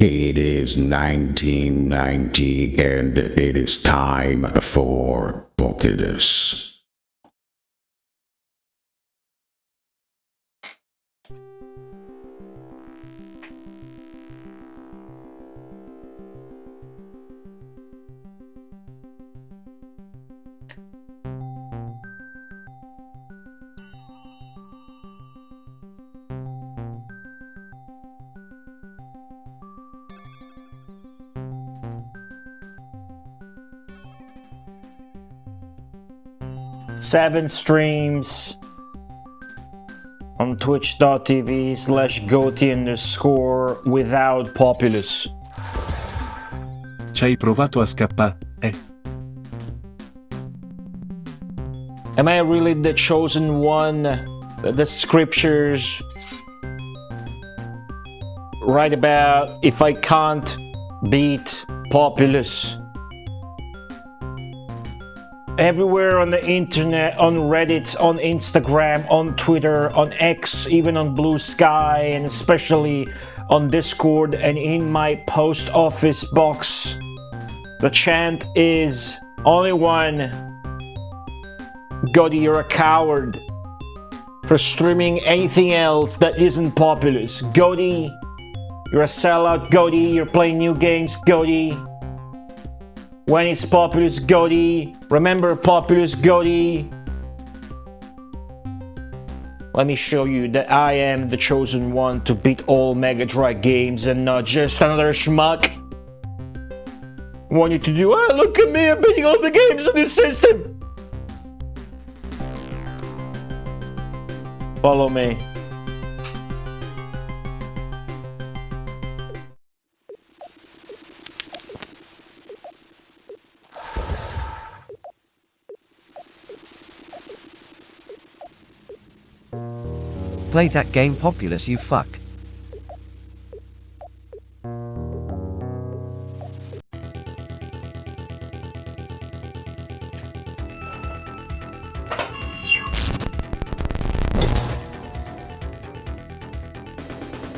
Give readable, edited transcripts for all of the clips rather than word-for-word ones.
It is 1990 and it is time for Populous. Seven streams on twitch.tv/Goti_ without Populous. Ci hai provato a scappare? Am I really the chosen one? The scriptures write about if I can't beat Populous. Everywhere on the internet, on Reddit, on Instagram, on Twitter, on X, even on Blue Sky, and especially on Discord and in my post office box, the chant is only one. Goti, you're a coward for streaming anything else that isn't Populous. Goti, you're a sellout. Goti, you're playing new games. Goti, when it's Populous, Goti, remember Populous, Goti. Let me show you that I am the chosen one to beat all Mega Drive games and not just another schmuck. I want you to do, oh, look at me, I'm beating all the games in this system. Follow me. Play that game, Populous, you fuck.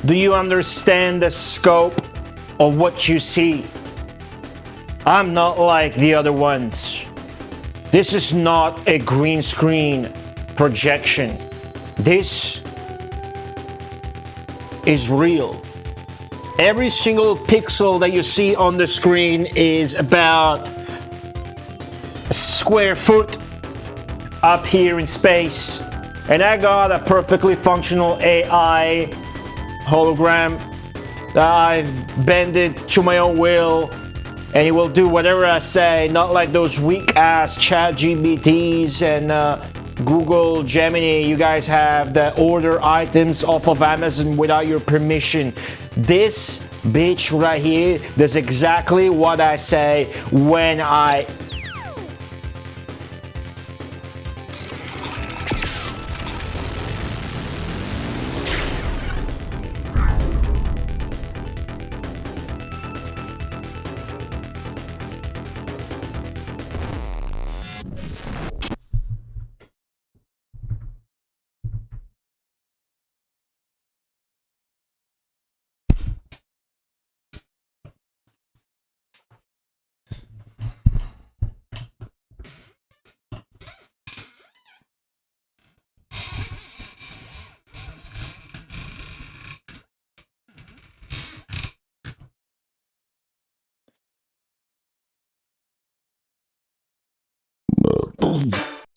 Do you understand the scope of what you see? I'm not like the other ones. This is not a green screen projection. This is real. Every single pixel that you see on the screen is about a square foot up here in space. And I got a perfectly functional AI hologram that I've bended to my own will, and it will do whatever I say, not like those weak ass chat GBTs and Google Gemini. You guys have that order items off of Amazon without your permission. This bitch right here does exactly what I say when I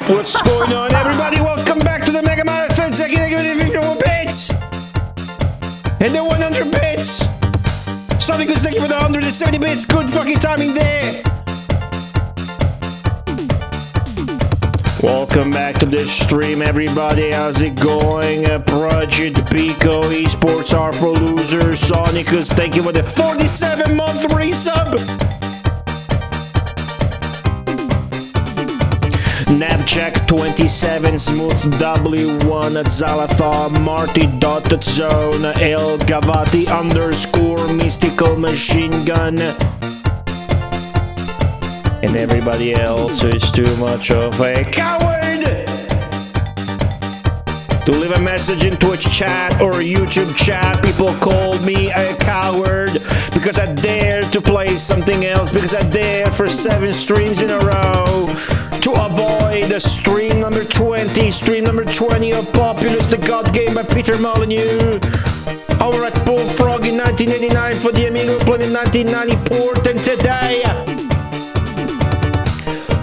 What's going on, everybody? Welcome back to the Mega Marathon. Second negative 51 bits and the 100 bits. Something good, thank you for the 170 bits. Good fucking timing there. Welcome back to this stream, everybody. How's it going? Project Pico, Esports are for losers. Sonicus, thank you for the 47-month resub. Navjack 27, Smooth W1 at Zalathar, Marty.zone, El Gavati _ Mystical Machine Gun. And everybody else is too much of a coward! to leave a message in Twitch chat or YouTube chat. People called me a coward because I dared to play something else, because I dared for 7 streams in a row to avoid the stream number 20 of Populous, the God Game by Peter Molyneux. Over at Bullfrog in 1989 for the Amiga, played in 1990 port, and today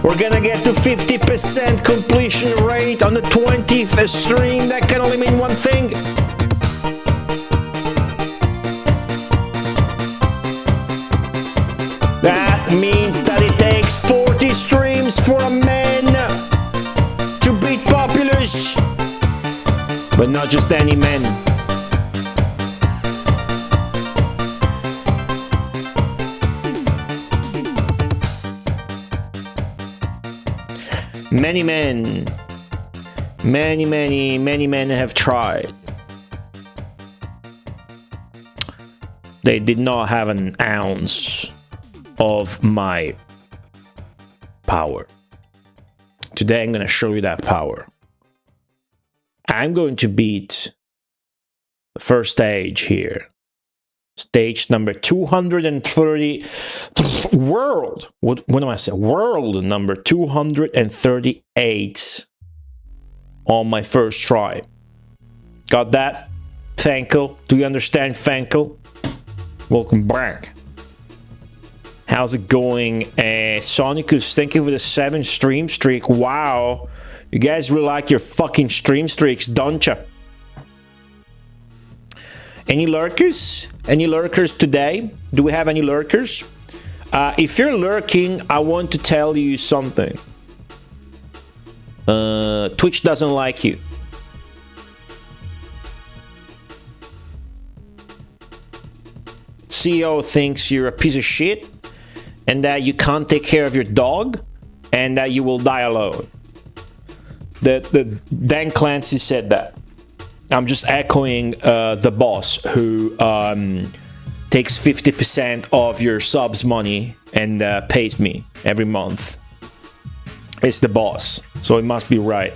we're gonna get to 50% completion rate on the 20th stream. That can only mean one thing. That means that it takes 40 streams for a man to beat Populous. But not just any men. Many men have tried. They did not have an ounce of my power. Today I'm going to show you that power. I'm going to beat the first stage here. Stage number 230, world. What am I saying? World number 238 on my first try. Got that? Thankful. Do you understand, Thankful? Welcome back. How's it going? Sonicus, thank you for the 7 stream streak. Wow. You guys really like your fucking stream streaks, don't you? Any lurkers? Any lurkers today? Do we have any lurkers? If you're lurking, I want to tell you something. Twitch doesn't like you. CEO thinks you're a piece of shit, and that you can't take care of your dog, and that you will die alone. Dan Clancy said that. I'm just echoing the boss who takes 50% of your subs money and pays me every month. It's the boss, so it must be right.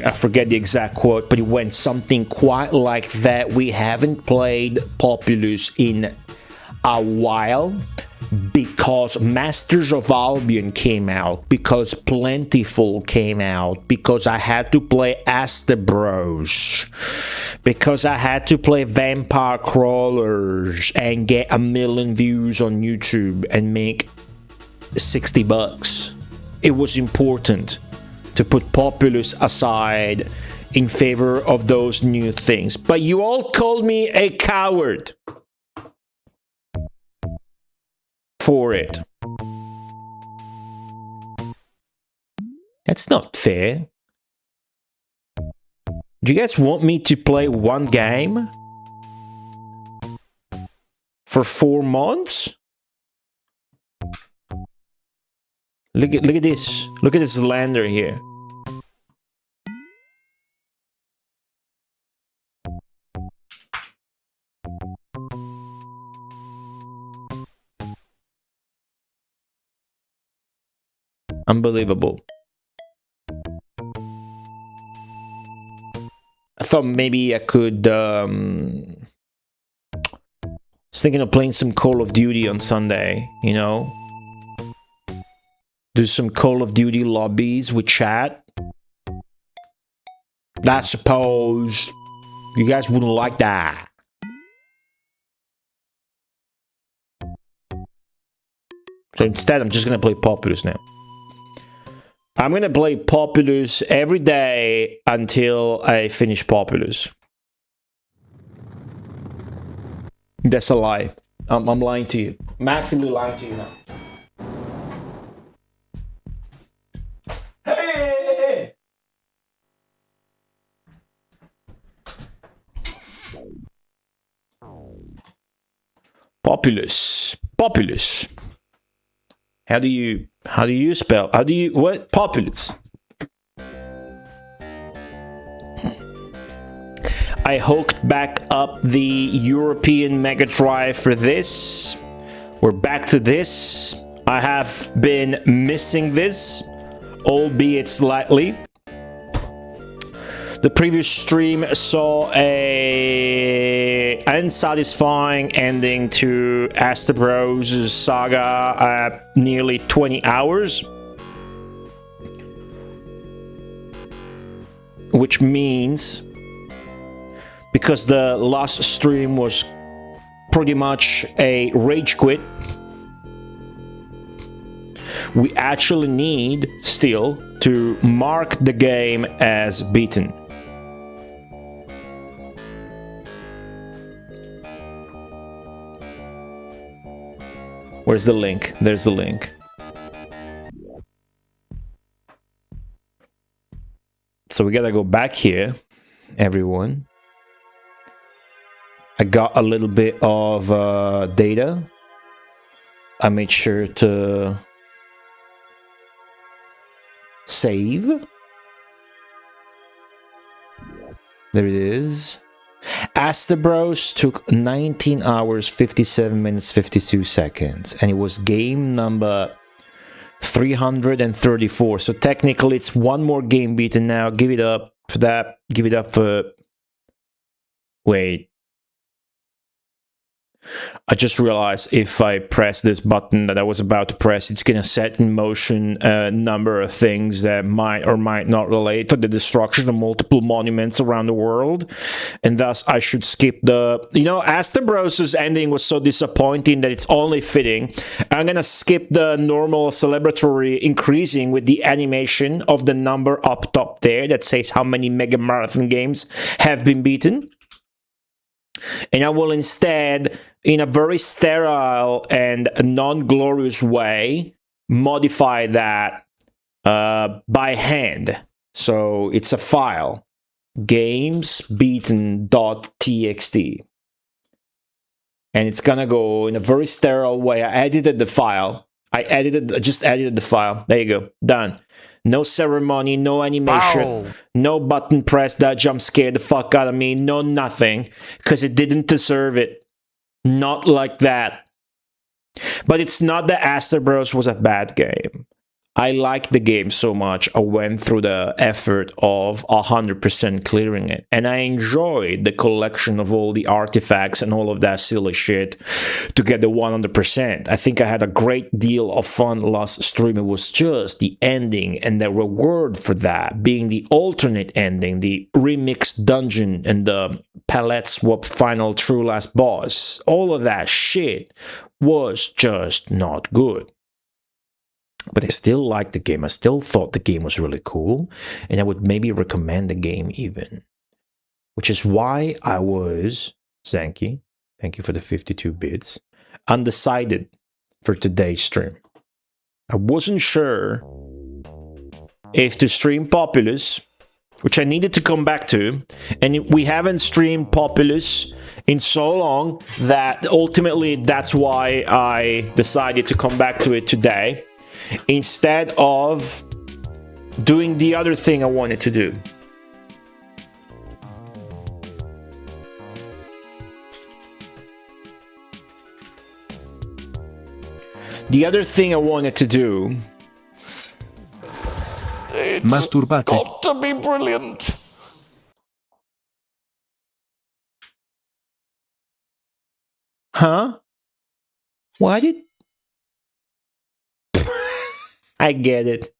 I forget the exact quote, but it went something quite like that. We haven't played Populous in a while because Masters of Albion came out, because Plentiful came out, because I had to play Astabros, because I had to play Vampire Crawlers and get 1 million views on YouTube and make $60. It was important to put Populous aside in favor of those new things. But you all called me a coward for it. That's not fair. Do you guys want me to play one game for 4 months? Look at this. Look at this lander here. Unbelievable. I thought maybe I could was thinking of playing some Call of Duty on Sunday, you know? Do some Call of Duty lobbies with chat. I suppose you guys wouldn't like that. So instead, I'm just gonna play Populous now. I'm gonna play Populous every day until I finish Populous. That's a lie. I'm lying to you. I'm actively lying to you now. Hey! Populous. Populous. How do you spell? What? Populous. I hooked back up the European Mega Drive for this. We're back to this. I have been missing this albeit slightly. The previous stream saw a unsatisfying ending to Asta Bros' saga at nearly 20 hours. Which means, because the last stream was pretty much a rage quit, we actually need still to mark the game as beaten. Where's the link? There's the link. So we gotta go back here, everyone. I got a little bit of data. I made sure to save. There it is. Asta Bros took 19 hours, 57 minutes, 52 seconds. And it was game number 334. So technically it's one more game beaten now. Give it up for that. Give it up for... Wait. I just realized if I press this button that I was about to press, it's gonna set in motion a number of things that might or might not relate to the destruction of multiple monuments around the world, and thus I should skip the... You know, Asta Bros' ending was so disappointing that it's only fitting. I'm gonna skip the normal celebratory increasing with the animation of the number up top there that says how many Mega Marathon games have been beaten. And I will instead, in a very sterile and non-glorious way, modify that by hand. So it's a file, gamesbeaten.txt. And it's gonna go in a very sterile way. I edited the file. I just edited the file. There you go. Done. No ceremony, no animation, Wow. no button press that jump scared the fuck out of me, no nothing, because it didn't deserve it. Not like that. But it's not that Asta Bros was a bad game. I liked the game so much, I went through the effort of 100% clearing it. And I enjoyed the collection of all the artifacts and all of that silly shit to get the 100%. I think I had a great deal of fun last stream. It was just the ending and the reward for that being the alternate ending, the remixed dungeon and the palette swap final true last boss. All of that shit was just not good. But I still liked the game. I still thought the game was really cool. And I would maybe recommend the game even. Which is why I was, Zanky, thank you for the 52 bits, undecided for today's stream. I wasn't sure if to stream Populous, which I needed to come back to. And we haven't streamed Populous in so long that ultimately that's why I decided to come back to it today, instead of doing the other thing I wanted to do. The other thing I wanted to do... Masturbate. Got to be brilliant. Huh? What did... I get it.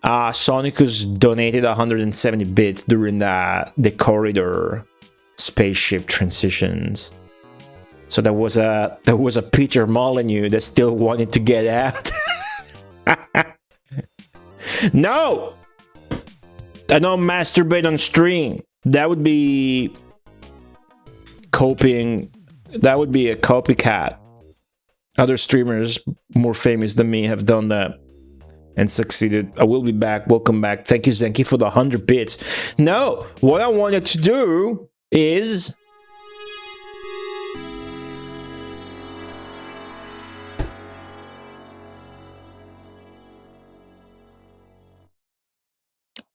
Sonicus donated 170 bits during the corridor spaceship transitions. So there was a Peter Molyneux that still wanted to get out. No! I don't masturbate on stream. That would be copying. That would be a copycat. Other streamers more famous than me have done that and succeeded. I will be back. Welcome back. Thank you, Zenki, for the 100 bits. No, what I wanted to do is...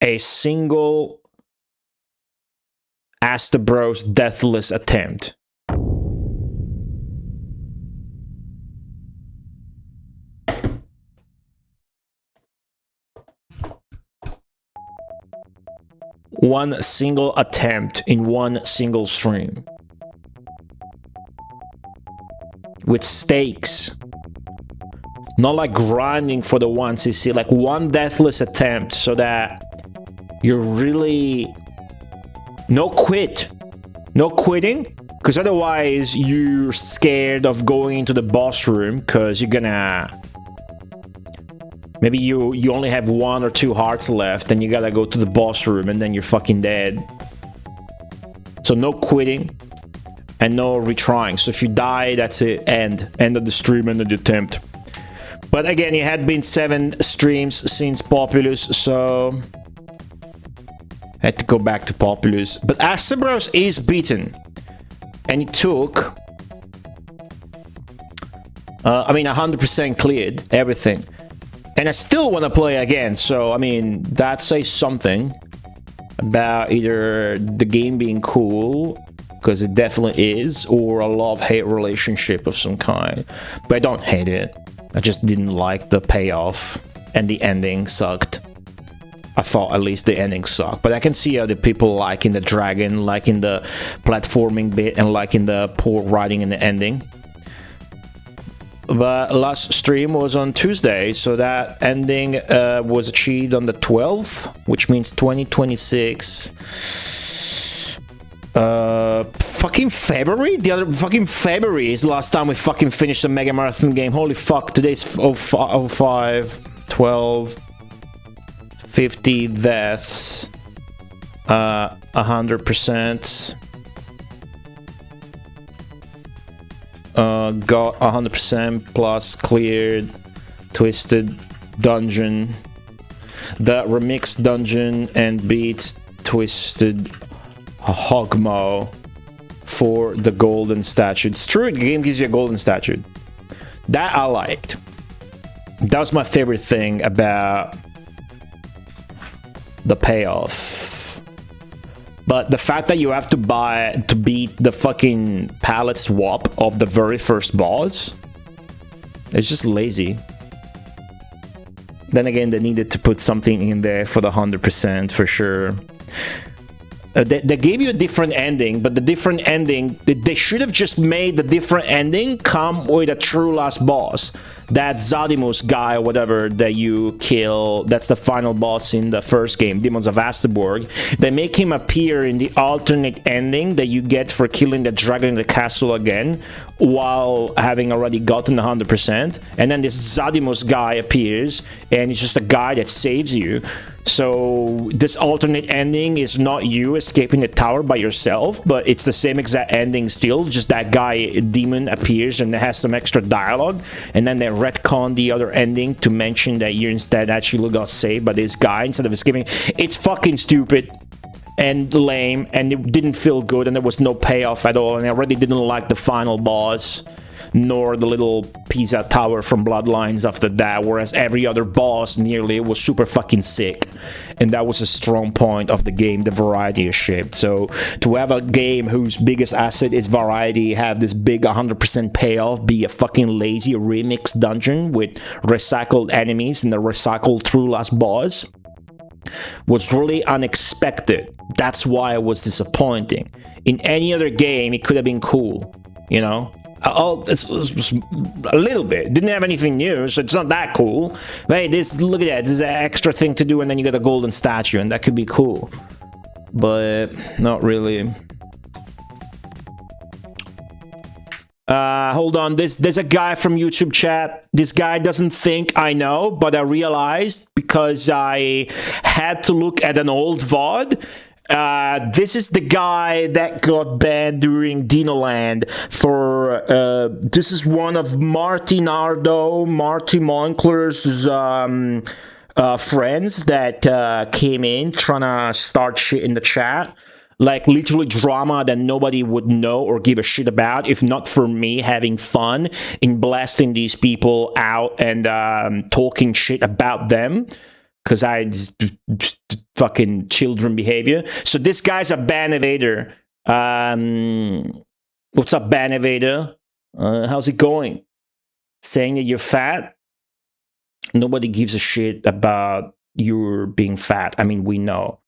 a single Asta Bros deathless attempt. one single attempt in one single stream. With stakes. Not like grinding for the 1cc, like one deathless attempt so that you're really... No quit. No quitting, because otherwise you're scared of going into the boss room because you're gonna... Maybe you only have 1 or 2 hearts left and you gotta go to the boss room and then you're fucking dead. So no quitting and no retrying. So if you die, that's it. End of the stream, end of the attempt. But again, it had been 7 streams since Populous, so... I had to go back to Populous. But Asabros is beaten. And it took... I mean, 100% cleared everything. And I still want to play again, so, I mean, that says something about either the game being cool, because it definitely is, or a love-hate relationship of some kind. But I don't hate it. I just didn't like the payoff, and the ending sucked. I thought at least the ending sucked. But I can see how the people liking the dragon, liking the platforming bit, and liking the poor writing in the ending. But last stream was on Tuesday, so that ending was achieved on the 12th, which means 2026. Fucking February? The other fucking February is the last time we fucking finished a Mega Marathon game. Holy fuck, today's 05, 12, 50 deaths, 100%. Got 100% plus cleared, twisted dungeon, the remix dungeon, and beat twisted Hogmo for the golden statue. It's true, the game gives you a golden statue. That I liked. That was my favorite thing about the payoff. But the fact that you have to buy to beat the fucking palette swap of the very first boss, it's just lazy. Then again, they needed to put something in there for the 100% for sure. They gave you a different ending, but the different ending, they should have just made the different ending come with a true last boss. That Zadimus guy or whatever that you kill, that's the final boss in the first game, Demons of Asterborg. They make him appear in the alternate ending that you get for killing the dragon in the castle again, while having already gotten 100%. And then this Zadimus guy appears, and it's just a guy that saves you. So this alternate ending is not you escaping the tower by yourself, but it's the same exact ending still, just that guy, demon, appears and has some extra dialogue, and then they retcon the other ending to mention that you instead actually got saved by this guy instead of escaping. It's fucking stupid and lame, and it didn't feel good, and there was no payoff at all, and I already didn't like the final boss, nor the little Pisa tower from Bloodlines after that, whereas every other boss nearly was super fucking sick. And that was a strong point of the game, the variety of shit. So to have a game whose biggest asset is variety, have this big 100% payoff, be a fucking lazy remix dungeon with recycled enemies and the recycled true last boss, was really unexpected. That's why it was disappointing. In any other game, it could have been cool, you know? Oh, it's a little bit. Didn't have anything new, so it's not that cool. Hey, look at that. This is an extra thing to do, and then you get a golden statue, and that could be cool. But not really. Hold on. There's a guy from YouTube chat. This guy doesn't think I know, but I realized because I had to look at an old VOD. This is the guy that got banned during Dinoland for, this is one of Marty Moncler's friends that came in trying to start shit in the chat. Like literally drama that nobody would know or give a shit about if not for me having fun in blasting these people out and talking shit about them. Because I just fucking children behavior. So this guy's a ban evader. What's up, ban evader? How's it going? Saying that you're fat? Nobody gives a shit about you being fat. I mean, we know.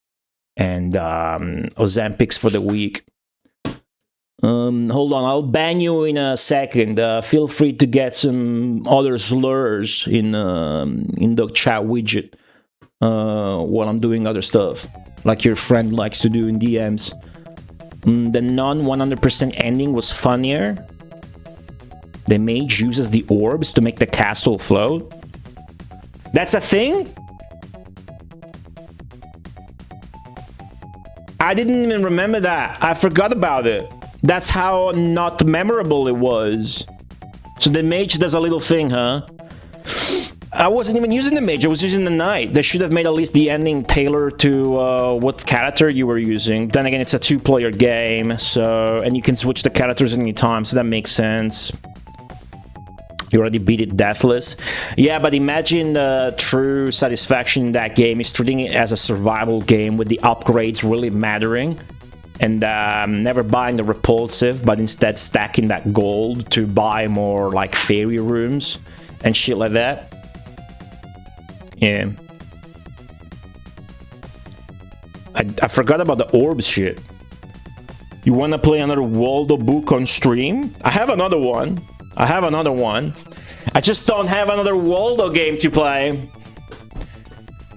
and Ozempics for the week. Hold on, I'll ban you in a second. Feel free to get some other slurs in the chat widget while I'm doing other stuff, like your friend likes to do in DMs. The non-100% ending was funnier. The mage uses the orbs to make the castle float. That's a thing? I didn't even remember that. I forgot about it. That's how not memorable it was. So the mage does a little thing, huh? I wasn't even using the mage, I was using the knight. They should have made at least the ending tailored to what character you were using. Then again, it's a 2-player game, so... and you can switch the characters at any time, so that makes sense. You already beat it deathless. Yeah, but imagine the true satisfaction in that game is treating it as a survival game with the upgrades really mattering. And never buying the repulsive, but instead stacking that gold to buy more like fairy rooms and shit like that. Yeah. I forgot about the orb shit. You wanna play another Waldo book on stream? I have another one. I just don't have another Waldo game to play.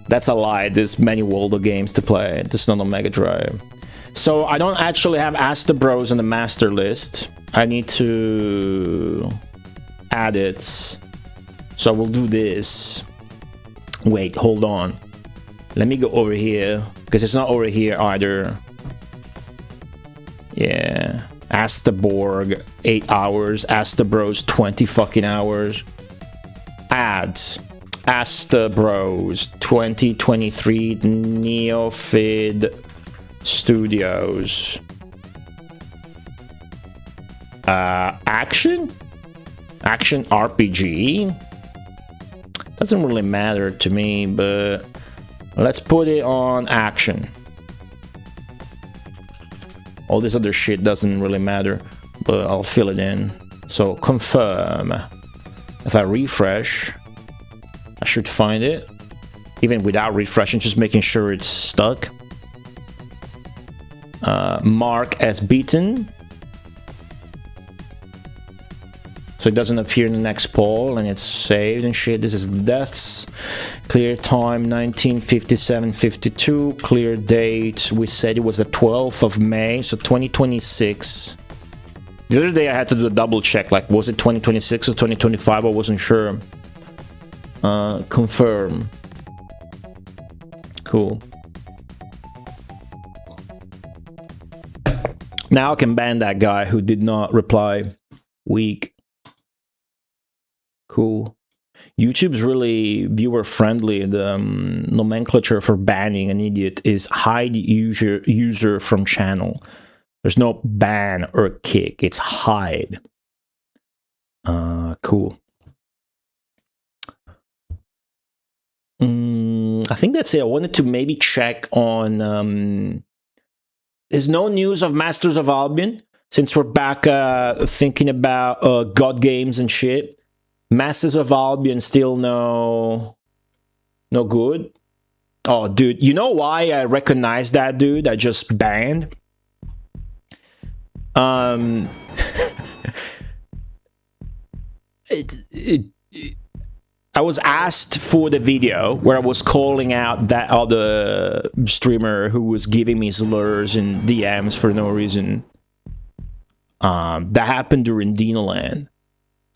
That's a lie. There's many Waldo games to play. This is not on Mega Drive. So I don't actually have Asta Bros on the master list. I need to add it. So I will do this. Wait, hold on. Let me go over here, because it's not over here either. Yeah. Astaborg, 8 hours. Asta Bros, 20 fucking hours. Add. Asta Bros, 2023 Neofid Studios. Action RPG. Doesn't really matter to me, but let's put it on action. All this other shit doesn't really matter, but I'll fill it in. So confirm. If I refresh, I should find it. Even without refreshing, just making sure it's stuck. Mark as beaten. So it doesn't appear in the next poll, and it's saved and shit. This is deaths. Clear time 1957-52. Clear date, we said it was the 12th of May, so 2026. The other day I had to do a double check, like was it 2026 or 2025? I wasn't sure. Confirm. Cool. Now I can ban that guy who did not reply. Weak. Cool. YouTube's really viewer friendly. The nomenclature for banning an idiot is hide user from channel. There's no ban or kick. It's hide. Cool. I think that's it. I wanted to maybe check on... There's no news of Masters of Albion since we're back thinking about God games and shit. Masters of Albion still no good. Oh, dude, you know why I recognize that dude I just banned? I was asked for the video where I was calling out that other streamer who was giving me slurs and DMs for no reason. That happened during Dinoland.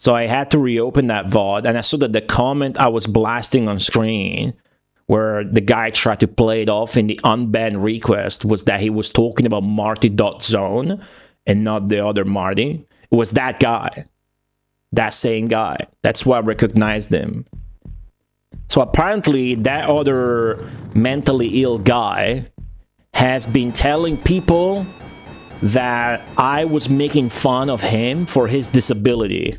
So I had to reopen that VOD, and I saw that the comment I was blasting on screen, where the guy tried to play it off in the unbanned request, was that he was talking about Marty.zone and not the other Marty. It was that guy. That same guy. That's why I recognized him. So apparently that other mentally ill guy has been telling people that I was making fun of him for his disability.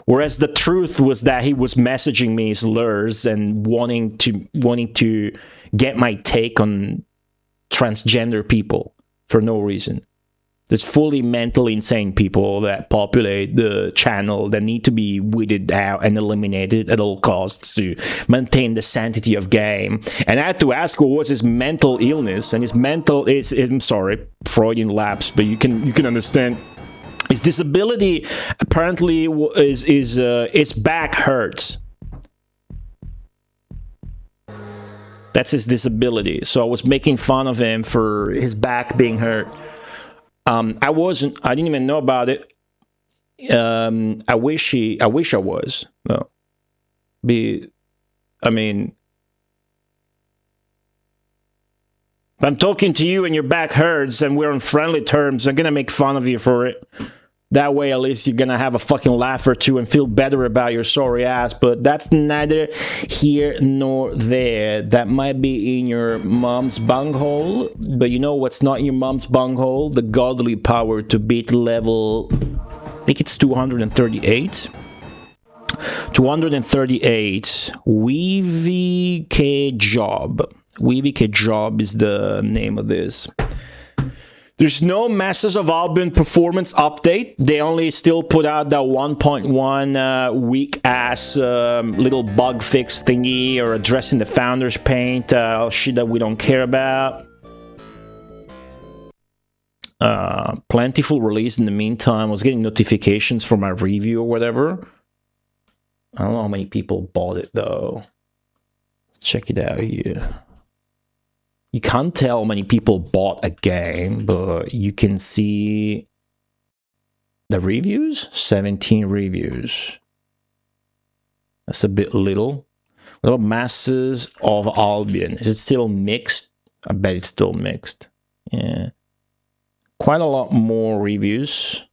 Whereas the truth was that he was messaging me slurs and wanting to get my take on transgender people for no reason. There's fully mentally insane people that populate the channel that need to be weeded out and eliminated at all costs to maintain the sanctity of game. And I had to ask what was his mental illness, and his mental is, I'm sorry, Freudian lapse, but you can understand. His disability apparently is his back hurts. That's his disability. So I was making fun of him for his back being hurt. I didn't even know about it. I wish I was. No. I mean, if I'm talking to you and your back hurts and we're on friendly terms, I'm gonna make fun of you for it. That way, at least you're gonna have a fucking laugh or two and feel better about your sorry ass, but that's neither here nor there. That might be in your mom's bunghole, but you know what's not in your mom's bunghole? The godly power to beat level, I think it's 238. 238, WVK Job. WVK Job is the name of this. There's no Masters of Albion performance update. They only still put out that 1.1 weak-ass little bug fix thingy or addressing the Founders Paint, shit that we don't care about. Plentiful release in the meantime. I was getting notifications for my review or whatever. I don't know how many people bought it, though. Let's check it out here. You can't tell how many people bought a game, but you can see the reviews. 17 reviews. That's a bit little. What about Masters of Albion? Is it still mixed? I bet it's still mixed. Yeah. Quite a lot more reviews.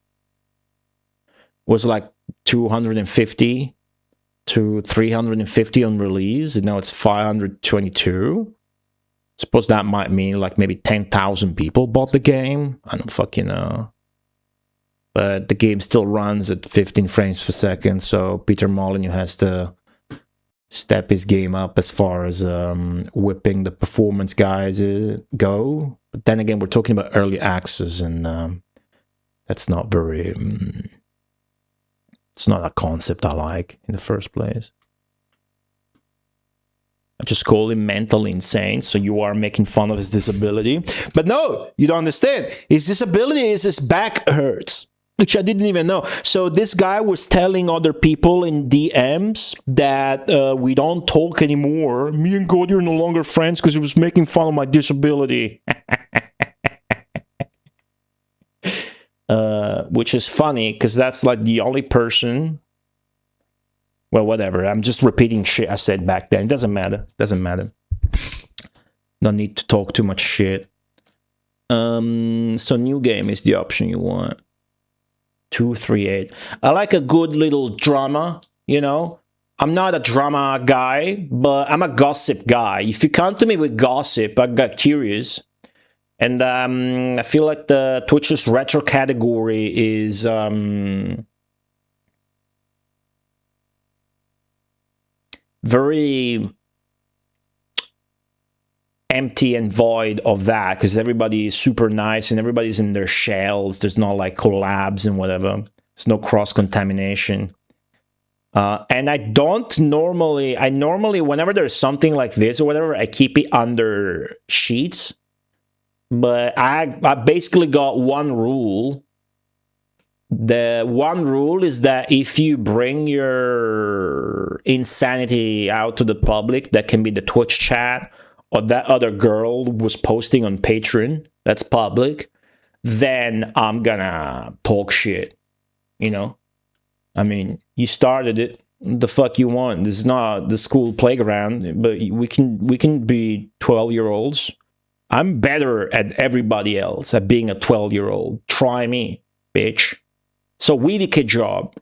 Was like 250 to 350 on release, and now it's 522. Suppose that might mean like maybe 10,000 people bought the game. I don't fucking know. But the game still runs at 15 frames per second, so Peter Molyneux has to step his game up as far as whipping the performance guys go. But then again, we're talking about early access, and that's not very... it's not a concept I like in the first place. I just call him mentally insane, so you are making fun of his disability. But no, you don't understand. His disability is his back hurts, which I didn't even know. So this guy was telling other people in DMs that we don't talk anymore. Me and Goldie are no longer friends because he was making fun of my disability. Which is funny, because that's like the only person... Well, whatever. I'm just repeating shit I said back then. It doesn't matter. Doesn't matter. Don't need to talk too much shit. So new game is the option you want. 238. I like a good little drama, you know. I'm not a drama guy, but I'm a gossip guy. If you come to me with gossip, I got curious. And I feel like the Twitch's retro category is... very empty and void of that, because everybody is super nice and everybody's in their shells. There's no like collabs and whatever. There's no cross-contamination. And I normally, whenever there's something like this or whatever, I keep it under sheets. But I basically got one rule. The one rule is that if you bring your insanity out to the public, that can be the Twitch chat or that other girl was posting on Patreon, that's public, then I'm gonna talk shit, you know? I mean, you started it, the fuck you want. This is not the school playground, but we can be 12-year-olds. I'm better at everybody else at being a 12-year-old. Try me, bitch. So WDK Job,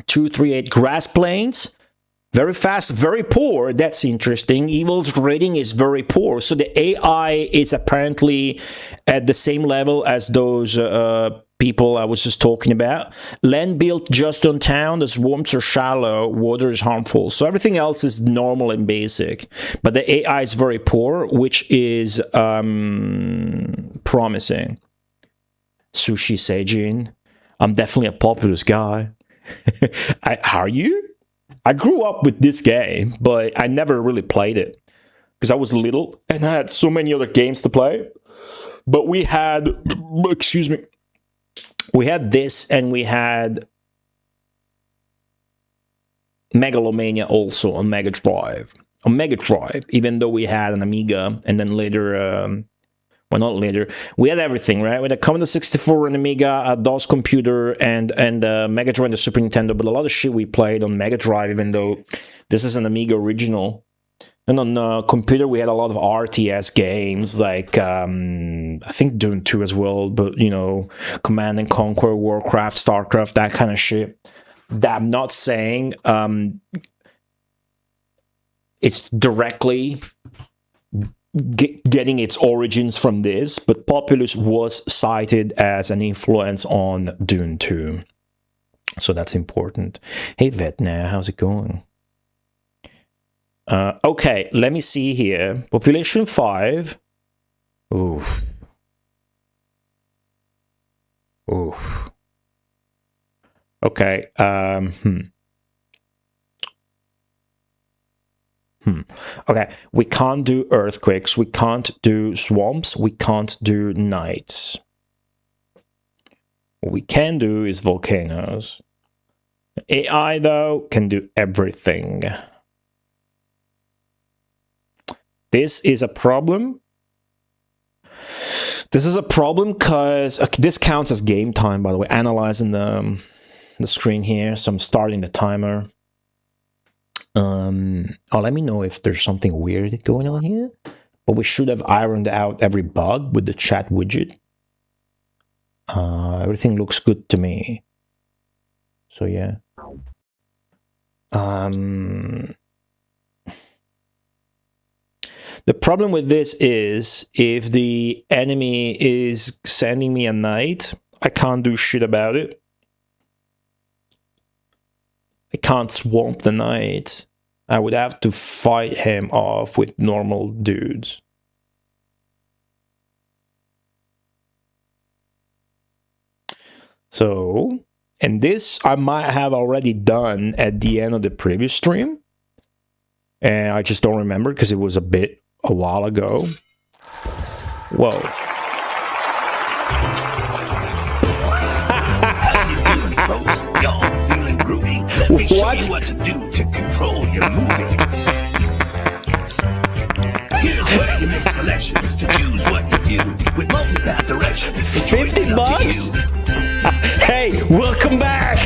238 Grass Plains, very fast, very poor. That's interesting. Evil's rating is very poor. So the AI is apparently at the same level as those people I was just talking about. Land built just on town. The swamps are shallow. Water is harmful. So everything else is normal and basic. But the AI is very poor, which is promising. Sushi Seijin. I'm definitely a Populous guy. Are you? I grew up with this game, but I never really played it because I was little and I had so many other games to play. But we had, excuse me, we had this and we had Megalomania also on Mega Drive. On Mega Drive, even though we had an Amiga and then later, well, not later, we had everything, right? We had a Commodore 64, an Amiga, a DOS computer, and Mega Drive and the Super Nintendo. But a lot of shit we played on Mega Drive, even though this is an Amiga original. And on computer, we had a lot of RTS games, like, I think Doom 2 as well, but, you know, Command and Conquer, Warcraft, Starcraft, that kind of shit. That I'm not saying it's directly getting its origins from this, but Populous was cited as an influence on Doom 2. So that's important. Hey, Vetna, how's it going? Okay, let me see here. Population 5. Oof. Oof. Okay, Okay, we can't do earthquakes, we can't do swamps, we can't do nights. What we can do is volcanoes. AI, though, can do everything. This is a problem. This is a problem because this counts as game time, by the way. Analyzing the screen here, so I'm starting the timer. Let me know if there's something weird going on here. But we should have ironed out every bug with the chat widget. Everything looks good to me. So yeah. The problem with this is if the enemy is sending me a knight, I can't do shit about it. I can't swamp the knight. I would have to fight him off with normal dudes. So, and this I might have already done at the end of the previous stream. And I just don't remember because it was a while ago. Whoa. What? What to do to control your movie. Here's where you make selections to choose what you do with multipath directions. $50? Hey, welcome back.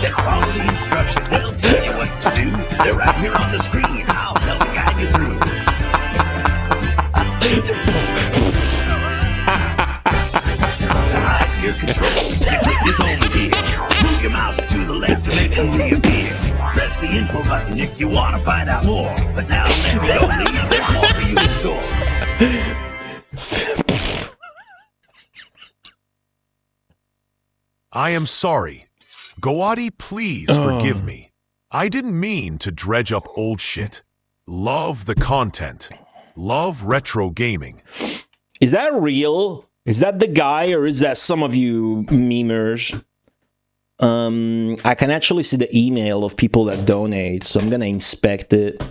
The quality instructions, they'll tell you what to do. They're right here on the screen. I'll help guide you through. To hide your control, you click this over here. Move your mouse to the left to make them reappear. Press the info button if you want to find out more. But now let me go, leave. There's more for you in store. I am sorry. Goati, please forgive me. I didn't mean to dredge up old shit. Love the content. Love retro gaming. Is that real? Is that the guy or is that some of you memers? I can actually see the email of people that donate, so I'm gonna inspect it.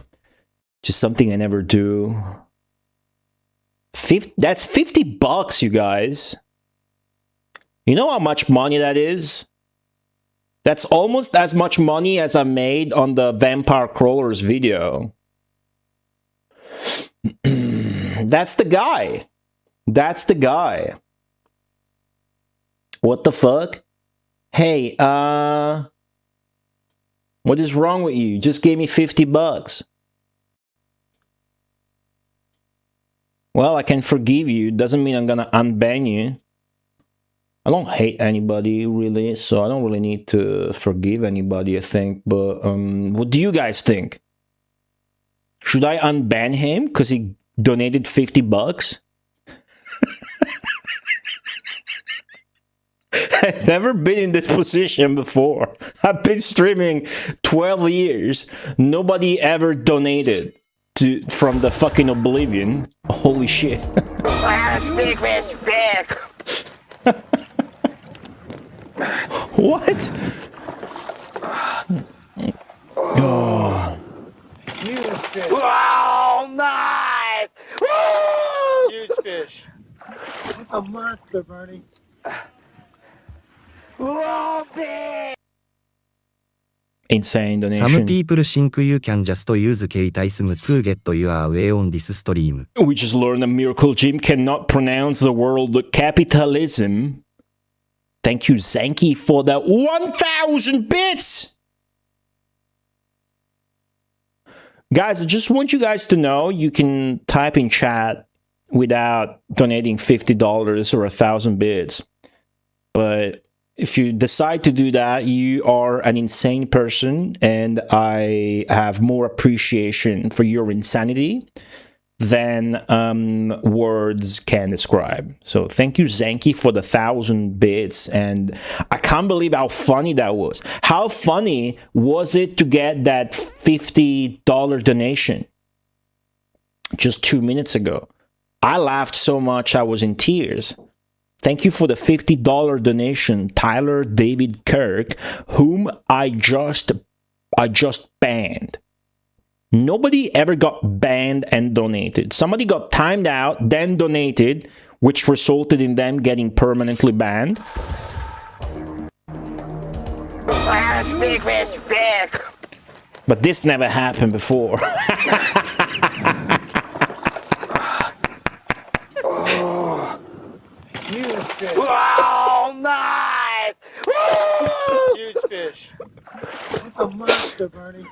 Just something I never do. That's $50, you guys. You know how much money that is? That's almost as much money as I made on the Vampire Crawlers video. That's the guy. That's the guy. What the fuck? Hey, what is wrong with you? You just gave me $50. Well, I can forgive you. Doesn't mean I'm gonna unban you. I don't hate anybody, really, so I don't really need to forgive anybody, I think. But what do you guys think? Should I unban him because he donated $50? I've never been in this position before. I've been streaming 12 years. Nobody ever donated. from the fucking oblivion. Holy shit. What? Oh. Wow, nice! Woo! Huge fish. That's a monster, Bernie. Whoa, big! Insane donation. Some people think you can just use K-Tism to get your way on this stream. We just learned that Miracle Jim cannot pronounce the word capitalism. Thank you, Zanky, for that 1,000 bits! Guys, I just want you guys to know you can type in chat without donating $50 or 1,000 bits. But if you decide to do that, you are an insane person, and I have more appreciation for your insanity than words can describe. So thank you, Zanky, for the 1,000 bits, and I can't believe how funny that was. How funny was it to get that $50 donation just 2 minutes ago? I laughed so much I was in tears. Thank you for the $50 donation, Tyler David Kirk, whom I just banned. Nobody ever got banned and donated. Somebody got timed out, then donated, which resulted in them getting permanently banned. Big fish, big! But this never happened before. Huge fish. Wow, nice! Woo! Huge fish. That's a monster, Bernie.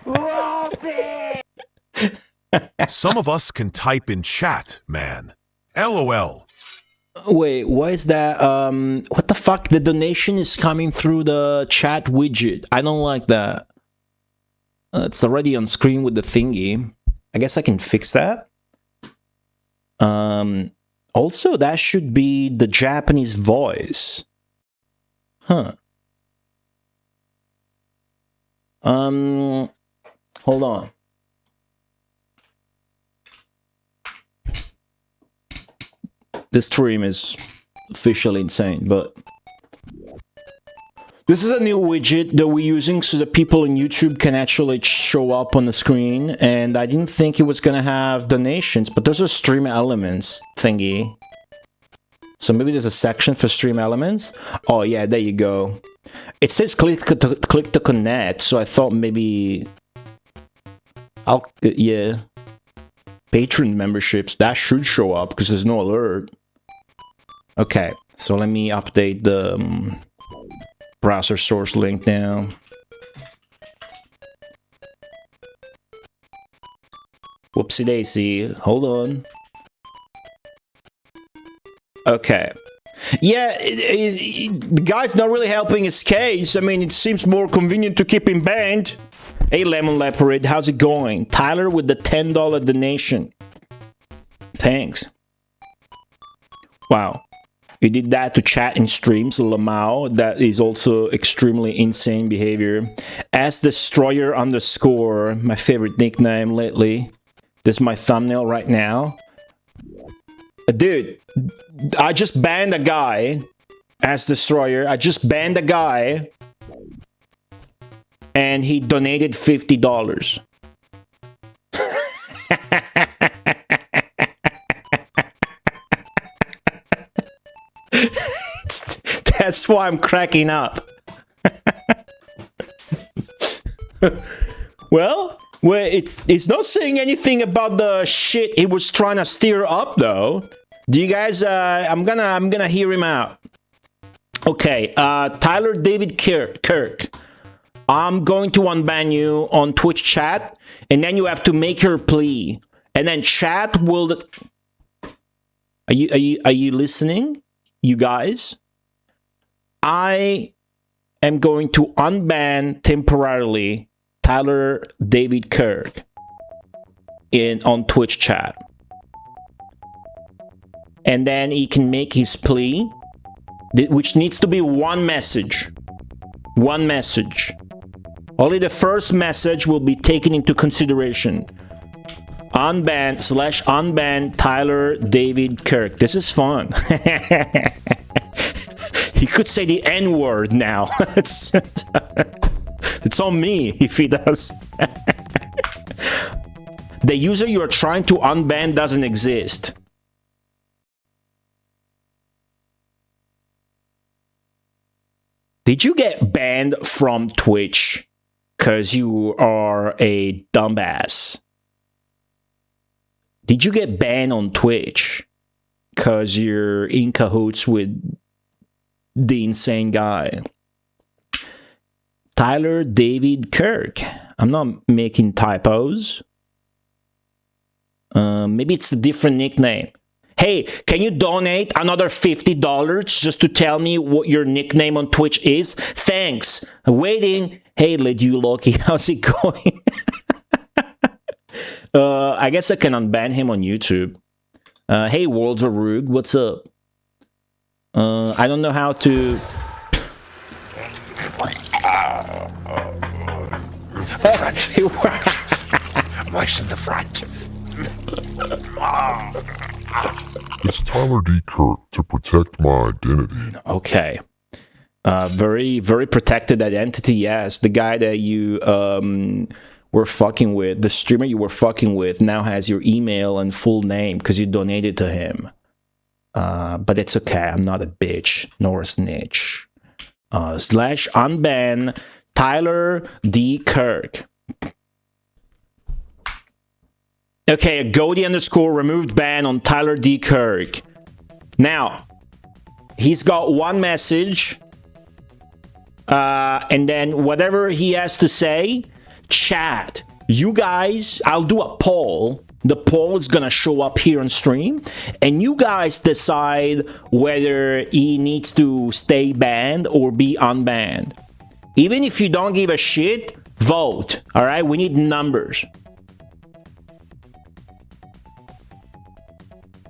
Whoa, big! Some of us can type in chat, man. LOL. Wait, why is that? What the fuck? The donation is coming through the chat widget. I don't like that. It's already on screen with the thingy. I guess I can fix that. Also, that should be the Japanese voice. Huh. Hold on. This stream is officially insane, but this is a new widget that we're using so that people on YouTube can actually show up on the screen, and I didn't think it was gonna have donations, but there's a stream elements thingy. So maybe there's a section for stream elements. Oh yeah, there you go. It says click to connect, so I thought maybe yeah. Patron memberships, that should show up because there's no alert. Okay, so let me update the browser source link now. Whoopsie daisy, hold on. Okay. Yeah, the guy's not really helping his case. I mean, it seems more convenient to keep him banned. Hey, Lemon Leopard, how's it going? Tyler with the $10 donation. Thanks. Wow. You did that to chat in streams, Lamau. That is also extremely insane behavior. As Destroyer _, my favorite nickname lately. This is my thumbnail right now. Dude, I just banned a guy. As Destroyer, I just banned a guy. And he donated $50. That's why I'm cracking up. Well, it's not saying anything about the shit he was trying to stir up, though. Do you guys? I'm gonna hear him out. Okay, Tyler David Kirk. I'm going to unban you on Twitch chat, and then you have to make your plea, and then chat will. Are you listening, you guys? I am going to unban temporarily Tyler David Kirk on Twitch chat, and then he can make his plea, which needs to be one message. One message. Only the first message will be taken into consideration. Unban Tyler David Kirk. This is fun. He could say the N-word now. It's on me if he does. The user you are trying to unban doesn't exist. Did you get banned from Twitch because you are a dumbass? Did you get banned on Twitch because you're in cahoots with the insane guy? Tyler David Kirk. I'm not making typos. Maybe it's a different nickname. Hey, can you donate another $50 just to tell me what your nickname on Twitch is? Thanks. Waiting. Hey, Ledu Loki, how's it going? I guess I can unban him on YouTube. Hey, Worlds of Rug, what's up? I don't know how to... Moisten the front. It's Tyler D. Kirk to protect my identity. Okay. Very, very protected identity, yes. The guy that you were fucking with, the streamer you were fucking with, now has your email and full name because you donated to him. But it's okay. I'm not a bitch nor a snitch. / unban Tyler D. Kirk. Okay, Goldie _ removed ban on Tyler D. Kirk. Now, he's got one message. And then whatever he has to say, chat. You guys, I'll do a poll. The poll is gonna show up here on stream. And you guys decide whether he needs to stay banned or be unbanned. Even if you don't give a shit, vote. Alright, we need numbers.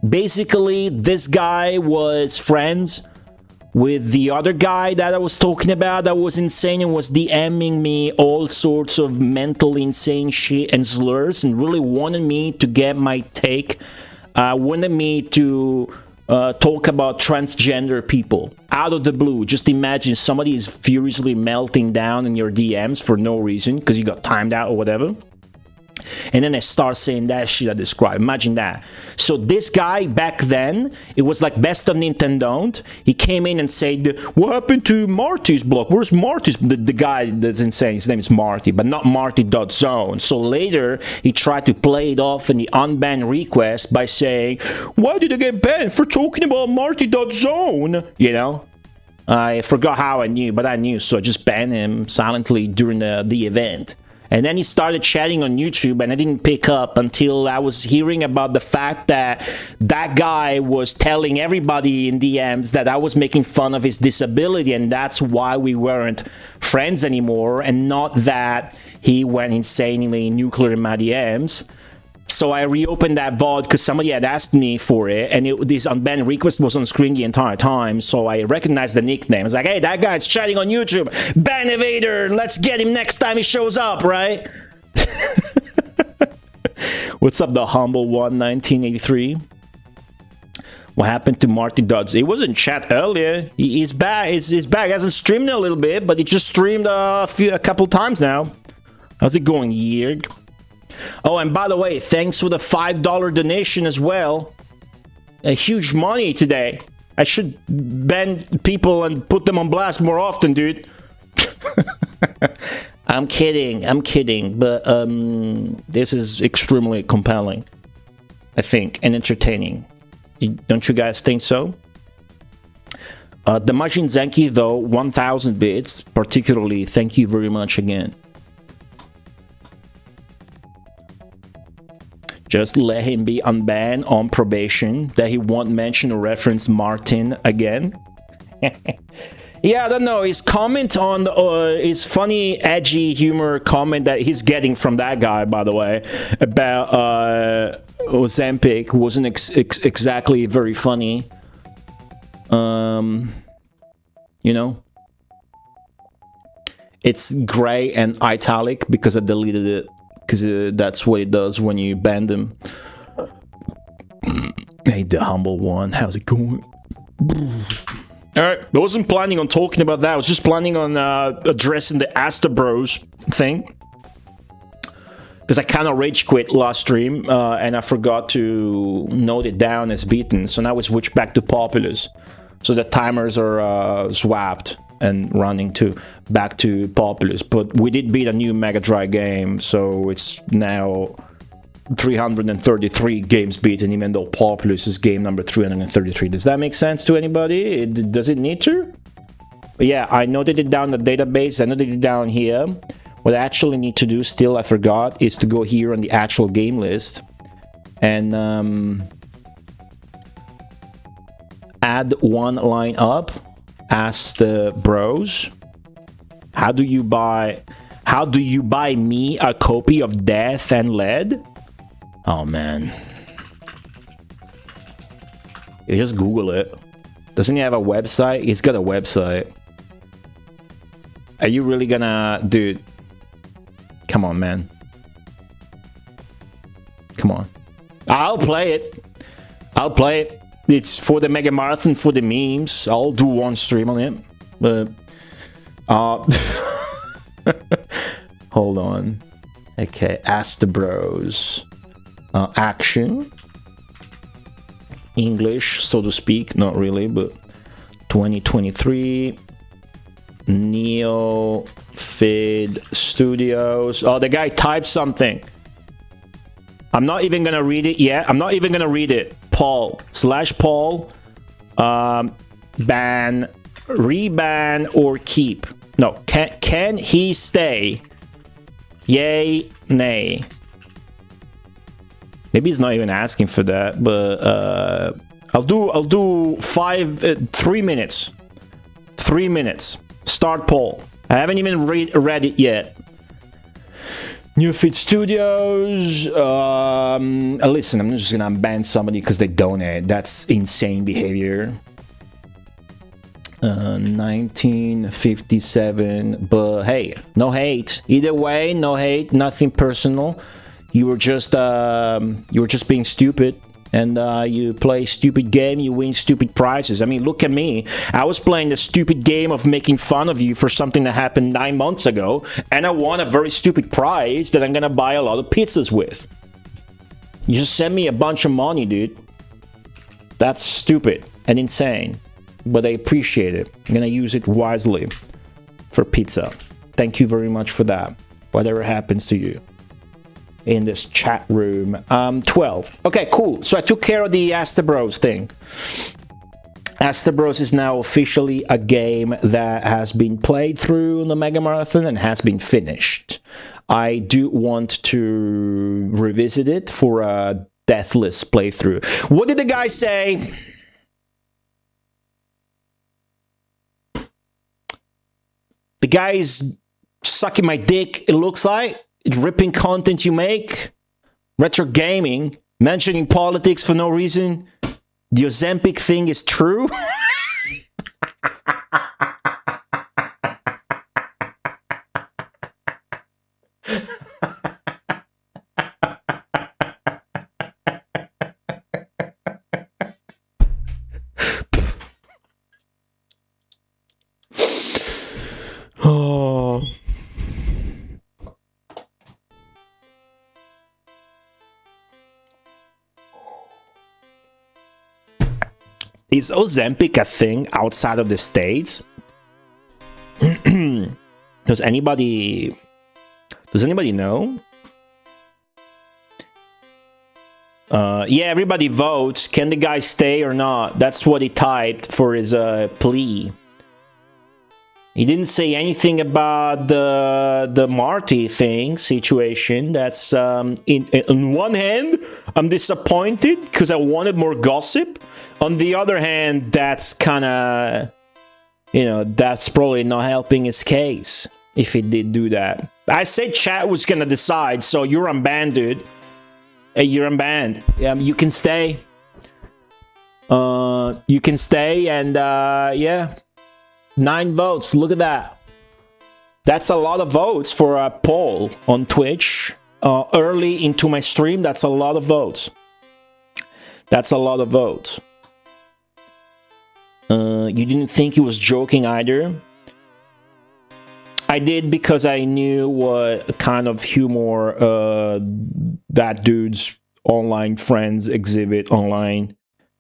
Basically, this guy was friends with the other guy that I was talking about that was insane and was DMing me all sorts of mental insane shit and slurs and really wanted me to get my take, wanted me to talk about transgender people out of the blue. Just imagine somebody is furiously melting down in your DMs for no reason because you got timed out or whatever. And then I start saying that shit I described. Imagine that. So this guy back then, it was like best of Nintendo. He came in and said, what happened to Marty's block? Where's Marty's? The guy that's insane, his name is Marty, but not Marty.zone. So later, he tried to play it off in the unbanned request by saying, why did I get banned for talking about Marty.zone? You know? I forgot how I knew, but I knew, so I just banned him silently during the event. And then he started chatting on YouTube, and I didn't pick up until I was hearing about the fact that that guy was telling everybody in DMs that I was making fun of his disability, and that's why we weren't friends anymore, and not that he went insanely nuclear in my DMs. So I reopened that VOD because somebody had asked me for it, and this unbanned request was on screen the entire time, so I recognized the nickname. I was like, hey, that guy's chatting on YouTube. Ban evader, let's get him next time he shows up, right? What's up, the humble one, 1983? What happened to Marty Dodds? He was in chat earlier. He's back. He's back. He hasn't streamed a little bit, but he just streamed a couple times now. How's it going, Yerg? Oh, and by the way, thanks for the $5 donation as well. A huge money today. I should ban people and put them on blast more often, dude. I'm kidding, but this is extremely compelling, I think, and entertaining. Don't you guys think so? The Majin Zenki, though, 1000 bits, particularly, thank you very much again. Just let him be unbanned on probation, that he won't mention or reference Martin again. Yeah, I don't know. His comment on his funny, edgy humor comment that he's getting from that guy, by the way, about Ozempic wasn't exactly very funny. You know? It's gray and italic because I deleted it. Because that's what it does when you ban them. Hey, the humble one, how's it going? Alright, I wasn't planning on talking about that. I was just planning on addressing the Asta Bros thing. Because I kind of rage quit last stream and I forgot to note it down as beaten. So now we switch back to Populous. So the timers are swapped and running back to Populous. But we did beat a new Mega Drive game, so it's now 333 games beaten, even though Populous is game number 333. Does that make sense to anybody? Does it need to? But yeah, I noted it down in the database. I noted it down here. What I actually need to do, still I forgot, is to go here on the actual game list and add one line up. Ask the bros, how do you buy me a copy of Death and Lead? Oh man, you just Google it. Doesn't he have a website? He's got a website. Are you really gonna, dude? Come on, man. Come on. I'll play it. I'll play it. It's for the Mega Marathon, for the memes. I'll do one stream on it. But hold on. Okay, ask the bros. Action. English, so to speak. Not really, but 2023. Neo Fid Studios. Oh, the guy typed something. I'm not even gonna read it yet. I'm not even gonna read it. Paul /Paul ban, reban, or keep. No, can he stay? Yay, nay. Maybe he's not even asking for that, but I'll do 3 minutes. 3 minutes. Start poll. I haven't even read it yet. New Fit Studios. Listen, I'm just gonna ban somebody because they donate. That's insane behavior. 1957. But hey, no hate. Either way, no hate. Nothing personal. You were just being stupid. And you play stupid game, you win stupid prizes. I mean, look at me. I was playing the stupid game of making fun of you for something that happened 9 months ago, and I won a very stupid prize that I'm gonna buy a lot of pizzas with. You just sent me a bunch of money, dude. That's stupid and insane, but I appreciate it. I'm gonna use it wisely for pizza. Thank you very much for that. Whatever happens to you in this chat room. 12. Okay, cool. So I took care of the Asta Bros thing. Asta Bros is now officially a game that has been played through in the Mega Marathon and has been finished. I do want to revisit it for a deathless playthrough. What did the guy say? The guy's sucking my dick, it looks like. Ripping content you make, retro gaming, mentioning politics for no reason. The Ozempic thing is true. Oh. Is Ozempic a thing outside of the States? Does anybody know? Yeah, everybody votes. Can the guy stay or not? That's what he typed for his plea. He didn't say anything about the Marty thing situation. That's on one hand, I'm disappointed because I wanted more gossip. On the other hand, that's kind of, that's probably not helping his case if he did do that. I said chat was gonna decide, so you're unbanned, dude. Hey, you're unbanned. You can stay. You can stay, and yeah. 9 votes, look at that. That's a lot of votes for a poll on Twitch. Early into my stream, that's a lot of votes. That's a lot of votes. You didn't think he was joking either? I did because I knew what kind of humor that dude's online friends exhibit online.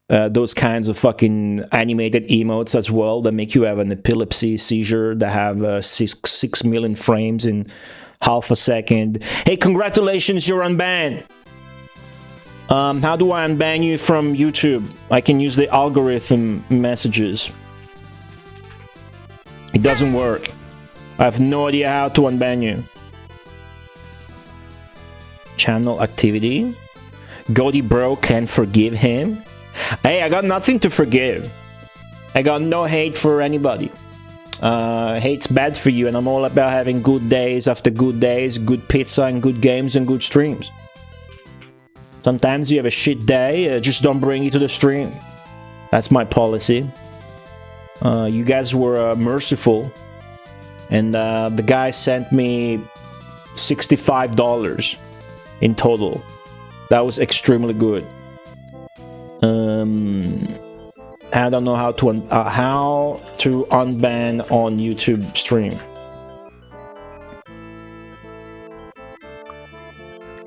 Those kinds of fucking animated emotes as well that make you have an epilepsy seizure that have 6 million frames in half a second. Hey, congratulations, you're unbanned. How do I unban you from YouTube? I can use the algorithm messages. It doesn't work. I have no idea how to unban you. Channel activity. Goldie Bro can forgive him. Hey, I got nothing to forgive. I got no hate for anybody. Hate's bad for you, and I'm all about having good days after good days, good pizza and good games and good streams. Sometimes you have a shit day, just don't bring it to the stream. That's my policy. You guys were merciful, and the guy sent me $65 in total. That was extremely good. I don't know how to unban on YouTube stream.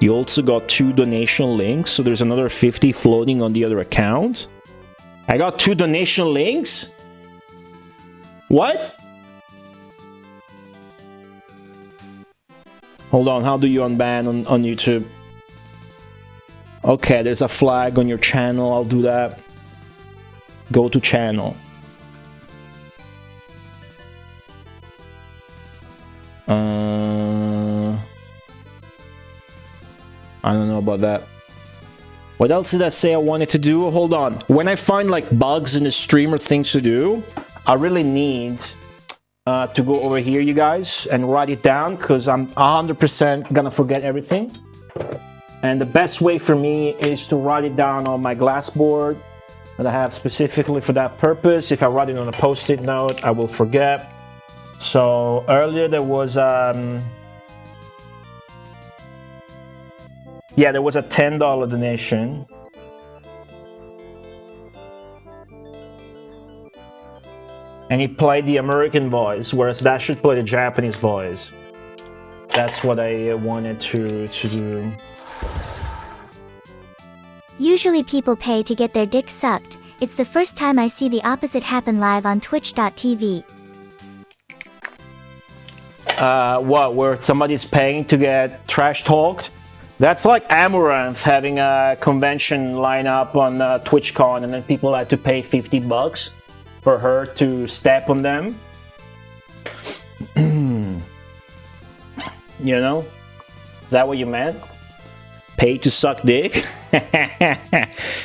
You also got 2 donation links, so there's another 50 floating on the other account. I got 2 donation links? What? Hold on, how do you unban on YouTube? Okay, there's a flag on your channel, I'll do that. Go to channel. I don't know about that. What else did I say I wanted to do? Hold on. When I find like bugs in the stream or things to do, I really need to go over here, you guys, and write it down, because I'm 100% gonna forget everything. And the best way for me is to write it down on my glass board that I have specifically for that purpose. If I write it on a post-it note, I will forget. So earlier there was yeah, there was a $10 donation. And he played the American voice, whereas that should play the Japanese voice. That's what I wanted to do. Usually people pay to get their dick sucked. It's the first time I see the opposite happen live on twitch.tv. What, where somebody's paying to get trash talked? That's like Amaranth having a convention line up on TwitchCon, and then people had to pay $50 for her to step on them. You know? Is that what you meant? Pay to suck dick?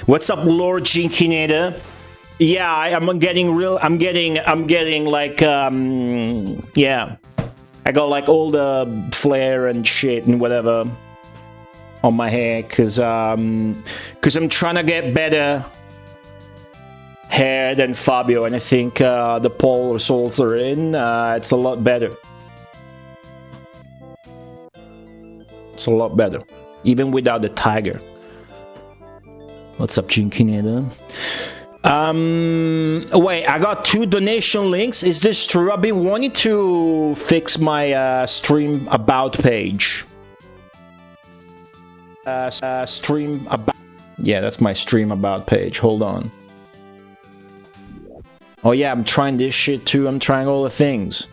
What's up, Lord Jinkineda? Yeah, I'm getting like, yeah. I got like all the flair and shit and whatever on my hair, cause I'm trying to get better hair than Fabio, and I think the poll results are in. It's a lot better. It's a lot better, even without the tiger. What's up, Jinkineda? Wait, I got 2 donation links. Is this true? I've been wanting to fix my stream about page. Stream about. Yeah, that's my stream about page. Hold on. Oh yeah, I'm trying this shit too. I'm trying all the things.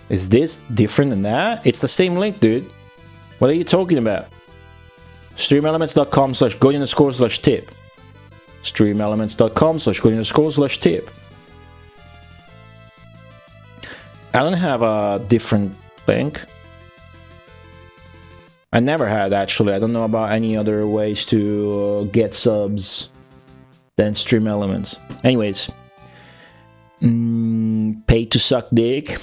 Is this different than that? It's the same link, dude. What are you talking about? Streamelements.com/Godian_/tip. Streamelements.com/Godian_/tip. I don't have a different link. I never had, actually. I don't know about any other ways to get subs than Stream Elements. Anyways. Pay to suck dick.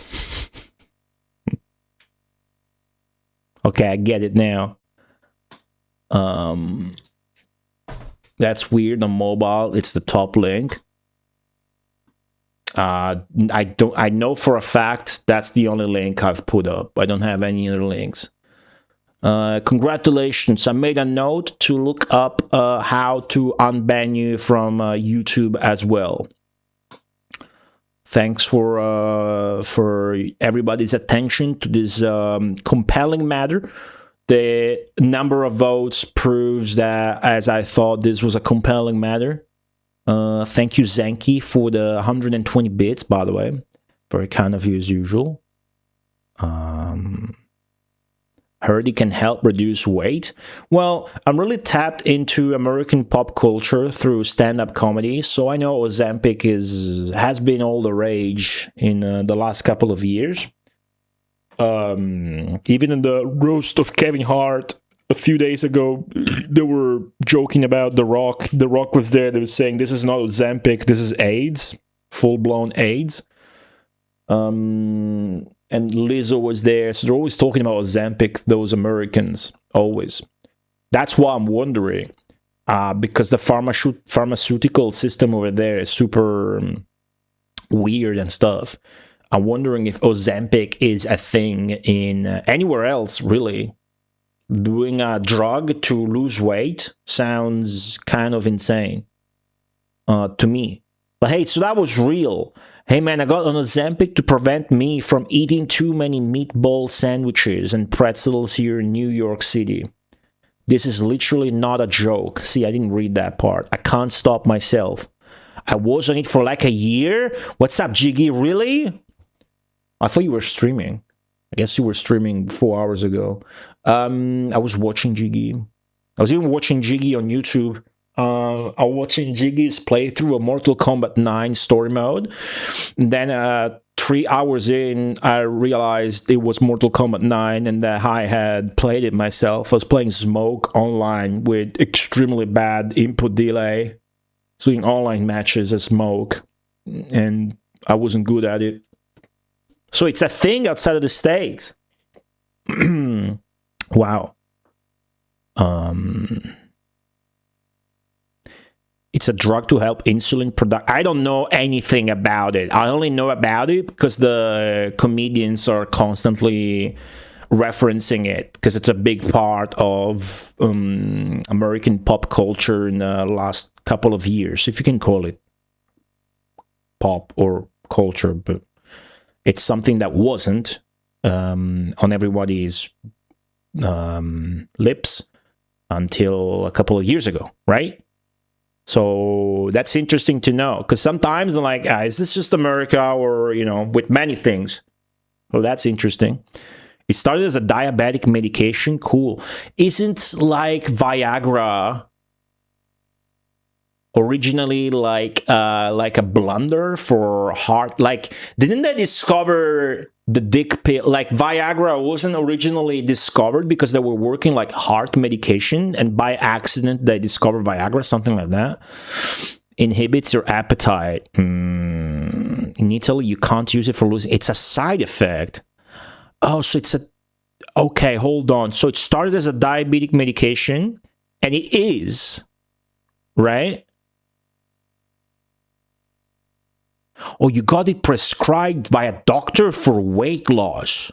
Okay, I get it now. That's weird on mobile. It's the top link. I know for a fact that's the only link I've put up. I don't have any other links. Congratulations. I made a note to look up how to unban you from YouTube as well. Thanks for everybody's attention to this compelling matter. The number of votes proves that, as I thought, this was a compelling matter. Thank you, Zenki, for the 120 bits, by the way. Very kind of you as usual. Heard it can help reduce weight. Well, I'm really tapped into American pop culture through stand-up comedy, so I know Ozempic has been all the rage in the last couple of years. Even in the roast of Kevin Hart a few days ago, they were joking about The Rock. The Rock was there. They were saying, this is not Ozempic, this is AIDS. Full-blown AIDS. And Lizzo was there. So they're always talking about Ozempic, those Americans. Always. That's why I'm wondering. Because the pharmaceutical system over there is super weird and stuff. I'm wondering if Ozempic is a thing in anywhere else, really. Doing a drug to lose weight sounds kind of insane to me. But hey, so that was real. Hey man, I got on Ozempic to prevent me from eating too many meatball sandwiches and pretzels here in New York City. This is literally not a joke. See, I didn't read that part. I can't stop myself. I was on it for like a year? What's up, Jiggy? Really? I thought you were streaming. I guess you were streaming 4 hours ago. I was watching Jiggy. I was even watching Jiggy on YouTube. I was watching Jiggy's playthrough of Mortal Kombat 9 story mode. And then 3 hours in, I realized it was Mortal Kombat 9 and that I had played it myself. I was playing Smoke online with extremely bad input delay. I was doing online matches as Smoke. And I wasn't good at it. So it's a thing outside of the States. Wow. It's a drug to help insulin production. I don't know anything about it. I only know about it because the comedians are constantly referencing it because it's a big part of American pop culture in the last couple of years, if you can call it pop or culture, but it's something that wasn't on everybody's lips until a couple of years ago, right? So that's interesting to know, because sometimes I'm like, is this just America, or, you know, with many things? Well, that's interesting. It started as a diabetic medication. Cool. Isn't like Viagra originally like a blunder for heart? Like, didn't they discover the dick pill? Like, Viagra wasn't originally discovered because they were working like heart medication, and by accident they discovered Viagra, something like that. Inhibits your appetite. In Italy, you can't use it for losing. It's a side effect. Oh, so it's a... Okay, hold on. So it started as a diabetic medication, and it is, right? Oh, you got it prescribed by a doctor for weight loss.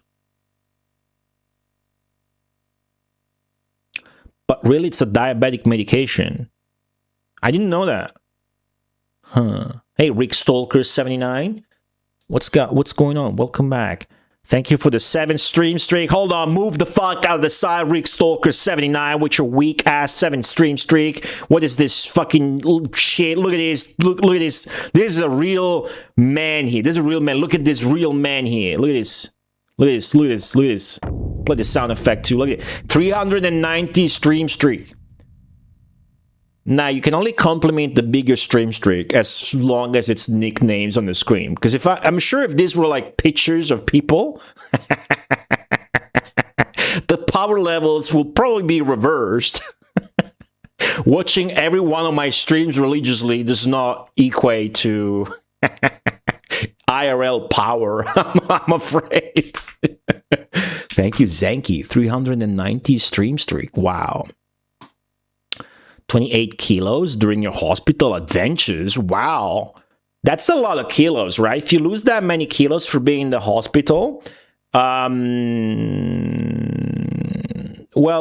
But really, it's a diabetic medication. I didn't know that. Huh. Hey, Rick Stalker 79. What's going on? Welcome back. Thank you for the 7 stream streak. Hold on, move the fuck out of the side, Rick Stalker 79, with your weak ass 7 stream streak. What is this fucking shit? Look at this. Look at this. This is a real man here. This is a real man. Look at this real man here. Look at this. Look at this. Look at this. Look at this. Play the sound effect too. Look at it. 390 stream streak. Now, you can only compliment the bigger stream streak as long as it's nicknames on the screen. Because I'm sure if these were like pictures of people, the power levels will probably be reversed. Watching every one of my streams religiously does not equate to IRL power, I'm afraid. Thank you, Zanky. 390 stream streak. Wow. 28 kilos during your hospital adventures. Wow. That's a lot of kilos, right? If you lose that many kilos for being in the hospital, well,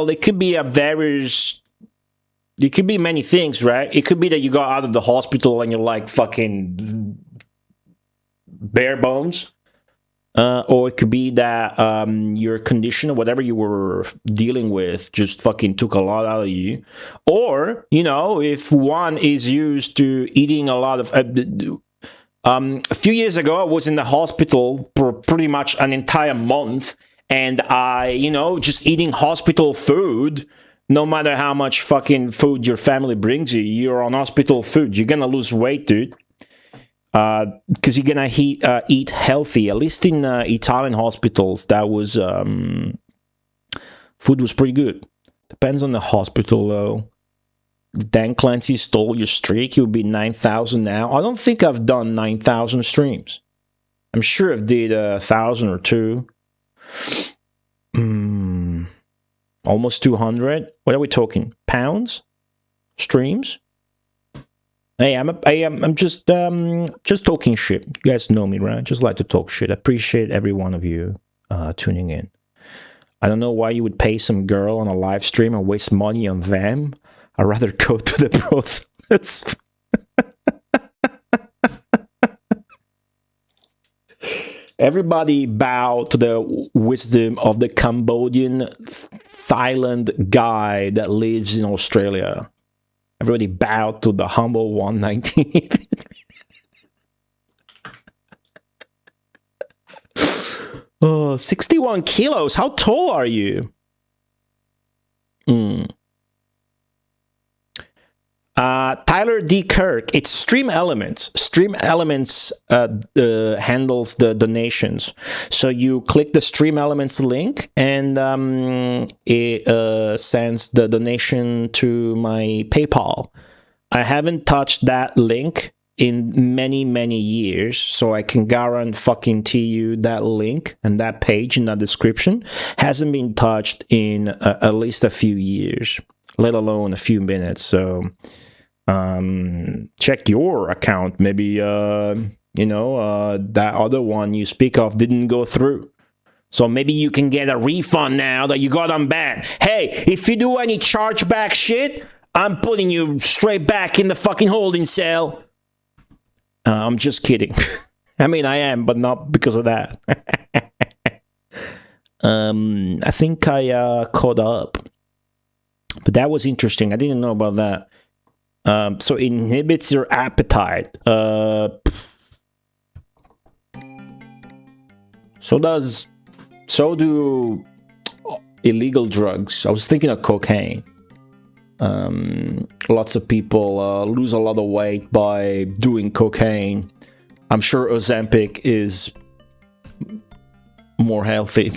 it could be it could be many things, right? It could be that you got out of the hospital and you're like fucking bare bones. Or it could be that your condition or whatever you were dealing with just fucking took a lot out of you. Or, you know, if one is used to eating a lot of... a few years ago, I was in the hospital for pretty much an entire month. And I, you know, just eating hospital food, no matter how much fucking food your family brings you, you're on hospital food. You're gonna lose weight, dude. Because you're gonna eat healthy. At least in Italian hospitals, that was food was pretty good. Depends on the hospital, though. Dan Clancy stole your streak. It would be 9,000 now. I don't think I've done 9,000 streams. I'm sure I've did 1,000 or 2. Almost 200. What are we talking? Pounds? Streams? Hey, I'm just talking shit. You guys know me, right? Just like to talk shit. I appreciate every one of you tuning in. I don't know why you would pay some girl on a live stream and waste money on them. I'd rather go to the brothel. Everybody bow to the wisdom of the Cambodian Thailand guy that lives in Australia. Everybody bowed to the humble 119. Oh, 61 kilos. How tall are you? Tyler D. Kirk. It's Stream Elements. Stream Elements handles the donations. So you click the Stream Elements link and it sends the donation to my PayPal. I haven't touched that link in many, many years, so I can guarantee you that link and that page in that description hasn't been touched in at least a few years, let alone a few minutes. So check your account. Maybe that other one you speak of didn't go through. So maybe you can get a refund now that you got unbanned. Hey, if you do any chargeback shit, I'm putting you straight back in the fucking holding cell. I'm just kidding. I mean, I am, but not because of that. I think I caught up. But that was interesting. I didn't know about that. So it inhibits your appetite. So do illegal drugs. I was thinking of cocaine. Lots of people lose a lot of weight by doing cocaine. I'm sure Ozempic is more healthy.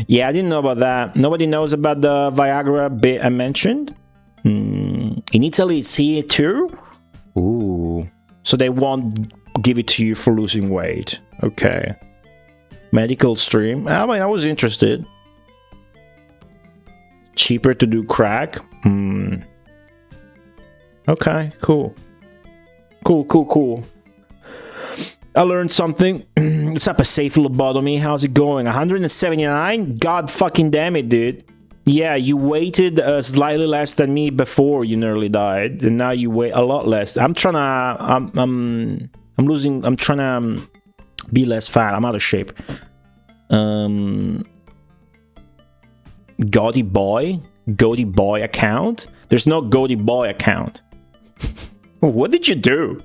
Yeah, I didn't know about that. Nobody knows about the Viagra bit I mentioned. In Italy, it's here too. Ooh, so they won't give it to you for losing weight. Okay. Medical stream. I mean, I was interested. Cheaper to do crack. Okay, cool. Cool. I learned something. What's up, a safe lobotomy? How's it going? 179? God fucking damn it, dude. Yeah, you waited slightly less than me before you nearly died, and now you wait a lot less. I'm trying to be less fat. I'm out of shape. Gaudy Boy account? There's no Gaudy Boy account. What did you do?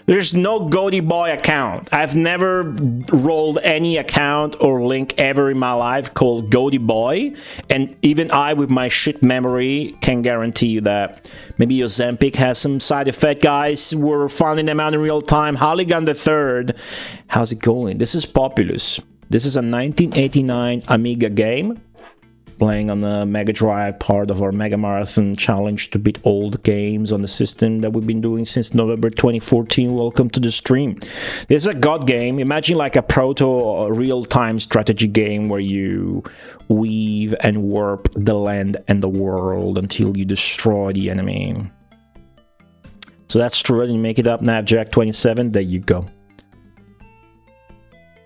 There's no Gaudy Boy account. I've never rolled any account or link ever in my life called Gaudy Boy, and even I, with my shit memory, can guarantee you that. Maybe Ozempic has some side effect, guys. We're finding them out in real time. Halligan the Third. How's it going? This is Populous. This is a 1989 Amiga game, playing on the Mega Drive, part of our Mega Marathon challenge to beat old games on the system that we've been doing since November 2014. Welcome to the stream. This is a god game. Imagine like a proto real-time strategy game where you weave and warp the land and the world until you destroy the enemy. So that's true. I didn't make it up. Napjack27. There you go.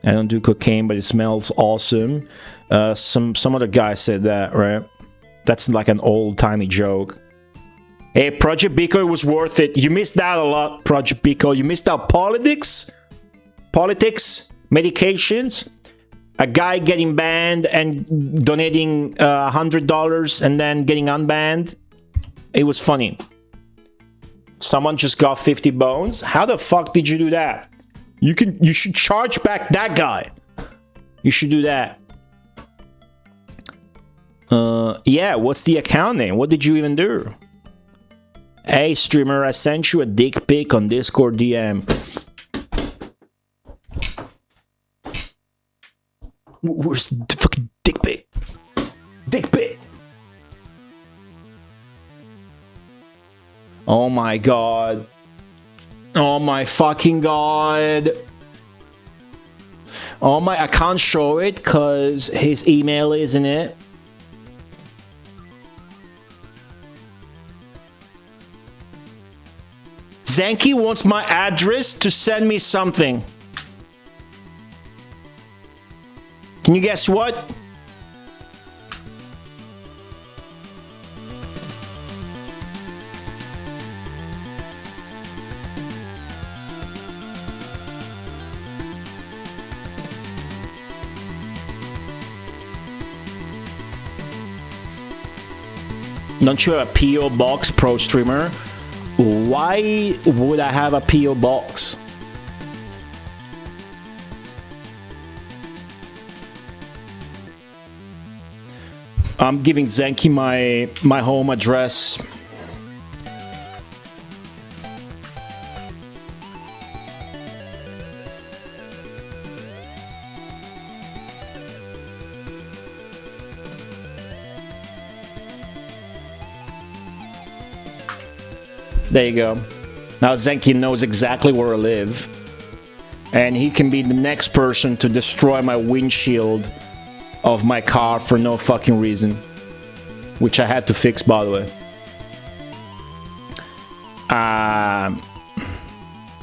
I don't do cocaine, but it smells awesome. Some other guy said that, right? That's like an old-timey joke. Hey, Project Bico, it was worth it. You missed out a lot, Project Bico. You missed out politics, medications, a guy getting banned and donating $100 and then getting unbanned. It was funny. Someone just got 50 bones. How the fuck did you do that? You should charge back that guy. You should do that. Yeah, what's the account name? What did you even do? Hey, streamer, I sent you a dick pic on Discord DM. Where's the fucking dick pic? Dick pic. Oh my god. Oh my fucking god. Oh my, I can't show it because his email is in it. Zenki wants my address to send me something. Can you guess what? Don't you have a P.O. Box, Pro Streamer? Why would I have a P.O. Box? I'm giving Zenki my home address. There you go. Now Zenki knows exactly where I live. And he can be the next person to destroy my windshield of my car for no fucking reason. Which I had to fix, by the way.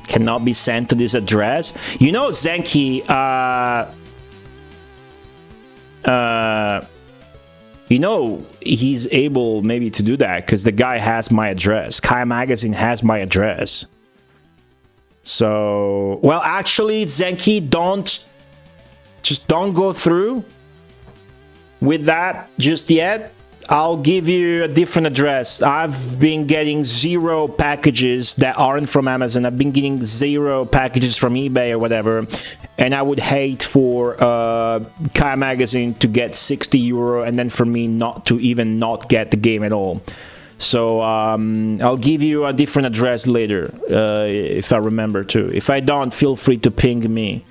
Cannot be sent to this address. You know, Zenki, you know, he's able maybe to do that because the guy has my address. Kai Magazine has my address. So, well, actually, Zenki, don't go through with that just yet. I'll give you a different address. I've been getting 0 packages that aren't from Amazon. I've been getting 0 packages from eBay or whatever. And I would hate for Kai Magazine to get 60 euro and then for me not to even not get the game at all. So I'll give you a different address later if I remember to. If I don't, feel free to ping me.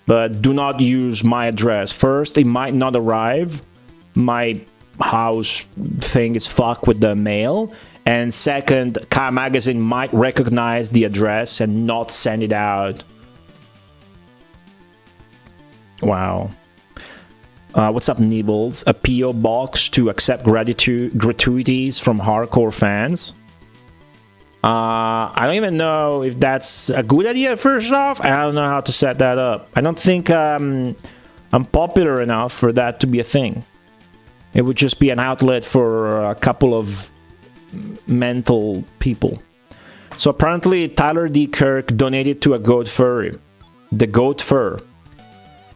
But do not use my address. First, it might not arrive. My house thing is fucked with the mail. And second, Kai Magazine might recognize the address and not send it out. Wow. What's up, Nibbles? A P.O. box to accept gratuities from hardcore fans. I don't even know if that's a good idea, first off. I don't know how to set that up. I don't think I'm popular enough for that to be a thing. It would just be an outlet for a couple of mental people. So apparently Tyler D. Kirk donated to a goat furry. The goat fur.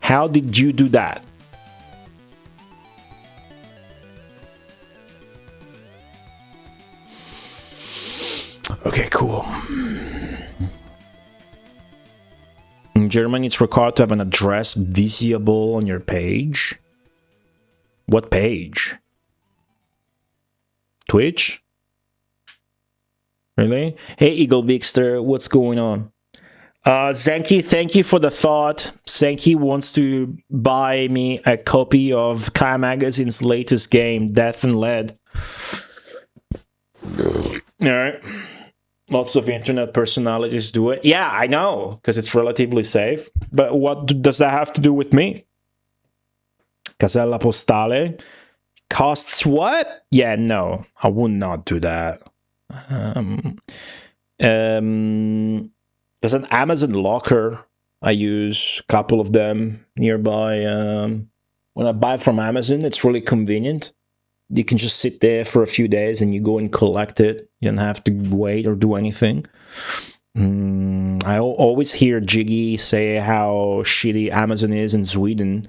How did you do that? Okay, cool. In Germany, it's required to have an address visible on your page. What page? Twitch? Really? Hey, Eagle Bigster, what's going on? Zenki, thank you for the thought. Zenki wants to buy me a copy of Kai Magazine's latest game, Death and Lead. Alright. Lots of internet personalities do it. Yeah, I know, because it's relatively safe. But what does that have to do with me? Casella Postale costs what? Yeah, no, I would not do that. There's an Amazon locker. I use a couple of them nearby. When I buy from Amazon, it's really convenient. You can just sit there for a few days and you go and collect it. You don't have to wait or do anything. I always hear Jiggy say how shitty Amazon is in Sweden.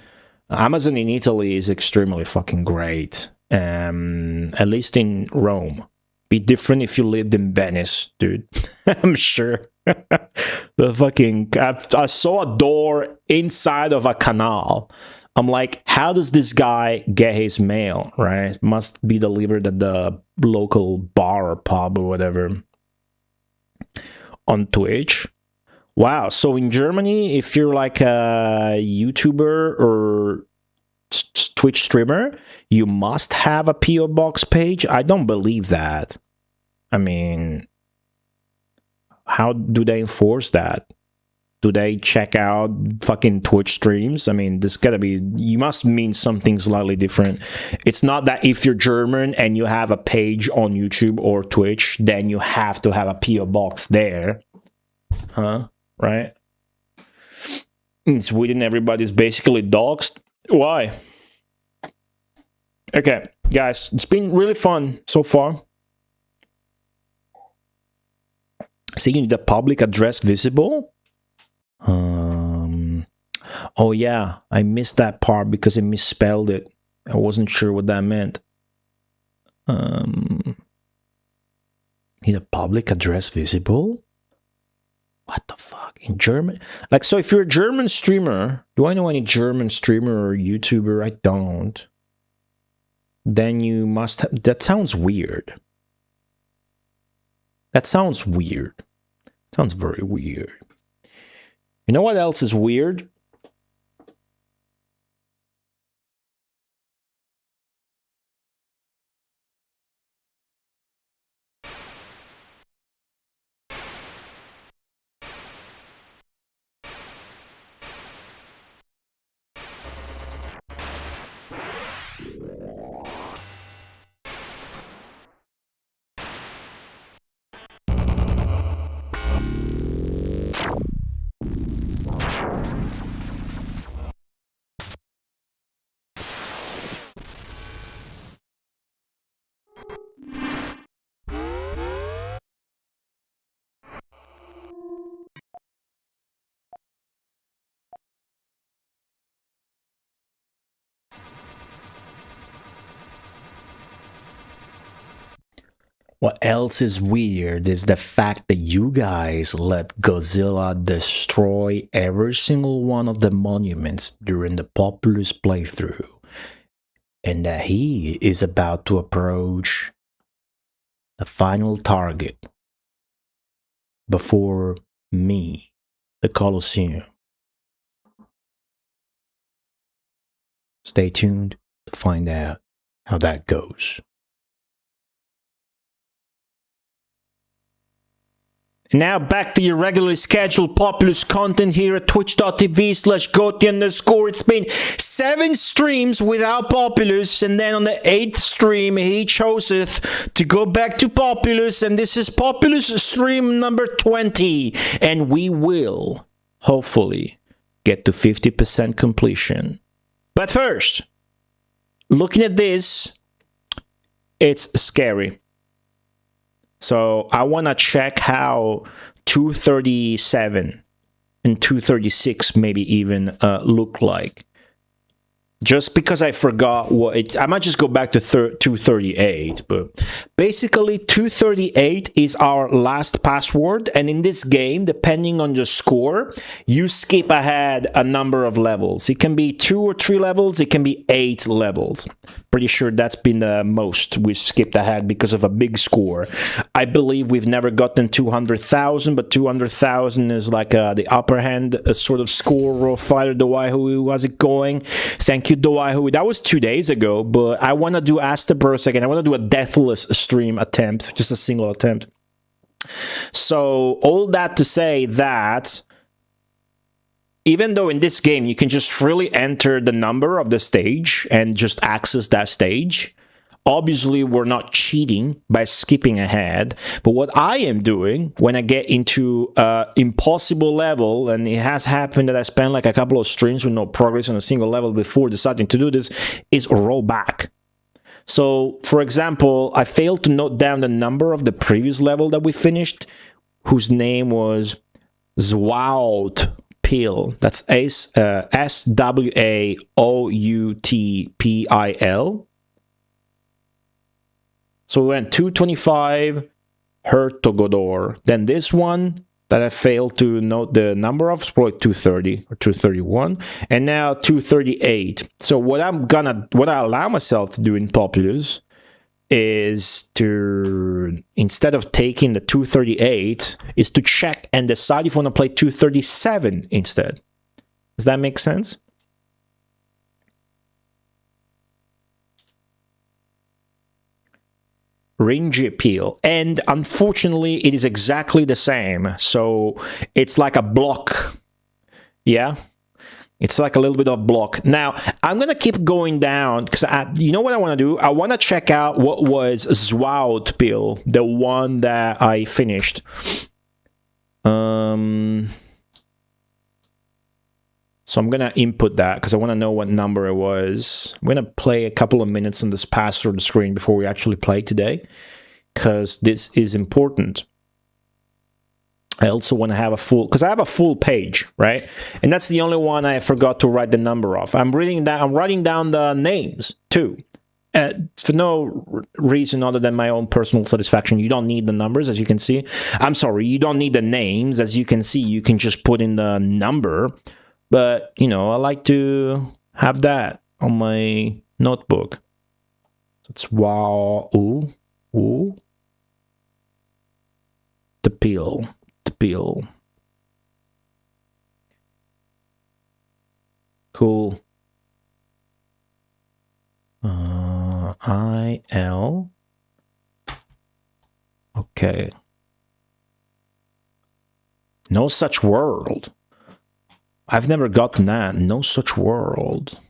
Amazon in Italy is extremely fucking great. At least in Rome. Be different if you lived in Venice, dude. I'm sure. The fucking... I saw a door inside of a canal. I'm like, how does this guy get his mail, right? It must be delivered at the local bar or pub or whatever. On Twitch. Wow, so in Germany, if you're like a YouTuber or Twitch streamer, you must have a PO box page? I don't believe that. I mean, how do they enforce that? Do they check out fucking Twitch streams? I mean, this gotta be... You must mean something slightly different. It's not that if you're German and you have a page on YouTube or Twitch, then you have to have a PO box there. Huh? Right? In Sweden, everybody's basically doxxed. Why? Okay, guys, it's been really fun so far. See, you need a public address visible? Oh yeah, I missed that part because I misspelled it. I wasn't sure what that meant. Need a public address visible? What the fuck? In German? Like, so if you're a German streamer, do I know any German streamer or YouTuber? I don't. Then you must have... That sounds weird. That sounds weird. Sounds very weird. You know what else is weird? What else is weird is the fact that you guys let Godzilla destroy every single one of the monuments during the Populous playthrough, and that he is about to approach the final target before me, the Colosseum. Stay tuned to find out how that goes. And now back to your regularly scheduled Populous content here at twitch.tv/goty_. It's been 7 streams without Populous, and then on the 8th stream he choseth to go back to Populous, and this is Populous stream number 20, and we will hopefully get to 50% completion. But first, looking at this, it's scary. So I want to check how 237 and 236 maybe even look like. Just because I forgot what it's... I might just go back to 238, but basically 238 is our last password, and in this game, depending on your score, you skip ahead a number of levels. It can be 2 or 3 levels, it can be 8 levels. Pretty sure that's been the most we skipped ahead because of a big score. I believe we've never gotten 200,000, but 200,000 is like the upper hand sort of score. Raw Fighter Dwaihu, how's it going? Thank you, Dwaihu. That was 2 days ago, but I want to do Astaburst again. I want to do a deathless stream attempt, just a single attempt. So all that to say that even though in this game you can just freely enter the number of the stage and just access that stage, obviously we're not cheating by skipping ahead, but what I am doing when I get into impossible level, and it has happened that I spent like a couple of streams with no progress on a single level before deciding to do this, is roll back. So, for example, I failed to note down the number of the previous level that we finished, whose name was Zwout Pil. That's SWAOUTPIL. So we went 225 Hertogodor. Then this one that I failed to note the number of is probably 230 or 231. And now 238. So what I allow myself to do in Populous is to, instead of taking the 238, is to check and decide if I want to play 237 instead. Does that make sense? Range appeal, and unfortunately it is exactly the same, so it's like a block. Yeah, it's like a little bit of block. Now I'm gonna keep going down because you know what I want to do? I want to check out what was Zwout Pil, the one that I finished. So I'm gonna input that because I want to know what number it was. I'm gonna play a couple of minutes on this pass through the screen before we actually play today, because this is important. I also want to have a full, because I have a full page, right? And that's the only one I forgot to write the number of. I'm writing down the names too, for no reason other than my own personal satisfaction. You don't need the numbers, as you can see. I'm sorry, you don't need the names, as you can see. You can just put in the number. But, you know, I like to have that on my notebook. It's wow, ooh. The peel. Cool. IL. Okay. No such world. I've never gotten that. No such world.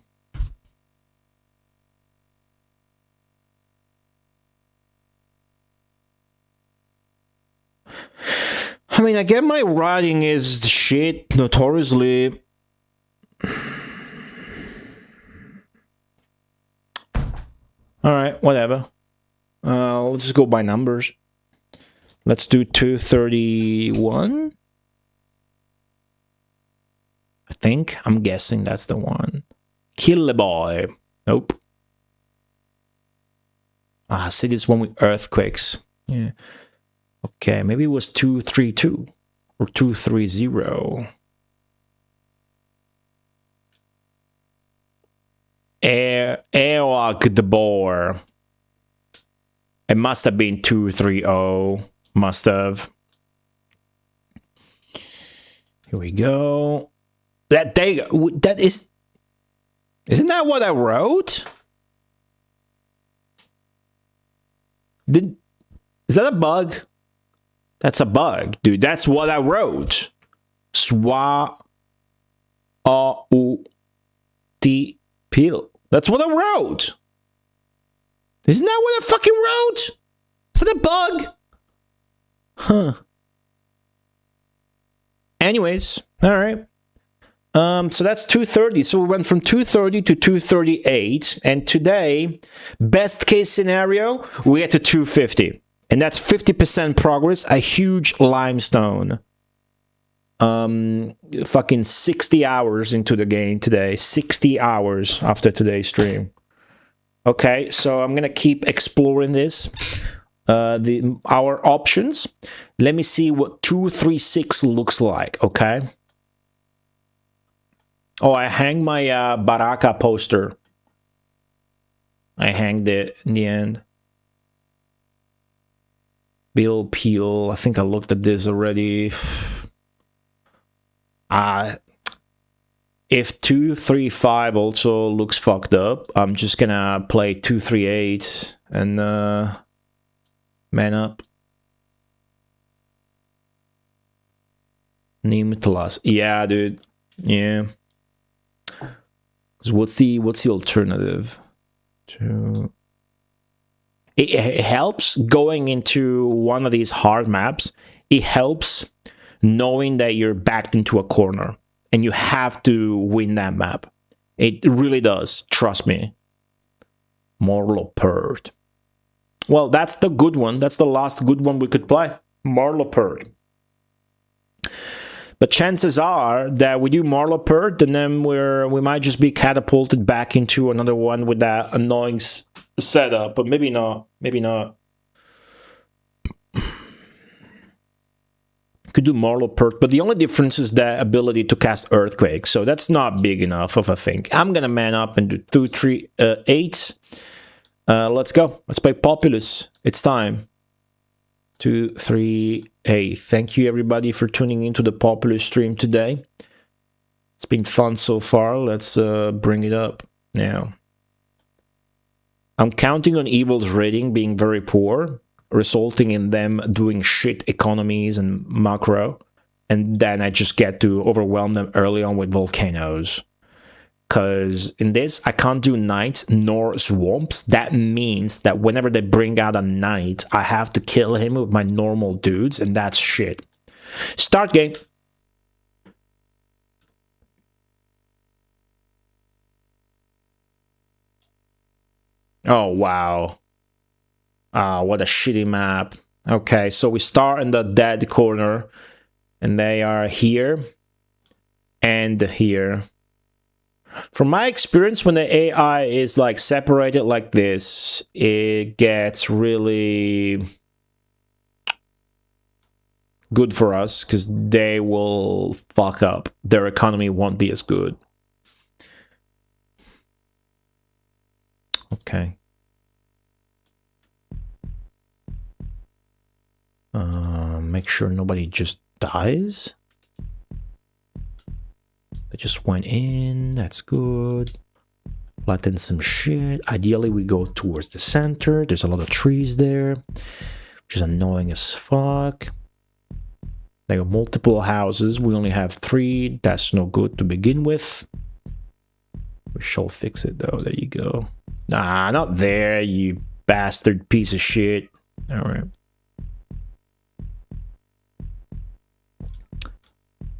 I mean, I get my writing is shit, notoriously. Alright, whatever. Let's just go by numbers. Let's do 231. I think. I'm guessing that's the one. Kill the boy. Nope. Ah, see this one with earthquakes. Yeah. Okay, maybe it was 232 or 230. Eog the boar. It must have been 230. Must have. Here we go. That is. Isn't that what I wrote? Is that a bug? That's a bug, dude. That's what I wrote. Swa T pil. That's what I wrote. Isn't that what I fucking wrote? Is that a bug? Huh. Anyways, all right. So that's 230. So we went from 230 to 238. And today, best case scenario, we get to 250. And that's 50% progress, a huge limestone. Fucking 60 hours into the game today. 60 hours after today's stream. Okay, so I'm gonna keep exploring this. Our options. Let me see what 236 looks like, okay? Oh, I hang my Baraka poster. I hanged it in the end. Bill Peel. I think I looked at this already. If 235 also looks fucked up, I'm just gonna play 238 and man up. Nimtlas. Yeah, dude. Yeah. What's the alternative? It helps going into one of these hard maps. It helps knowing that you're backed into a corner and you have to win that map. It really does. Trust me. Morloperd. Well, that's the good one. That's the last good one we could play. Morloperd. But chances are that we do Morloperd and then we might just be catapulted back into another one with that annoying setup. But maybe not. Maybe not. Could do Morloperd, but the only difference is the ability to cast Earthquake. So that's not big enough of a thing. I'm gonna man up and do 2, 3, 8. Let's go. Let's play Populous. It's time. 2, 3, 8. Thank you everybody for tuning into the Populous stream today. It's been fun so far. Let's bring it up now. I'm counting on Evil's rating being very poor, resulting in them doing shit economies and macro, and then I just get to overwhelm them early on with volcanoes. Because in this, I can't do knights nor swamps. That means that whenever they bring out a knight, I have to kill him with my normal dudes, and that's shit. Start game. Oh, wow. What a shitty map. Okay, so we start in the dead corner, and they are here and here. From my experience, when the AI is like separated like this, it gets really good for us because they will fuck up. Their economy won't be as good. Okay. Make sure nobody just dies. They just went in. That's good. Flatten some shit. Ideally, we go towards the center. There's a lot of trees there, which is annoying as fuck. There are multiple houses. We only have 3. That's no good to begin with. We shall fix it, though. There you go. Nah, not there, you bastard piece of shit. All right.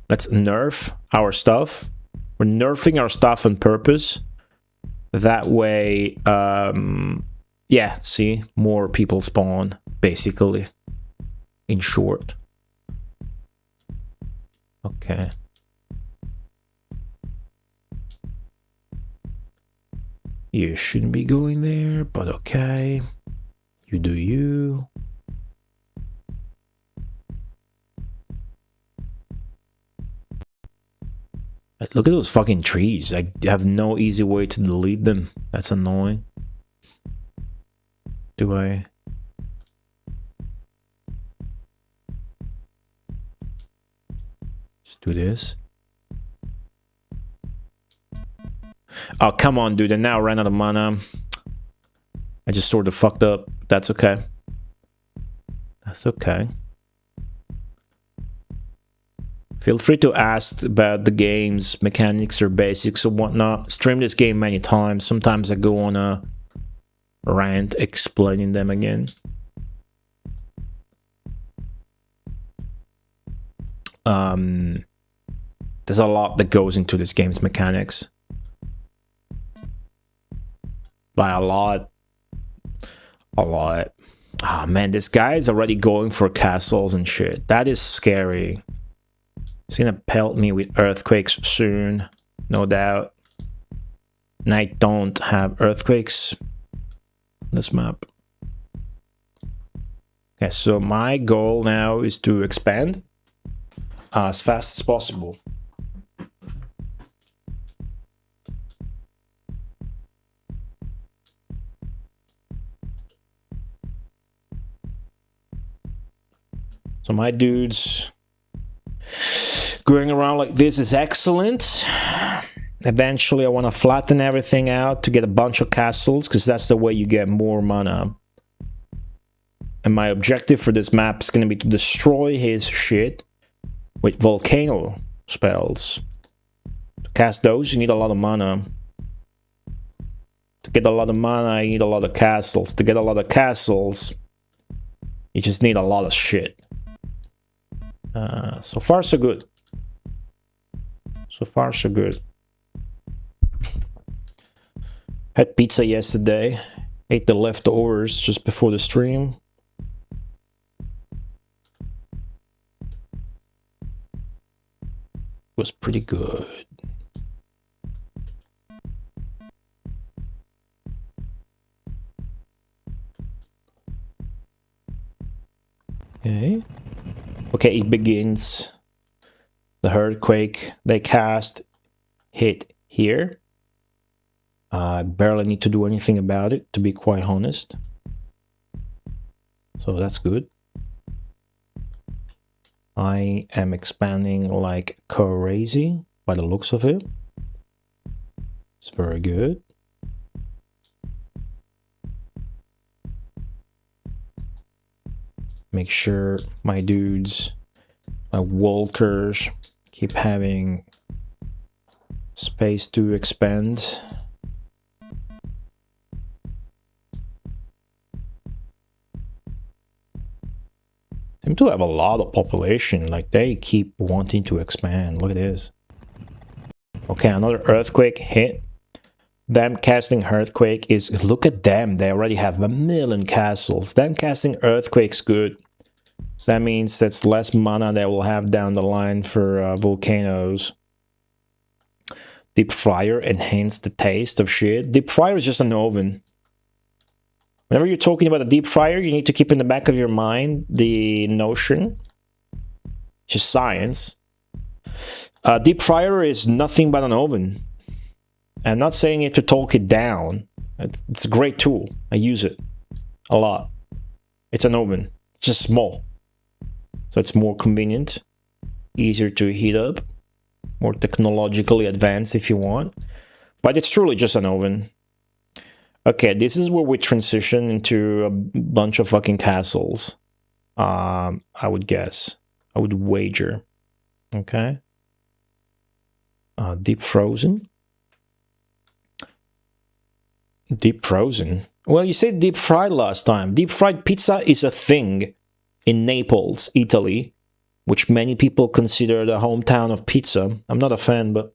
Let's nerf our stuff. We're nerfing our stuff on purpose. That way, yeah, see, more people spawn, basically, in short. Okay. You shouldn't be going there, but okay. You do you. Look at those fucking trees. I have no easy way to delete them. That's annoying. Do I? Just do this. Oh, come on, dude. I now ran out of mana. I just sort of fucked up. That's okay. That's okay. Feel free to ask about the game's mechanics or basics or whatnot. Stream this game many times. Sometimes I go on a rant explaining them again. There's a lot that goes into this game's mechanics. By a lot. A lot. Ah, man, this guy is already going for castles and shit. That is scary. He's gonna pelt me with earthquakes soon, no doubt. And I don't have earthquakes on this map. Okay, so my goal now is to expand as fast as possible. So my dudes going around like this is excellent. Eventually I want to flatten everything out to get a bunch of castles, because that's the way you get more mana. And my objective for this map is going to be to destroy his shit with volcano spells. To cast those, you need a lot of mana. To get a lot of mana, you need a lot of castles. To get a lot of castles, you just need a lot of shit. So far, so good. So far, so good. Had pizza yesterday. Ate the leftovers just before the stream. Was pretty good. Okay. Okay, it begins. The earthquake they cast hit here. I barely need to do anything about it, to be quite honest. So that's good. I am expanding like crazy by the looks of it. It's very good. Make sure my dudes, my walkers, keep having space to expand. Seem to have a lot of population, like they keep wanting to expand. Look at this. Okay, another earthquake hit. Them casting earthquake is, look at them, they already have 1,000,000 castles. Them casting earthquake's good. So that means that's less mana they will have down the line for volcanoes. Deep fryer enhance the taste of shit. Deep fryer is just an oven. Whenever you're talking about a deep fryer, you need to keep in the back of your mind the notion, which is science. A deep fryer is nothing but an oven. I'm not saying it to talk it down. It's a great tool. I use it a lot. It's an oven. It's just small. So it's more convenient, easier to heat up, more technologically advanced if you want. But it's truly just an oven. Okay, this is where we transition into a bunch of fucking castles. I would guess. I would wager. Okay. Deep frozen. Deep frozen. Well, you said deep fried last time. Deep fried pizza is a thing in Naples, Italy, which many people consider the hometown of pizza. I'm not a fan, but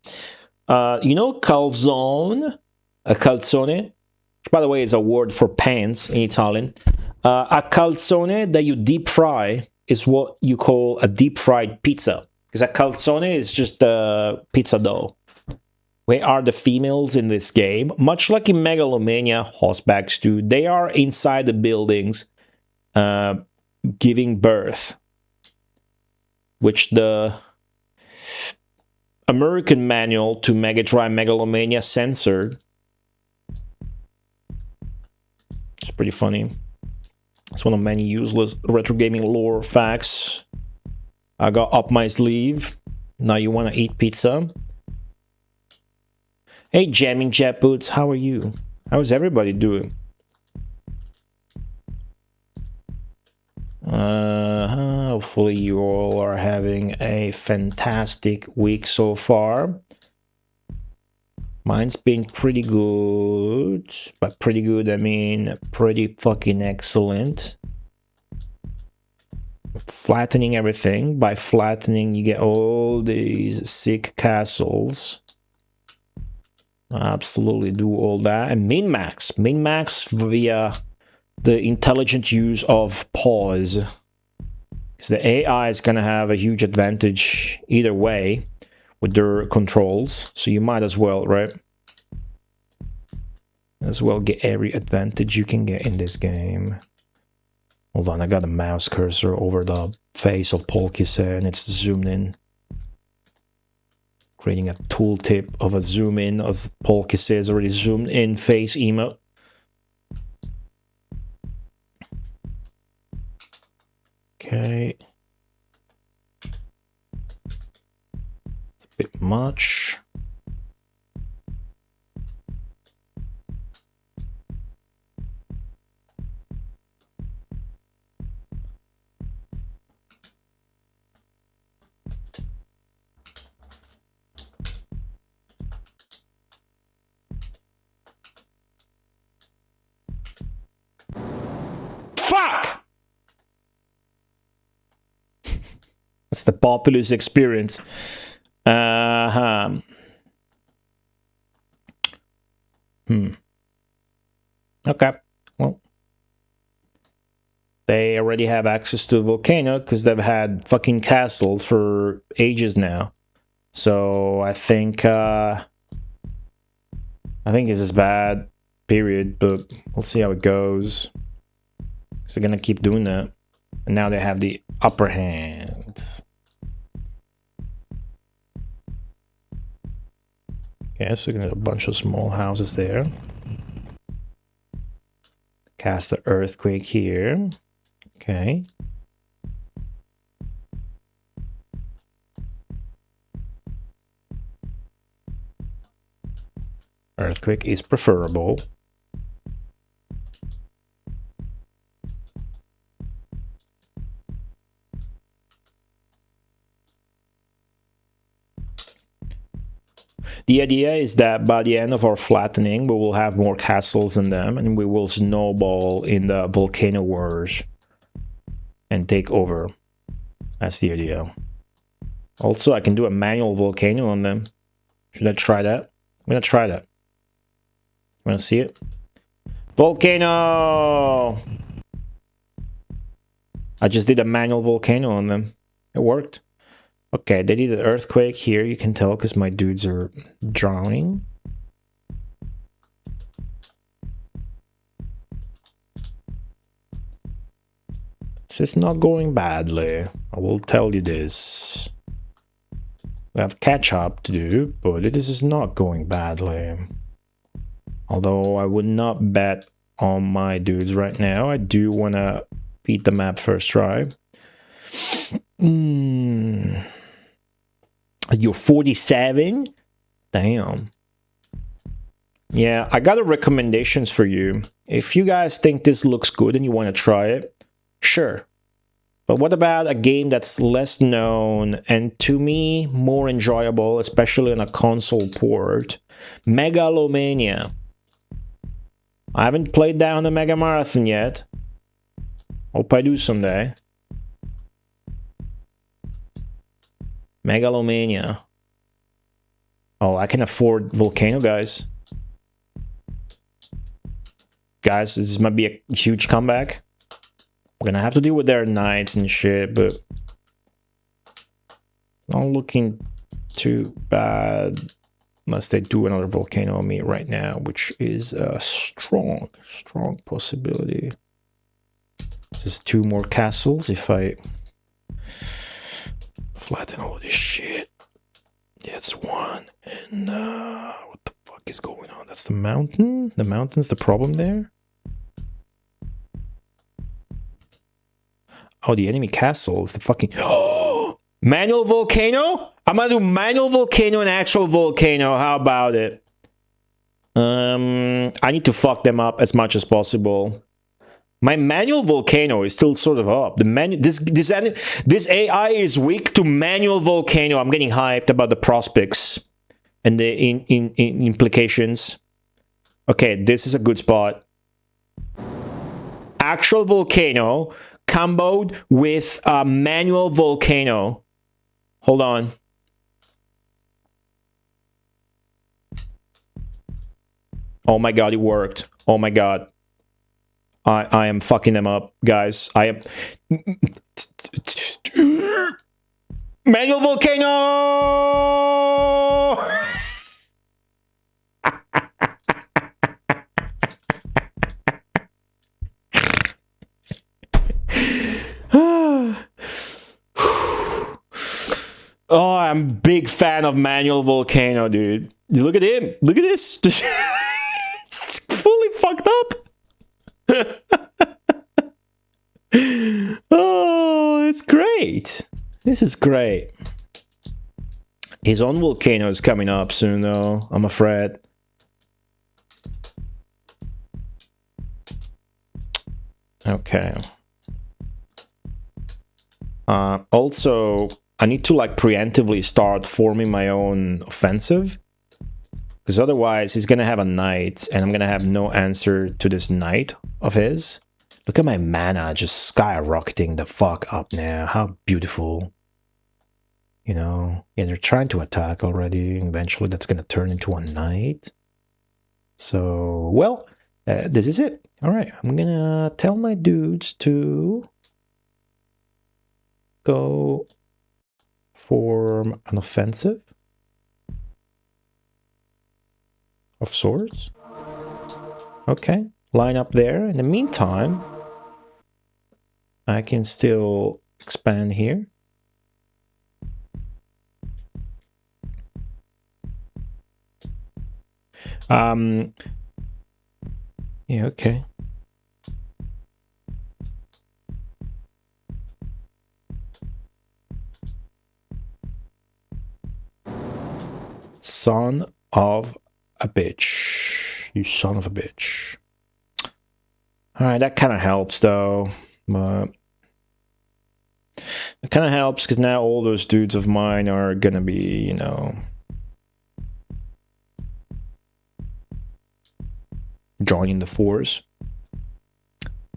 you know calzone? A calzone? Which, by the way, is a word for pants in Italian. A calzone that you deep fry is what you call a deep fried pizza. Because a calzone is just a pizza dough. Where are the females in this game? Much like in Megalomania, Horseback Stew, they are inside the buildings giving birth. Which the American manual to Mega Drive Megalomania censored. It's pretty funny. It's one of many useless retro gaming lore facts I got up my sleeve. Now you want to eat pizza? Hey, Jamming Jet Boots, how are you? How's everybody doing? Hopefully you all are having a fantastic week so far. Mine's been pretty good. By pretty good, I mean pretty fucking excellent. Flattening everything. By flattening, you get all these sick castles. Absolutely do all that. And min-max. Min-max via the intelligent use of pause. Because the AI is going to have a huge advantage either way with their controls. So you might as well, right? As well get every advantage you can get in this game. Hold on, I got a mouse cursor over the face of Paul Kisse and it's zoomed in. Creating a tooltip of a zoom in of Paul Kisse's already zoomed in face emote. Okay. It's a bit much. fuck? That's the Populous experience. Okay, well, they already have access to a volcano because they've had fucking castles for ages now. So I think this is bad, period, but we'll see how it goes. So they're gonna keep doing that. And now they have the upper hand. Okay, so we're gonna have a bunch of small houses there. Cast the earthquake here. Okay. Earthquake is preferable. The idea is that by the end of our flattening, we will have more castles than them, and we will snowball in the volcano wars and take over. That's the idea. Also, I can do a manual volcano on them. Should I try that? I'm gonna try that. Wanna see it? Volcano! I just did a manual volcano on them. It worked. Okay, they did an earthquake here. You can tell because my dudes are drowning. This is not going badly. I will tell you this. We have catch up to do, but this is not going badly. Although I would not bet on my dudes right now. I do want to beat the map first try. You're 47? Damn. Yeah, I got a recommendations for you. If you guys think this looks good and you want to try it, sure. But what about a game that's less known and to me more enjoyable, especially on a console port? Megalomania. I haven't played that on the Mega Marathon yet. Hope I do someday. Megalomania. Oh, I can afford Volcano, guys. Guys, this might be a huge comeback. We're gonna have to deal with their knights and shit, but not looking too bad unless they do another volcano on me right now, which is a strong possibility. This is 2 more castles if I flatten all this shit. Yeah, it's 1. And what the fuck is going on? That's the mountain? The mountain's the problem there? Oh, the enemy castle is the fucking... Manual volcano? I'm gonna do manual volcano and actual volcano. How about it? I need to fuck them up as much as possible. My manual volcano is still sort of up. This AI is weak to manual volcano. I'm getting hyped about the prospects and the implications. Okay, this is a good spot. Actual volcano comboed with a manual volcano. Hold on. Oh my god, it worked. Oh my god. I am fucking them up, guys. I am... Manual volcano! Oh, I'm a big fan of manual volcano, dude. Look at him. Look at this. It's fully fucked up. Oh, it's great. This is great. His own volcano is coming up soon, though, I'm afraid. Okay. Also, I need to like preemptively start forming my own offensive. Because otherwise, he's going to have a knight, and I'm going to have no answer to this knight of his. Look at my mana just skyrocketing the fuck up now. How beautiful. You know, yeah, they're trying to attack already. Eventually that's going to turn into a knight. So, well, this is it. All right, I'm going to tell my dudes to go form an offensive of sorts. Okay, line up there. In the meantime, I can still expand here. Yeah, okay. Son of a bitch. You son of a bitch. Alright, that kind of helps though. But it kind of helps because now all those dudes of mine are gonna be, you know, joining the force.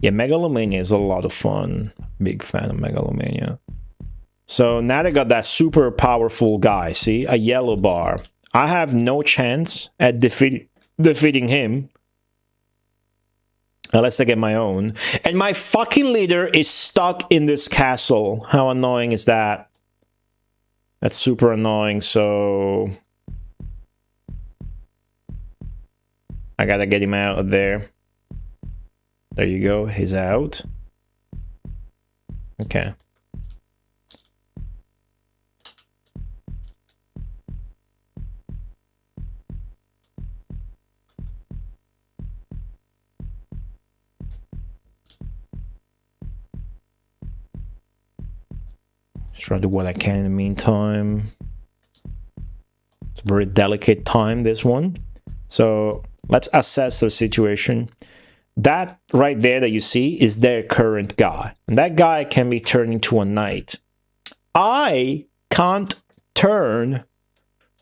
Yeah, Megalomania is a lot of fun. Big fan of Megalomania. So now they got that super powerful guy, see? A yellow bar. I have no chance at defeating him. Unless I get my own. And my fucking leader is stuck in this castle. How annoying is that? That's super annoying, so I gotta get him out of there. There you go, he's out. Okay. Just try to do what I can in the meantime. It's a very delicate time, this one. So let's assess the situation. That right there that you see is their current guy. And that guy can be turned into a knight. I can't turn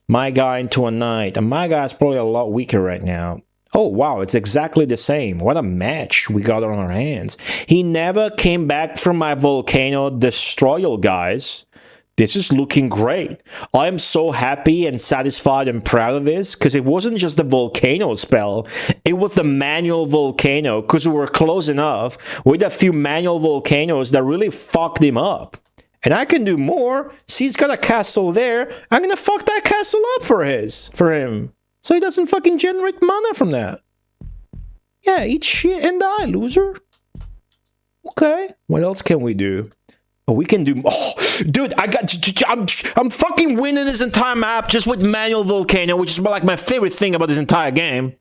my guy into a knight. And my guy's probably a lot weaker right now. Oh, wow, it's exactly the same. What a match we got on our hands. He never came back from my volcano destroyal, guys. This is looking great. I'm so happy and satisfied and proud of this because it wasn't just the volcano spell. It was the manual volcano because we were close enough with a few manual volcanoes that really fucked him up. And I can do more. See, he's got a castle there. I'm going to fuck that castle up for him. So he doesn't fucking generate mana from that. Yeah, eat shit and die, loser. Okay, what else can we do? Oh, we can do... Oh, dude, I'm fucking winning this entire map just with manual volcano, which is like my favorite thing about this entire game.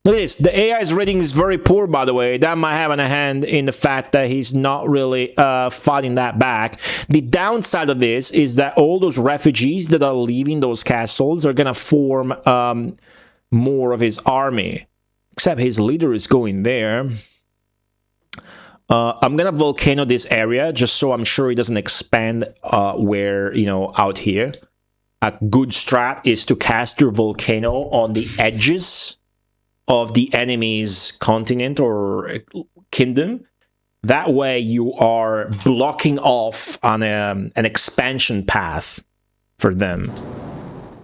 Look at this. The AI's rating is very poor, by the way. That might have a hand in the fact that he's not really fighting that back. The downside of this is that all those refugees that are leaving those castles are going to form more of his army. Except his leader is going there. I'm going to volcano this area just so I'm sure he doesn't expand where, you know, out here. A good strat is to cast your volcano on the edges of the enemy's continent or kingdom. That way you are blocking off on an expansion path for them.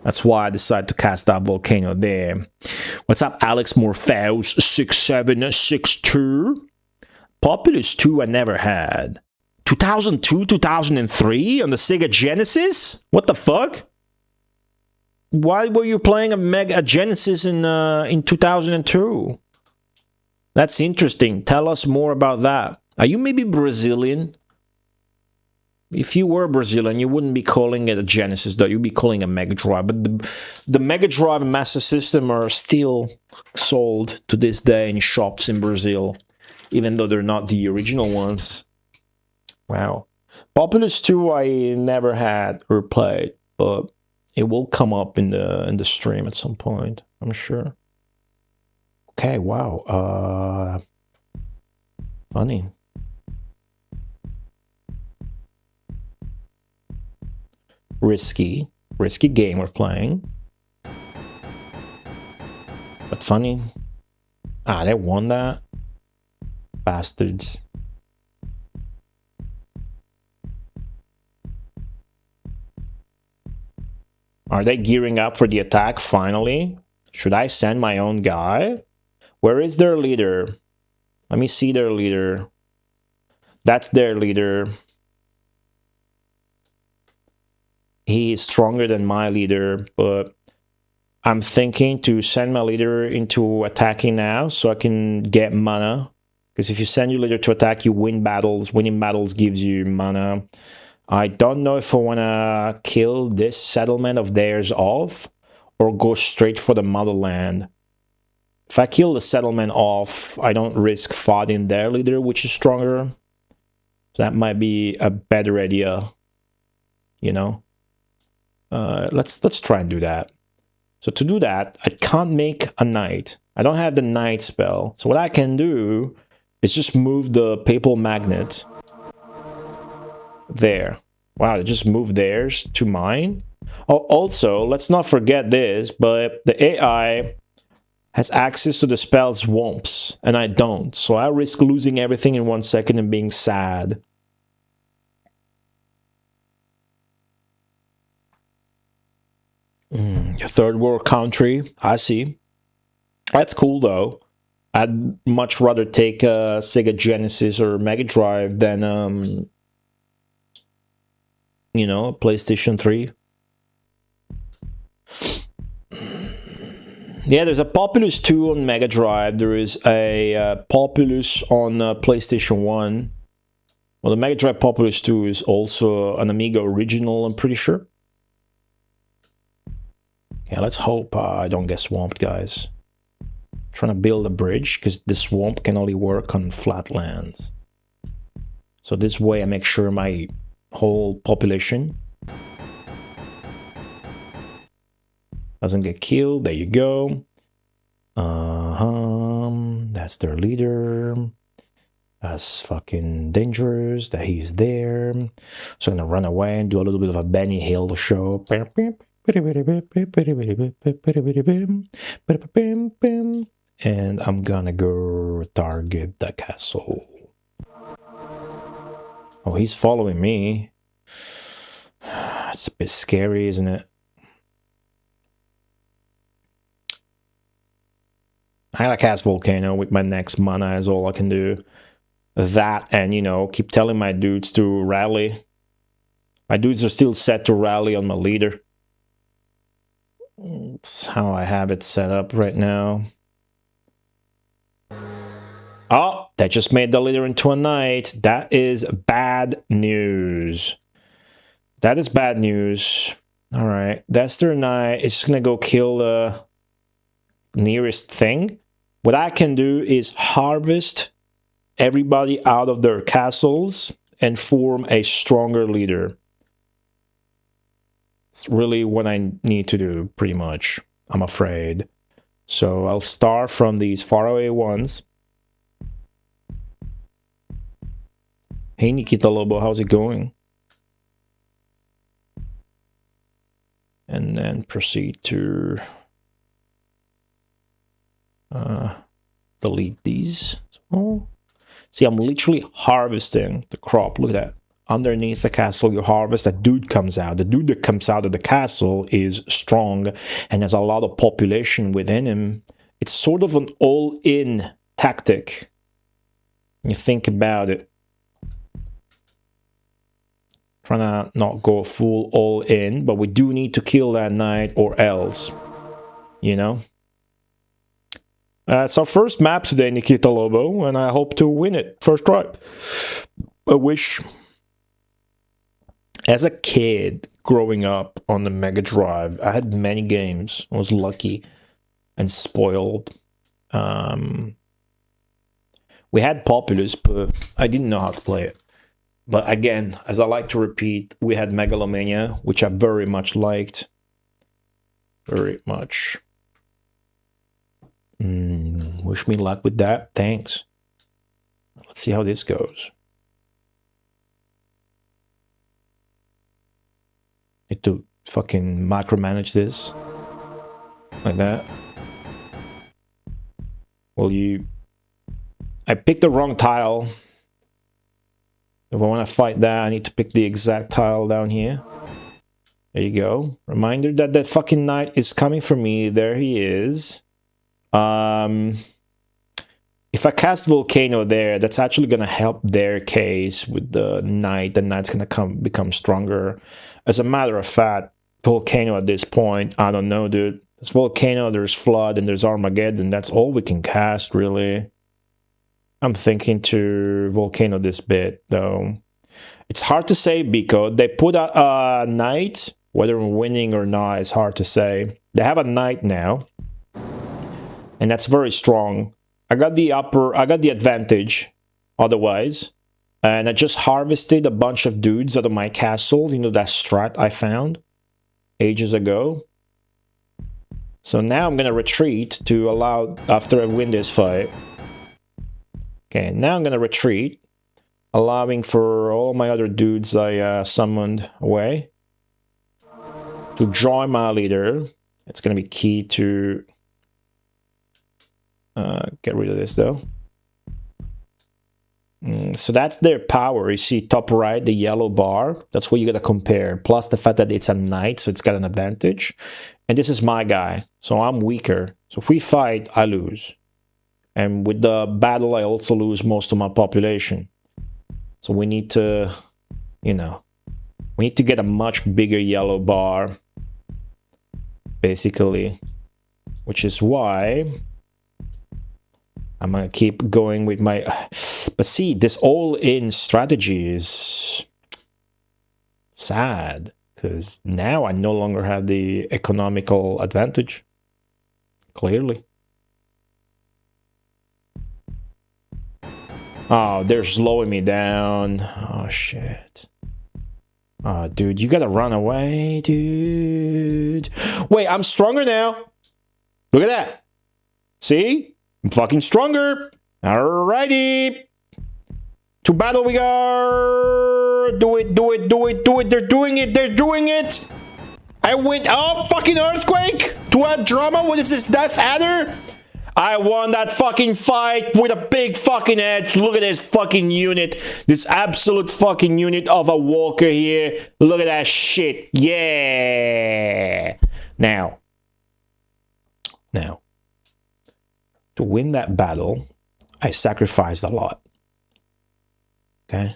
That's why I decided to cast that volcano there. What's up, Alex Morpheus 6762? Populous 2 I never had. 2002, 2003 on the Sega Genesis? What the fuck? Why were you playing a Genesis in 2002? That's interesting. Tell us more about that. Are you maybe Brazilian? If you were Brazilian, you wouldn't be calling it a Genesis, though. You'd be calling it a Mega Drive. But the Mega Drive and Master System are still sold to this day in shops in Brazil, even though they're not the original ones. Wow. Populous 2 I never had or played, but it will come up in the stream at some point, I'm sure. Okay, wow. Funny. Risky game we're playing. But funny. Ah, they won that? Bastards. Are they gearing up for the attack finally? Should I send my own guy? Where is their leader? Let me see their leader. That's their leader. He is stronger than my leader, but I'm thinking to send my leader into attacking now so I can get mana. Because if you send your leader to attack, you win battles. Winning battles gives you mana. I don't know if I want to kill this settlement of theirs off or go straight for the motherland. If I kill the settlement off, I don't risk fighting their leader, which is stronger. So that might be a better idea, you know. Let's try and do that. So to do that, I can't make a knight. I don't have the knight spell. So what I can do is just move the papal magnet there. Wow, they just moved theirs to mine. Oh, also, let's not forget this, but the AI has access to the spell Swamps, and I don't. So I risk losing everything in 1 second and being sad. A third world country, I see. That's cool though. I'd much rather take a Sega Genesis or Mega Drive than, you know, a PlayStation 3. Yeah, there's a Populous 2 on Mega Drive. There is a Populous on PlayStation 1. Well, the Mega Drive Populous 2 is also an Amiga original, I'm pretty sure. Yeah, let's hope I don't get swamped, guys. I'm trying to build a bridge, because the swamp can only work on flat lands. So this way I make sure my whole population doesn't get killed. There you go. That's their leader. That's fucking dangerous that he's there. So I'm gonna run away and do a little bit of a Benny Hill show. And I'm gonna go target the castle. Oh, he's following me. It's a bit scary, isn't it? I gotta cast Volcano with my next mana is all I can do. That and, you know, keep telling my dudes to rally. My dudes are still set to rally on my leader. It's how I have it set up right now. Oh, that just made the leader into a knight. That is bad news. That is bad news. All right, that's their knight. It's just gonna go kill the nearest thing. What I can do is harvest everybody out of their castles and form a stronger leader. It's really what I need to do, pretty much, I'm afraid. So I'll start from these faraway ones. Hey, Nikita Lobo, how's it going? And then proceed to delete these. Oh. See, I'm literally harvesting the crop. Look at that. Underneath the castle, you harvest, a dude comes out. The dude that comes out of the castle is strong and has a lot of population within him. It's sort of an all-in tactic. When you think about it. Trying to not go full all-in, but we do need to kill that knight or else. You know? It's our first map today, Nikita Lobo, and I hope to win it first try. I wish... As a kid, growing up on the Mega Drive, I had many games. I was lucky and spoiled. We had Populous, but I didn't know how to play it. But again, as I like to repeat, we had Megalomania, which I very much liked. Very much. Wish me luck with that. Thanks. Let's see how this goes. Need to fucking micromanage this. Like that. Will you... I picked the wrong tile. If I want to fight that, I need to pick the exact tile down here. There you go. Reminder that that fucking knight is coming for me. There he is. If I cast Volcano there, that's actually going to help their case with the knight. The knight's going to become stronger. As a matter of fact, Volcano at this point, I don't know, dude. There's Volcano, there's Flood, and there's Armageddon. That's all we can cast, really. I'm thinking to Volcano this bit, though. It's hard to say, Biko. They put a knight. Whether we're winning or not is hard to say. They have a knight now. And that's very strong. I got the advantage otherwise. And I just harvested a bunch of dudes out of my castle. You know, that strat I found ages ago. So now I'm going to retreat to allow, after I win this fight. Okay, now I'm going to retreat, allowing for all my other dudes I summoned away to join my leader. It's going to be key to get rid of this, though. So that's their power. You see top right, the yellow bar. That's what you got to compare. Plus the fact that it's a knight, so it's got an advantage. And this is my guy, so I'm weaker. So if we fight, I lose. And with the battle, I also lose most of my population. So we need to, you know, we need to get a much bigger yellow bar, basically. Which is why I'm going to keep going with my... But see, this all-in strategy is sad. Because now I no longer have the economical advantage. Clearly. Oh, they're slowing me down. Oh, shit. Oh, dude, you gotta run away, dude. Wait, I'm stronger now. Look at that. See? I'm fucking stronger. Alrighty. To battle we go. Do it, do it, do it, do it. They're doing it, they're doing it. I went up, fucking earthquake. To add drama, what is this, Death Adder? I won that fucking fight with a big fucking edge. Look at this fucking unit. This absolute fucking unit of a walker here. Look at that shit. Yeah. Now, to win that battle, I sacrificed a lot. Okay?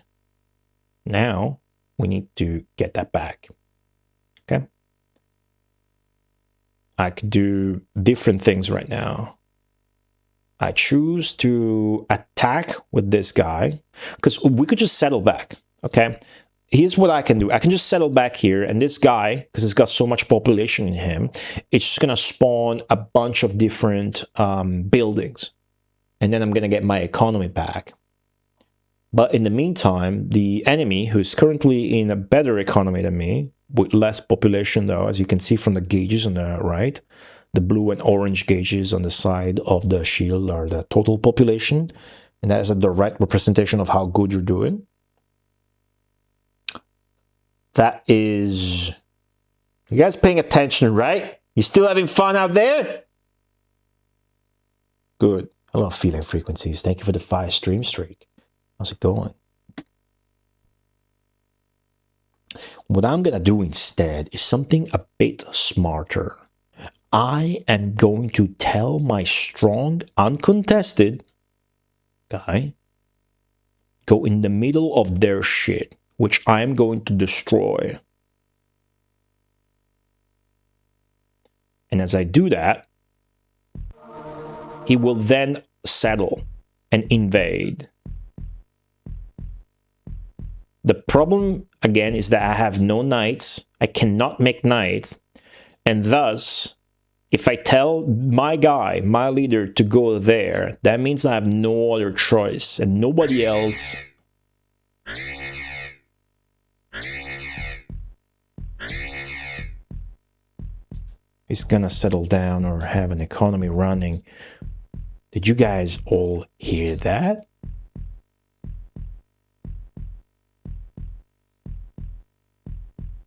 Now, we need to get that back. Okay? I could do different things right now. I choose to attack with this guy, because we could just settle back, okay? Here's what I can do. I can just settle back here, and this guy, because he's got so much population in him, it's just going to spawn a bunch of different buildings. And then I'm going to get my economy back. But in the meantime, the enemy, who's currently in a better economy than me, with less population though, as you can see from the gauges on the right, the blue and orange gauges on the side of the shield are the total population. And that is a direct representation of how good you're doing. That is... You guys paying attention, right? You still having fun out there? Good. Hello, Feeling Frequencies. Thank you for the 5 stream streak. How's it going? What I'm going to do instead is something a bit smarter. I am going to tell my strong, uncontested guy, go in the middle of their shit, which I'm going to destroy. And as I do that, he will then settle and invade. The problem, again, is that I have no knights. I cannot make knights. And thus, if I tell my guy, my leader, to go there, that means I have no other choice. And nobody else... is gonna settle down or have an economy running. Did you guys all hear that?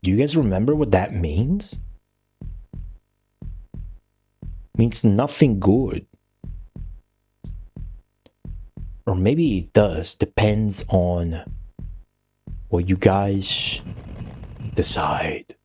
Do you guys remember what that means? It means nothing good. Or maybe it does. Depends on what you guys decide.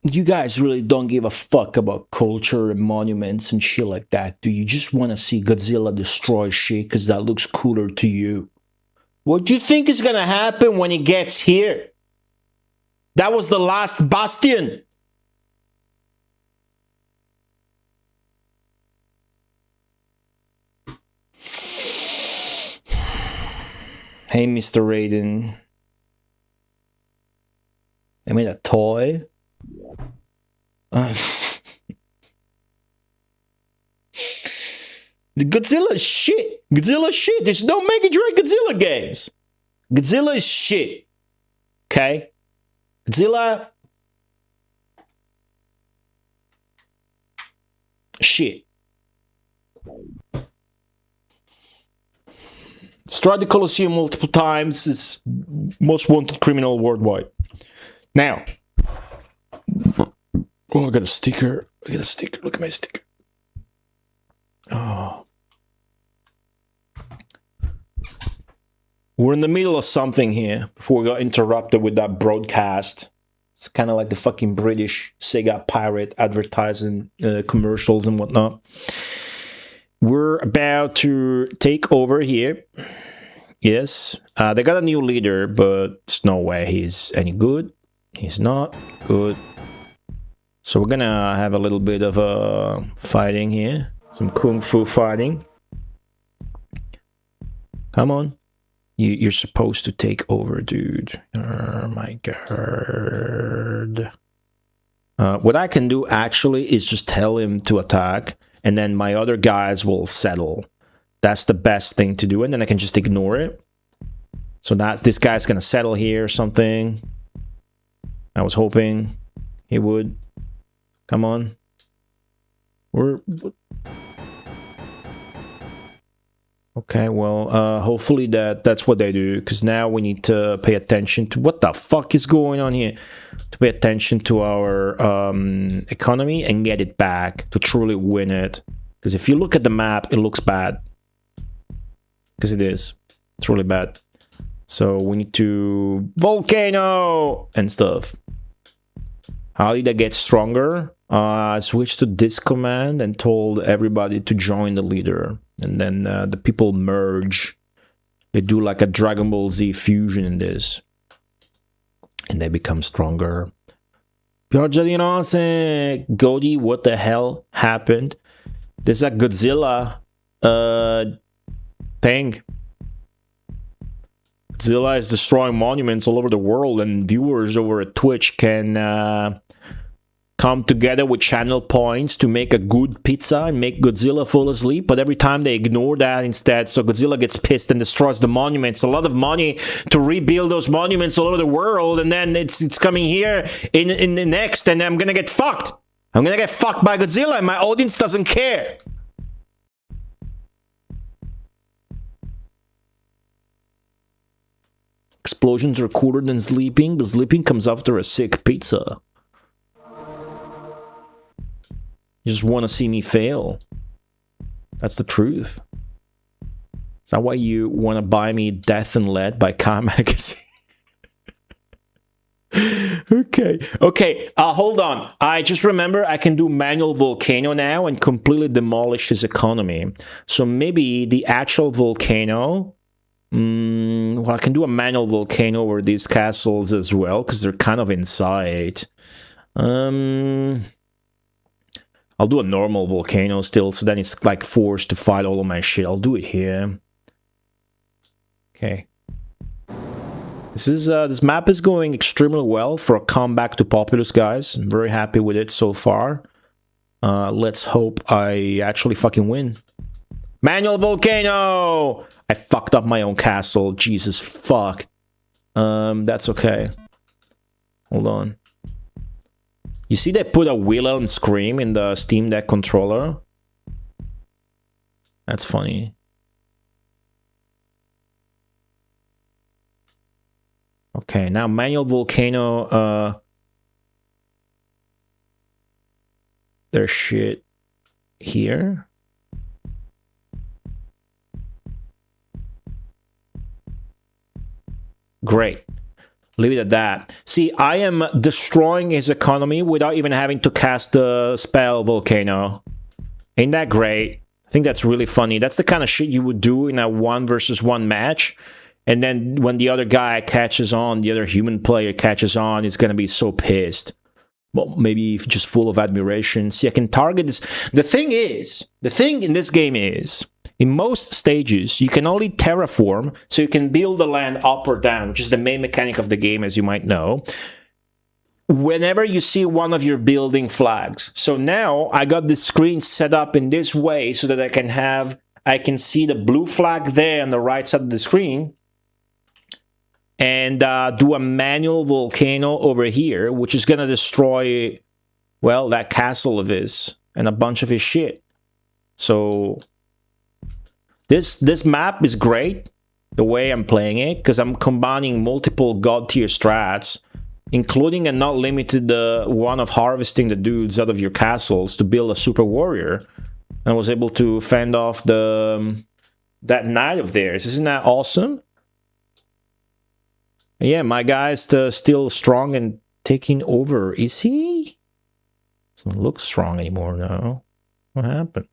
You guys really don't give a fuck about culture and monuments and shit like that, do you? Just want to see Godzilla destroy shit because that looks cooler to you. What do you think is gonna happen when he gets here? That was the last bastion. Hey, Mr. Raiden. I made a toy. The Godzilla is shit. Godzilla is shit. There's no Mega Drive Godzilla games. Godzilla is shit. Okay? Godzilla. Shit. Destroyed the Colosseum multiple times. Is most wanted criminal worldwide. Now, oh, I got a sticker. Look at my sticker. Oh. We're in the middle of something here before we got interrupted with that broadcast. It's kind of like the fucking British Sega pirate advertising commercials and whatnot. We're about to take over here. Yes. They got a new leader, but there's no way he's any good. He's not good. So we're gonna have a little bit of fighting here. Some kung fu fighting. Come on. You're supposed to take over, dude. Oh my god. What I can do actually is just tell him to attack, and then my other guys will settle. That's the best thing to do, and then I can just ignore it. So this guy's gonna settle here or something. I was hoping he would. Come on. Okay, well, hopefully that's what they do, because now we need to pay attention to what the fuck is going on here. To pay attention to our economy and get it back to truly win it. Because if you look at the map, it looks bad. Because it is. It's really bad. So we need to volcano and stuff. How did I get stronger? I switched to this command and told everybody to join the leader. And then the people merge. They do like a Dragon Ball Z fusion in this. And they become stronger. Godi, what the hell happened? There's a Godzilla thing. Godzilla is destroying monuments all over the world, and viewers over at Twitch can come together with channel points to make a good pizza and make Godzilla fall asleep, but every time they ignore that instead, so Godzilla gets pissed and destroys the monuments. A lot of money to rebuild those monuments all over the world, and then it's coming here in the next, and I'm gonna get fucked. I'm gonna get fucked by Godzilla, and my audience doesn't care. Explosions are cooler than sleeping, but sleeping comes after a sick pizza. You just want to see me fail. That's the truth. Is that why you want to buy me Death and Lead by Car Magazine? Okay, hold on. I just remember I can do manual volcano now and completely demolish his economy. So maybe the actual volcano... well, I can do a manual volcano over these castles as well, because they're kind of inside. I'll do a normal volcano still, so then it's like forced to fight all of my shit. I'll do it here. Okay. This map is going extremely well for a comeback to Populous, guys. I'm very happy with it so far. Let's hope I actually fucking win. Manual volcano! I fucked up my own castle. Jesus fuck. That's okay. Hold on. You see they put a Wilhelm scream in the Steam Deck controller? That's funny. Okay, now manual volcano, there's shit here. Great. Leave it at that. See, I am destroying his economy without even having to cast the spell Volcano. Ain't that great? I think that's really funny. That's the kind of shit you would do in a 1 versus 1 match. And then when the other guy catches on, the other human player catches on, he's gonna be so pissed. Well, maybe just full of admiration. See, I can target this. The thing in this game is, in most stages, you can only terraform, so you can build the land up or down, which is the main mechanic of the game, as you might know, whenever you see one of your building flags. So now, I got this screen set up in this way so that I can see the blue flag there on the right side of the screen, and do a manual volcano over here, which is gonna destroy, well, that castle of his, and a bunch of his shit. So This map is great the way I'm playing it because I'm combining multiple god tier strats, including and not limited the one of harvesting the dudes out of your castles to build a super warrior. And I was able to fend off that knight of theirs. Isn't that awesome? Yeah, my guy's still strong and taking over. Is he? Doesn't look strong anymore now. What happened?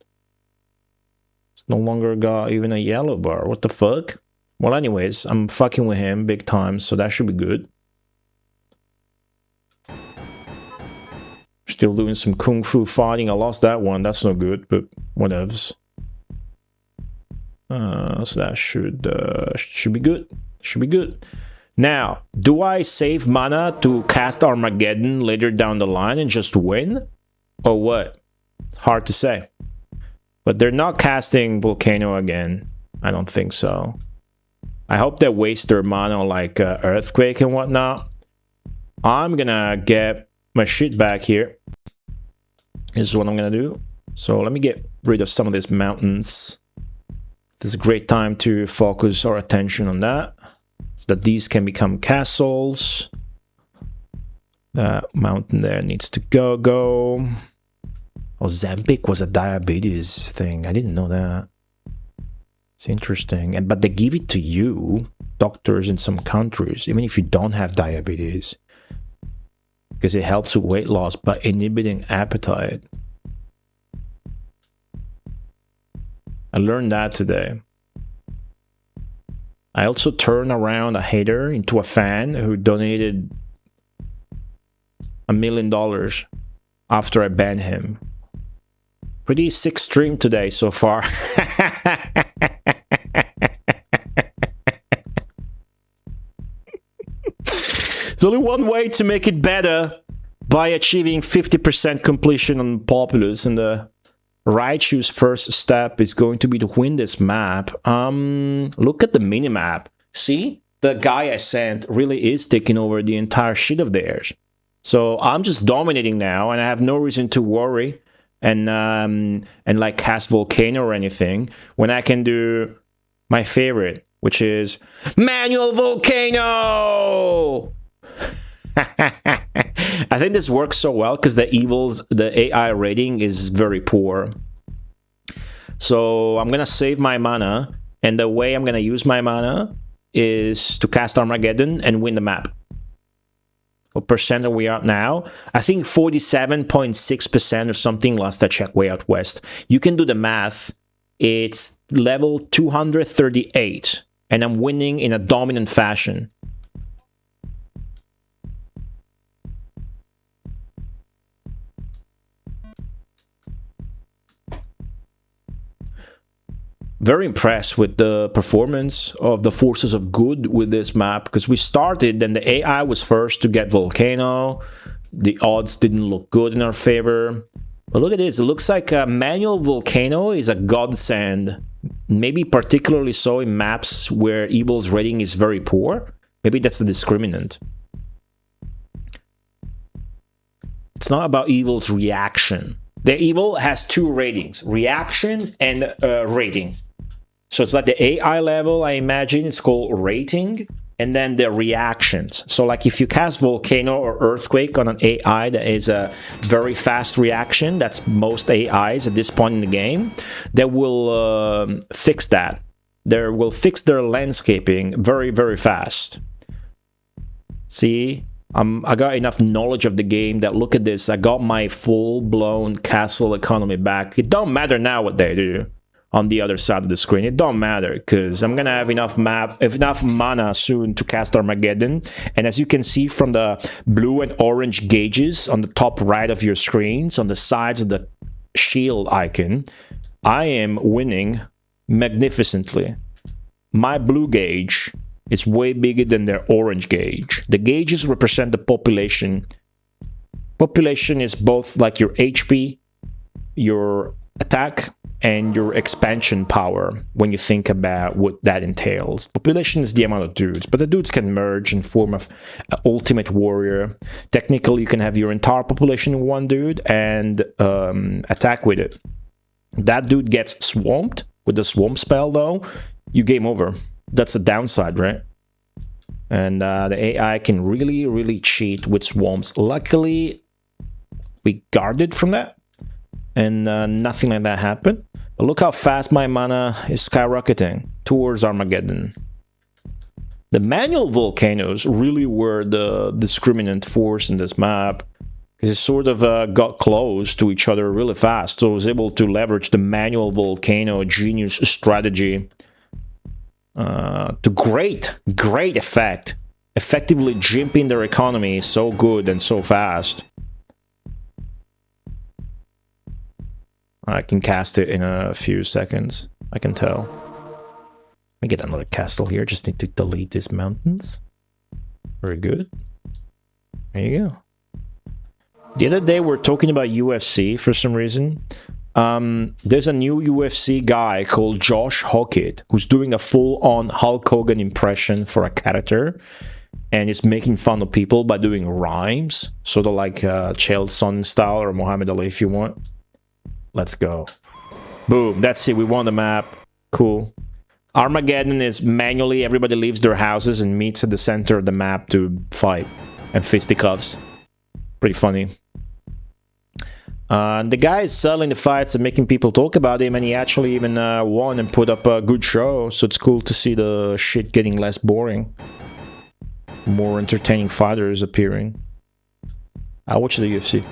It's no longer got even a yellow bar. What the fuck? Well, anyways, I'm fucking with him big time, so that should be good. Still doing some kung fu fighting. I lost that one. That's no good, but whatevs. So that should be good. Should be good. Now, do I save mana to cast Armageddon later down the line and just win? Or what? It's hard to say. But they're not casting Volcano again. I don't think so. I hope they waste their mana like Earthquake and whatnot. I'm gonna get my shit back here. This is what I'm gonna do. So let me get rid of some of these mountains. This is a great time to focus our attention on that. So that these can become castles. That mountain there needs to go. Oh, Ozempic was a diabetes thing. I didn't know that. It's interesting. But they give it to you, doctors in some countries, even if you don't have diabetes. Because it helps with weight loss by inhibiting appetite. I learned that today. I also turned around a hater into a fan who donated $1 million after I banned him. Pretty sick stream today so far. There's only one way to make it better, by achieving 50% completion on Populous, and the righteous first step is going to be to win this map. Look at the minimap. See? The guy I sent really is taking over the entire shit of theirs. So I'm just dominating now, and I have no reason to worry and like cast Volcano or anything, when I can do my favorite, which is Manual Volcano! I think this works so well because the AI rating is very poor. So I'm gonna save my mana, and the way I'm gonna use my mana is to cast Armageddon and win the map. What percent are we at now? I think 47.6% or something last I checked way out west. You can do the math. It's level 238, and I'm winning in a dominant fashion. Very impressed with the performance of the Forces of Good with this map, because we started and the AI was first to get Volcano. The odds didn't look good in our favor. But look at this, it looks like Manual Volcano is a godsend. Maybe particularly so in maps where Evil's rating is very poor. Maybe that's the discriminant. It's not about Evil's reaction. The Evil has two ratings, reaction and rating. So it's like the AI level, I imagine, it's called rating, and then the reactions. So like if you cast Volcano or Earthquake on an AI that is a very fast reaction, that's most AIs at this point in the game, they will fix that. They will fix their landscaping very, very fast. See? I got enough knowledge of the game that, look at this, I got my full-blown castle economy back. It don't matter now what they do on the other side of the screen. It don't matter, because I'm gonna have enough mana soon to cast Armageddon. And as you can see from the blue and orange gauges on the top right of your screens, on the sides of the shield icon, I am winning magnificently. My blue gauge is way bigger than their orange gauge. The gauges represent the population. Population is both like your HP, your attack, and your expansion power when you think about what that entails. Population is the amount of dudes, but the dudes can merge in form of an ultimate warrior. Technically, you can have your entire population in one dude and attack with it. That dude gets swamped with the swamp spell, though, you game over. That's the downside, right? And the AI can really, really cheat with swamps. Luckily, we guarded from that, and nothing like that happened. But look how fast my mana is skyrocketing towards Armageddon. The manual volcanoes really were the discriminant force in this map, because it sort of got close to each other really fast, so I was able to leverage the manual volcano genius strategy to great effect, effectively jimping their economy so good and so fast. I can cast it in a few seconds, I can tell. Let me get another castle here, just need to delete these mountains. Very good. There you go. The other day we're talking about UFC for some reason. There's a new UFC guy called Josh Hockett who's doing a full-on Hulk Hogan impression for a character, and is making fun of people by doing rhymes, sort of like Chael Sonnen style or Muhammad Ali if you want. Let's go. Boom, that's it, we won the map. Cool. Armageddon is manually everybody leaves their houses and meets at the center of the map to fight and fisticuffs. Pretty funny. The guy is selling the fights and making people talk about him, and he actually even won and put up a good show, so it's cool to see the shit getting less boring. More entertaining fighters appearing. I watch the UFC.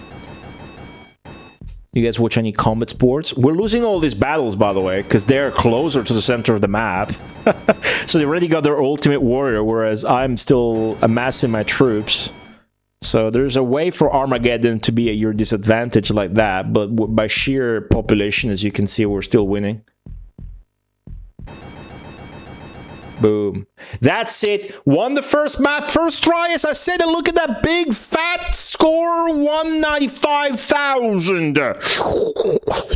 You guys watch any combat sports? We're losing all these battles, by the way, because they're closer to the center of the map. So they already got their ultimate warrior, whereas I'm still amassing my troops. So there's a way for Armageddon to be at your disadvantage like that, but by sheer population, as you can see, we're still winning. Boom. That's it. Won the first map, first try, as I said, and look at that big fat score, 195,000.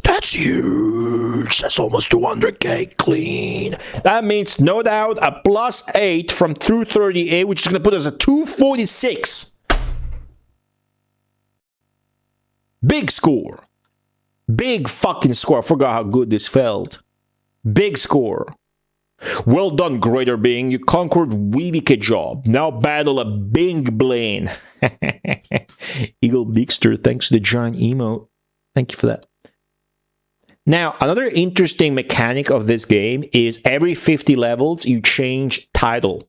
That's huge. That's almost 200k clean. That means, no doubt, a +8 from 238, which is going to put us at 246. Big score. Big fucking score. I forgot how good this felt. Big score. Well done, greater being. You conquered Weevike job. Now battle a Bing Blaine. Eagle Bigster, thanks to the giant emote. Thank you for that. Now, another interesting mechanic of this game is every 50 levels, you change title.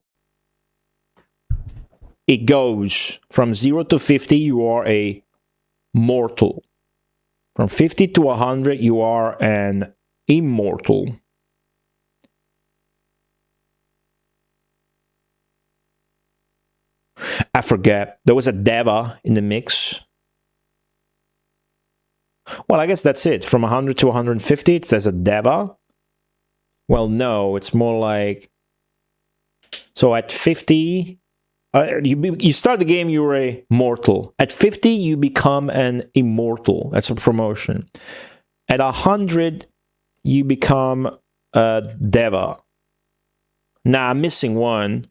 It goes from 0 to 50, you are a mortal. From 50 to 100, you are an immortal. I forget. There was a Deva in the mix. Well, I guess that's it. From 100 to 150, it says a Deva. Well, no, it's more like... So at 50... you start the game, you're a mortal. At 50, you become an immortal. That's a promotion. At 100, you become a Deva. Nah, I'm missing one.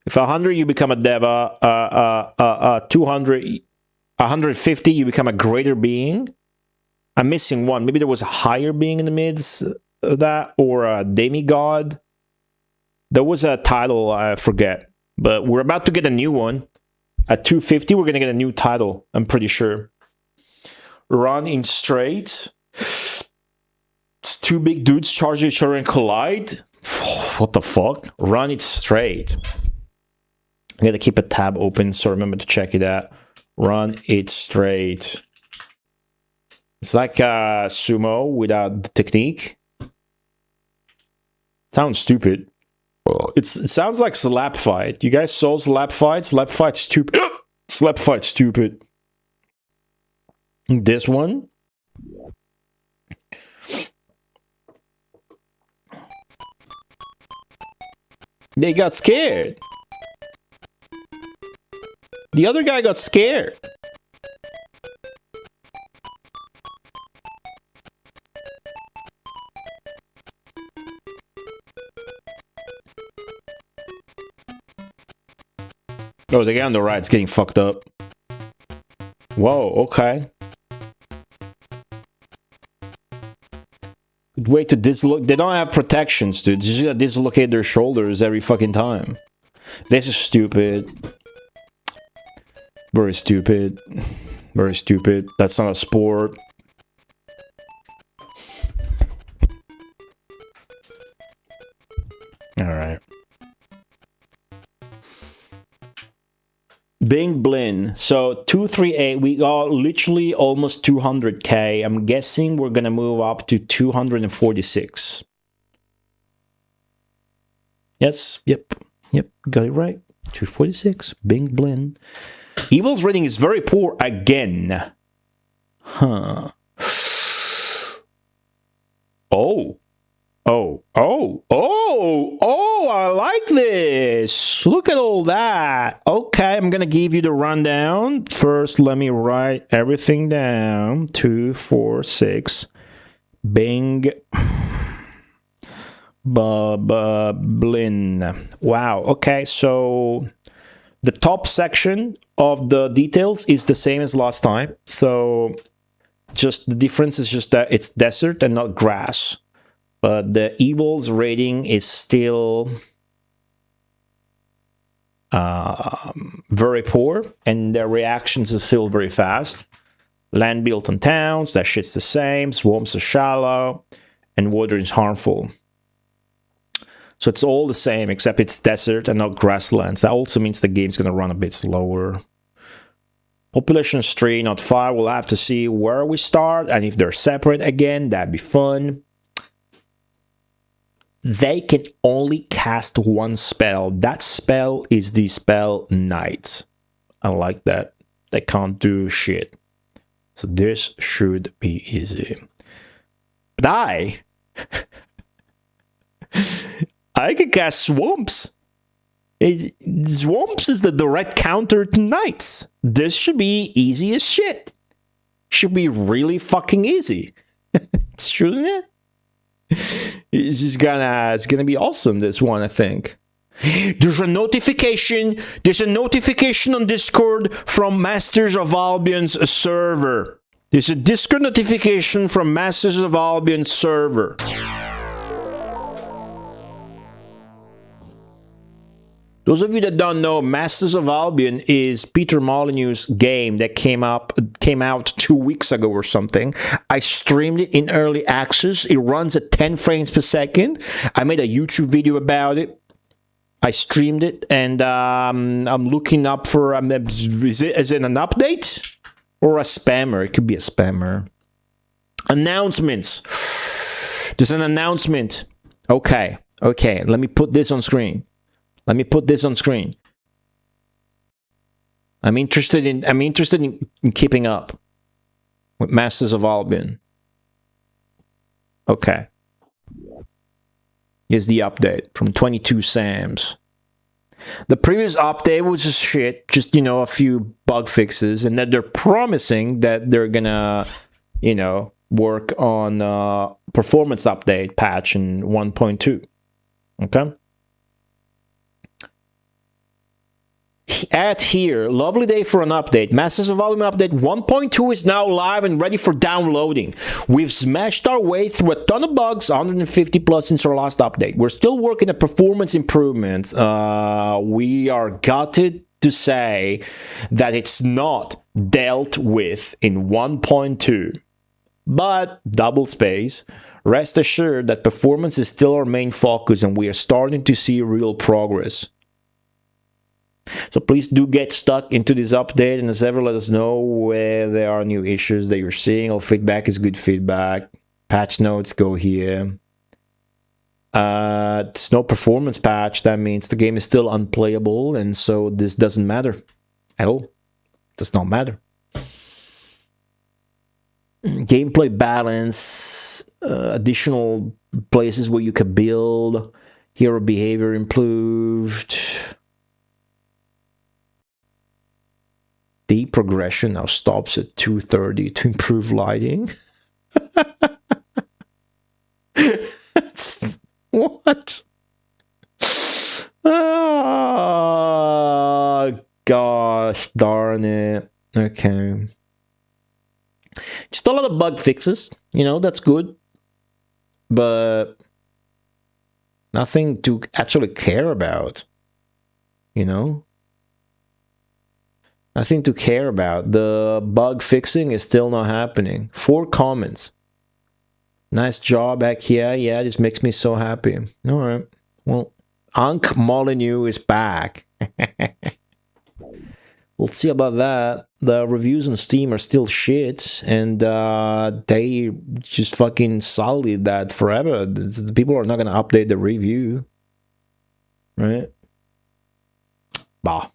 If 100, you become a Deva. 200, 150, you become a greater being. I'm missing one. Maybe there was a higher being in the midst of that, or a demigod. There was a title, I forget. But we're about to get a new one. At 250, we're going to get a new title, I'm pretty sure. Run in straight. It's two big dudes charge each other and collide. What the fuck? Run it straight. I gotta keep a tab open, so remember to check it out. Run it straight. It's like a sumo without the technique. Sounds stupid. It sounds like slap fight. You guys saw slap fight? Slap fight stupid. Slap fight stupid. This one. They got scared. The other guy got scared. Oh, the guy on the right's getting fucked up. Whoa, okay. way to dislocate. They don't have protections, dude. They just gotta dislocate their shoulders every fucking time. This is stupid. Very stupid. Very stupid. That's not a sport. Alright. Bing Blin. So 238, we got literally almost 200k. I'm guessing we're gonna move up to 246. Yes, yep, got it right. 246, Bing Blin. Evil's rating is very poor again. Huh. Oh, I like this. Look at all that. Okay, I'm gonna give you the rundown. First, let me write everything down. 246. Bing Blin. Wow, okay, so the top section of the details is the same as last time. So just the difference is just that it's desert and not grass. But the Evil's rating is still very poor, and their reactions are still very fast. Land built on towns, that shit's the same. Swamps are shallow, and water is harmful. So it's all the same, except it's desert and not grasslands. That also means the game's going to run a bit slower. Population is 3, not 5. We'll have to see where we start, and if they're separate again, that'd be fun. They can only cast one spell. That spell is the spell Night. I like that. They can't do shit. So this should be easy. But I can cast Swamps. Swamps is the direct counter to Knights. This should be easy as shit. Should be really fucking easy. Shouldn't it? It's gonna be awesome, this one, I think. There's a notification on Discord from Masters of Albion's server. There's a Discord notification from Masters of Albion's server. Those of you that don't know, Masters of Albion is Peter Molyneux's game that came out 2 weeks ago or something. I streamed it in early access. It runs at 10 frames per second. I made a YouTube video about it. I streamed it, and I'm looking up for... is it an update? Or a spammer? It could be a spammer. Announcements. There's an announcement. Okay. Let me put this on screen. I'm interested in keeping up with Masters of Albion. Okay. Here's the update from 22 Sams. The previous update was just shit, just, a few bug fixes, and that they're promising that they're gonna, work on performance update patch in 1.2. Okay? At here, lovely day for an update. Masters of Albion update 1.2 is now live and ready for downloading. We've smashed our way through a ton of bugs, 150 plus since our last update. We're still working at performance improvements. We are gutted to say that it's not dealt with in 1.2. But, double space, rest assured that performance is still our main focus and we are starting to see real progress. So please do get stuck into this update, and as ever, let us know where there are new issues that you're seeing. All feedback is good feedback. Patch notes go here. It's no performance patch. That means the game is still unplayable, and so this doesn't matter at all. It does not matter. Gameplay balance, additional places where you can build, hero behavior improved. The progression now stops at 230 to improve lighting. What? Oh, gosh, darn it. Okay. Just a lot of bug fixes, that's good. but nothing to actually care about, you know? Nothing to care about. The bug fixing is still not happening. 4 comments. Nice job, heck yeah, this makes me so happy. All right, well, Unc Molyneux is back. We'll see about that. The reviews on Steam are still shit, and they just fucking solid that forever. The people are not gonna update the review, right? Bah.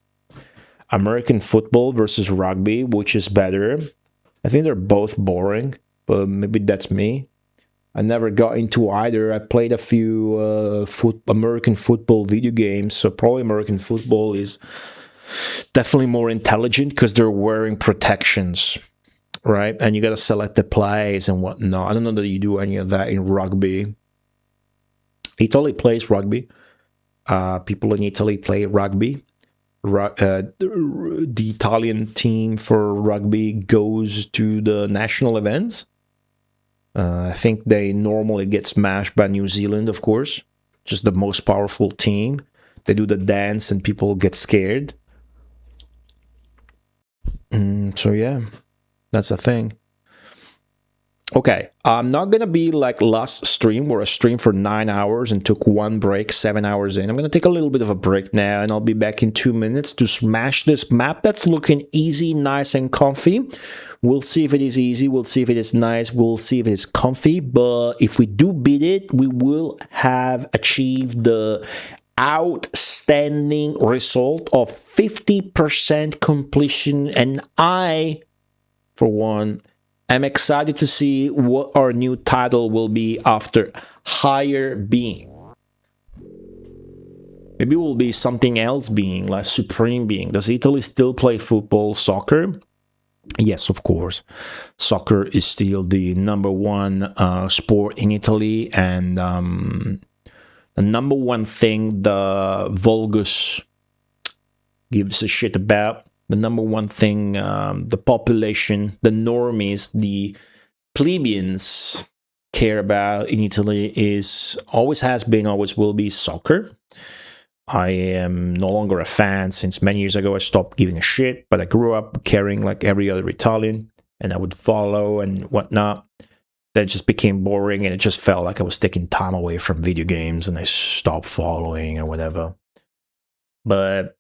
American football versus rugby, which is better? I think they're both boring, but maybe that's me. I never got into either. I played a few American football video games, so probably American football is definitely more intelligent because they're wearing protections, right? And you got to select the plays and whatnot. I don't know that you do any of that in rugby. Italy plays rugby. People in Italy play rugby. The Italian team for rugby goes to the national events. I think they normally get smashed by New Zealand, of course. Just the most powerful team. They do the dance and people get scared. So yeah, that's a thing. Okay, I'm not gonna be like last stream where I streamed for 9 hours and took one break 7 hours in. I'm gonna take a little bit of a break now, and I'll be back in 2 minutes to smash this map that's looking easy, nice, and comfy. We'll see if it is easy, we'll see if it is nice, we'll see if it is comfy, but if we do beat it, we will have achieved the outstanding result of 50% completion, and I, for one, I'm excited to see what our new title will be after Higher Being. Maybe it will be something else being, like Supreme Being. Does Italy still play football, soccer? Yes, of course. Soccer is still the #1 sport in Italy, and the #1 thing the Vulgus gives a shit about. The #1 thing the population, the normies, the plebeians care about in Italy is, always has been, always will be, soccer. I am no longer a fan. Since many years ago I stopped giving a shit, but I grew up caring like every other Italian, and I would follow and whatnot. Then it just became boring, and it just felt like I was taking time away from video games, and I stopped following or whatever. But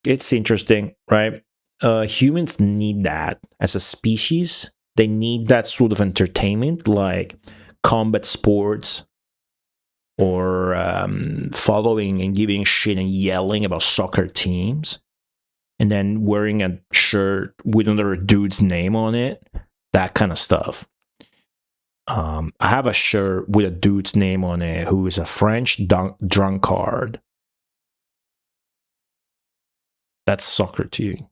it's interesting, right? Humans need that as a species. They need that sort of entertainment, like combat sports, or following and giving shit and yelling about soccer teams, and then wearing a shirt with another dude's name on it, that kind of stuff. I have a shirt with a dude's name on it who is a French drunkard. That's soccer to you.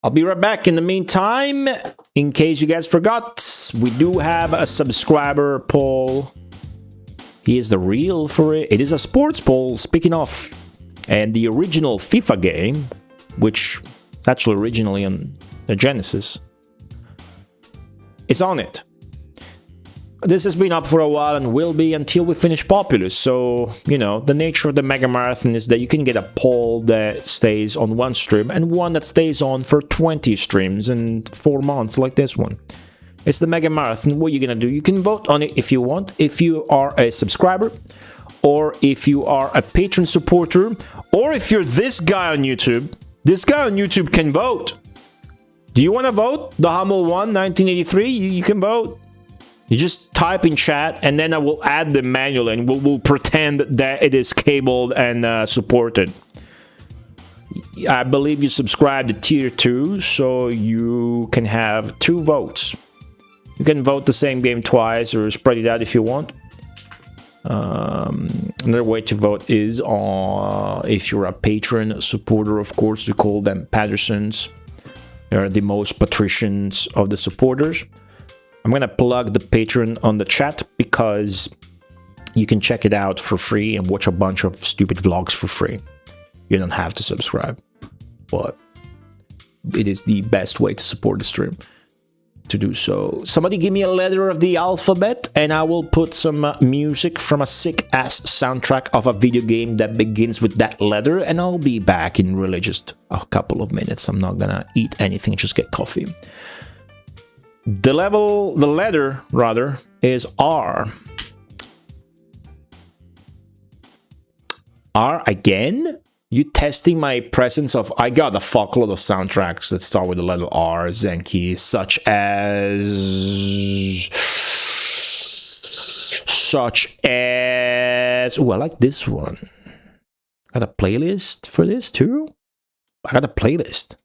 I'll be right back. In the meantime, in case you guys forgot, we do have a subscriber poll. He is the real for it. It is a sports poll, speaking of. And the original FIFA game, which is actually originally on the Genesis, it's on it. This has been up for a while and will be until we finish Populous. So, you know, the nature of the Mega Marathon is that you can get a poll that stays on one stream and one that stays on for 20 streams in 4 months, like this one. It's the Mega Marathon. What are you going to do? You can vote on it if you want, if you are a subscriber, or if you are a patron supporter, or if you're this guy on YouTube. This guy on YouTube can vote. Do you want to vote? The Hummel 1, 1983? You can vote. You just type in chat, and then I will add the manual, and we'll pretend that it is cabled and supported. I believe you subscribe to Tier 2, so you can have 2 votes. You can vote the same game twice, or spread it out if you want. Another way to vote is if you're a patron supporter, of course. We call them Pattersons. They're the most patricians of the supporters. I'm going to plug the Patreon on the chat because you can check it out for free and watch a bunch of stupid vlogs for free. You don't have to subscribe, but it is the best way to support the stream. to do so. Somebody give me a letter of the alphabet and I will put some music from a sick-ass soundtrack of a video game that begins with that letter, and I'll be back in really just a couple of minutes. I'm not gonna eat anything, just get coffee. The letter, rather, is R. R again? You testing my presence of... I got a fuckload of soundtracks that start with the letter R, Zenki, such as... Oh, I like this one. Got a playlist for this too? I got a playlist.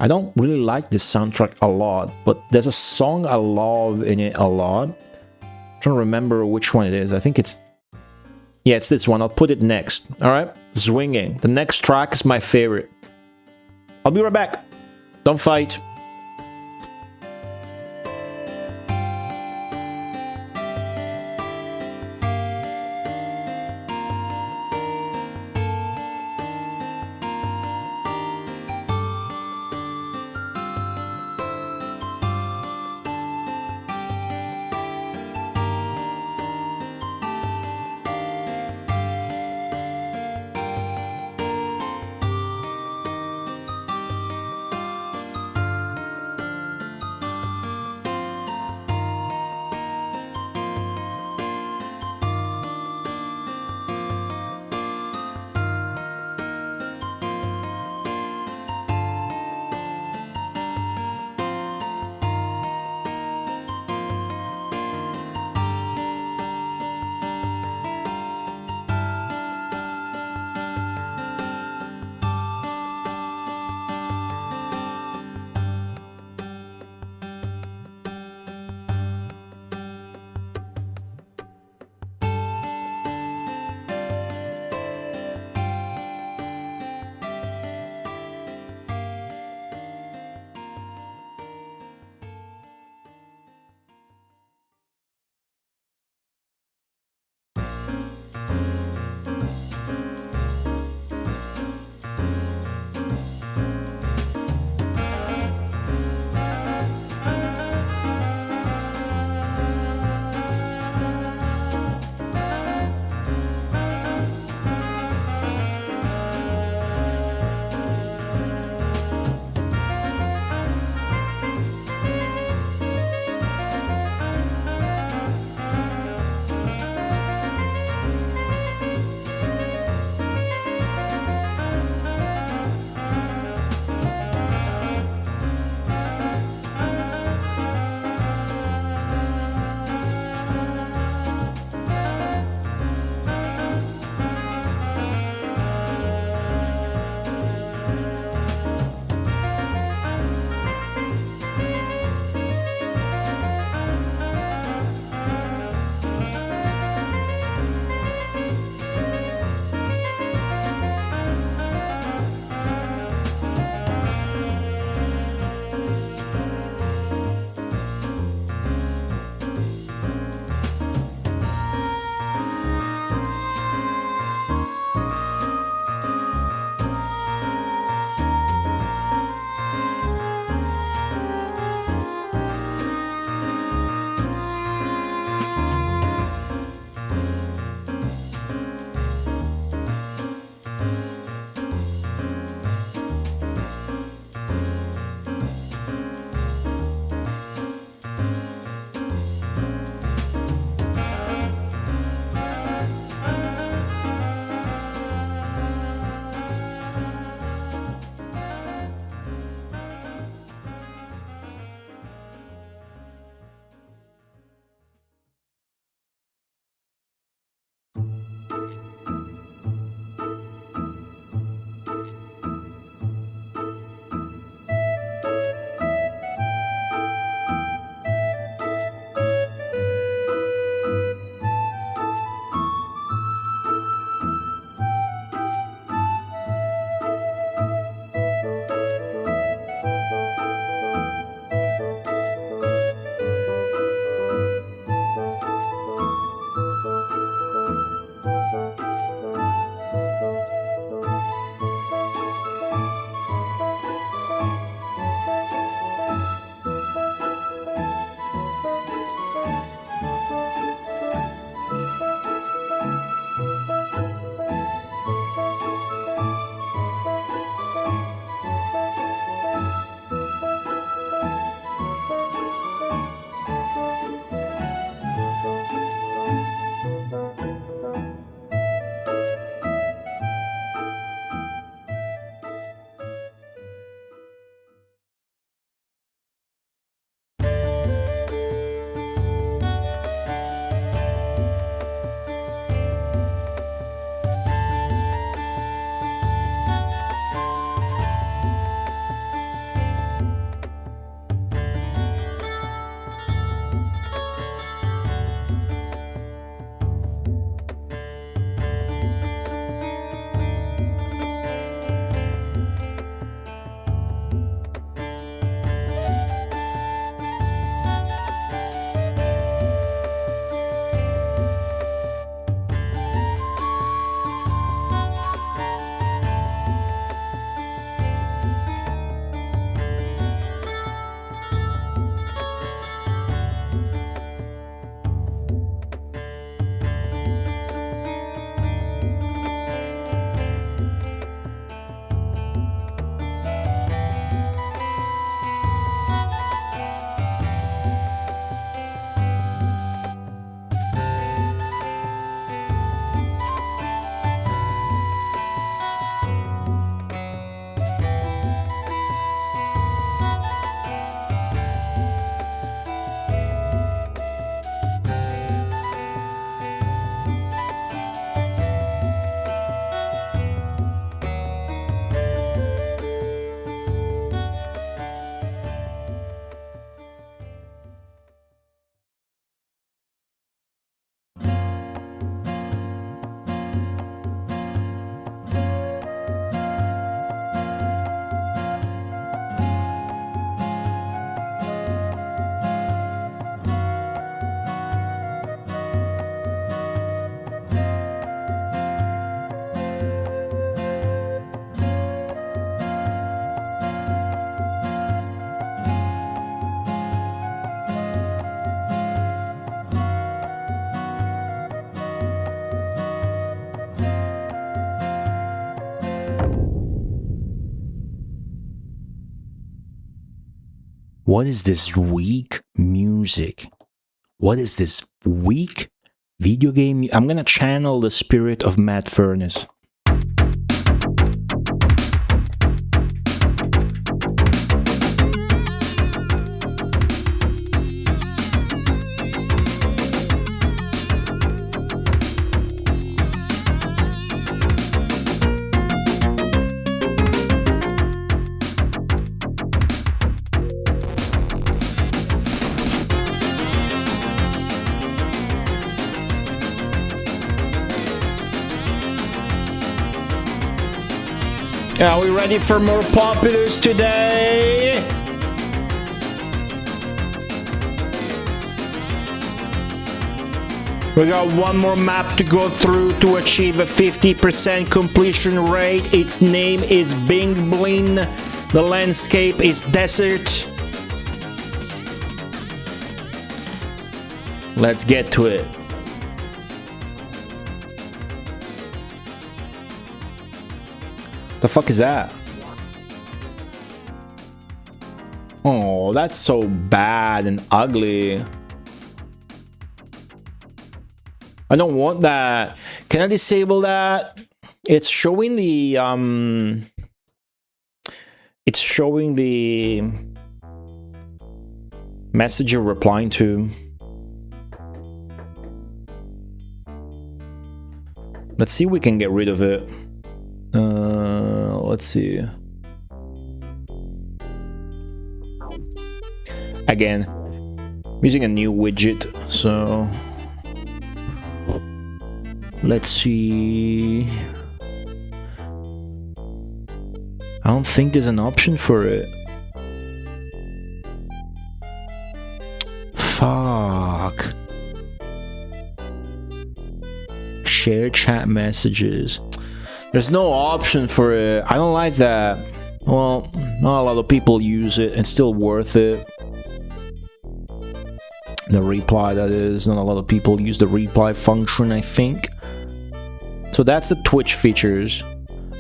I don't really like this soundtrack a lot, but there's a song I love in it a lot. I'm trying to remember which one it is. I think it's... Yeah, it's this one. I'll put it next. Alright? Swinging. The next track is my favorite. I'll be right back. Don't fight. What is this weak music? What is this weak video game? I'm gonna channel the spirit of Matt Furnace. Are we ready for more Populous today? We got one more map to go through to achieve a 50% completion rate. Its name is Bing Blin. The landscape is desert. Let's get to it. The fuck is that? Oh, that's so bad and ugly. I don't want that. Can I disable that? It's showing the message you're replying to. Let's see if we can get rid of it. Let's see. Again, I'm using a new widget, so let's see. I don't think there's an option for it. Fuck. Share chat messages. There's no option for it. I don't like that. Well, not a lot of people use it. It's still worth it. The reply, that is. Not a lot of people use the reply function, I think. So that's the Twitch features.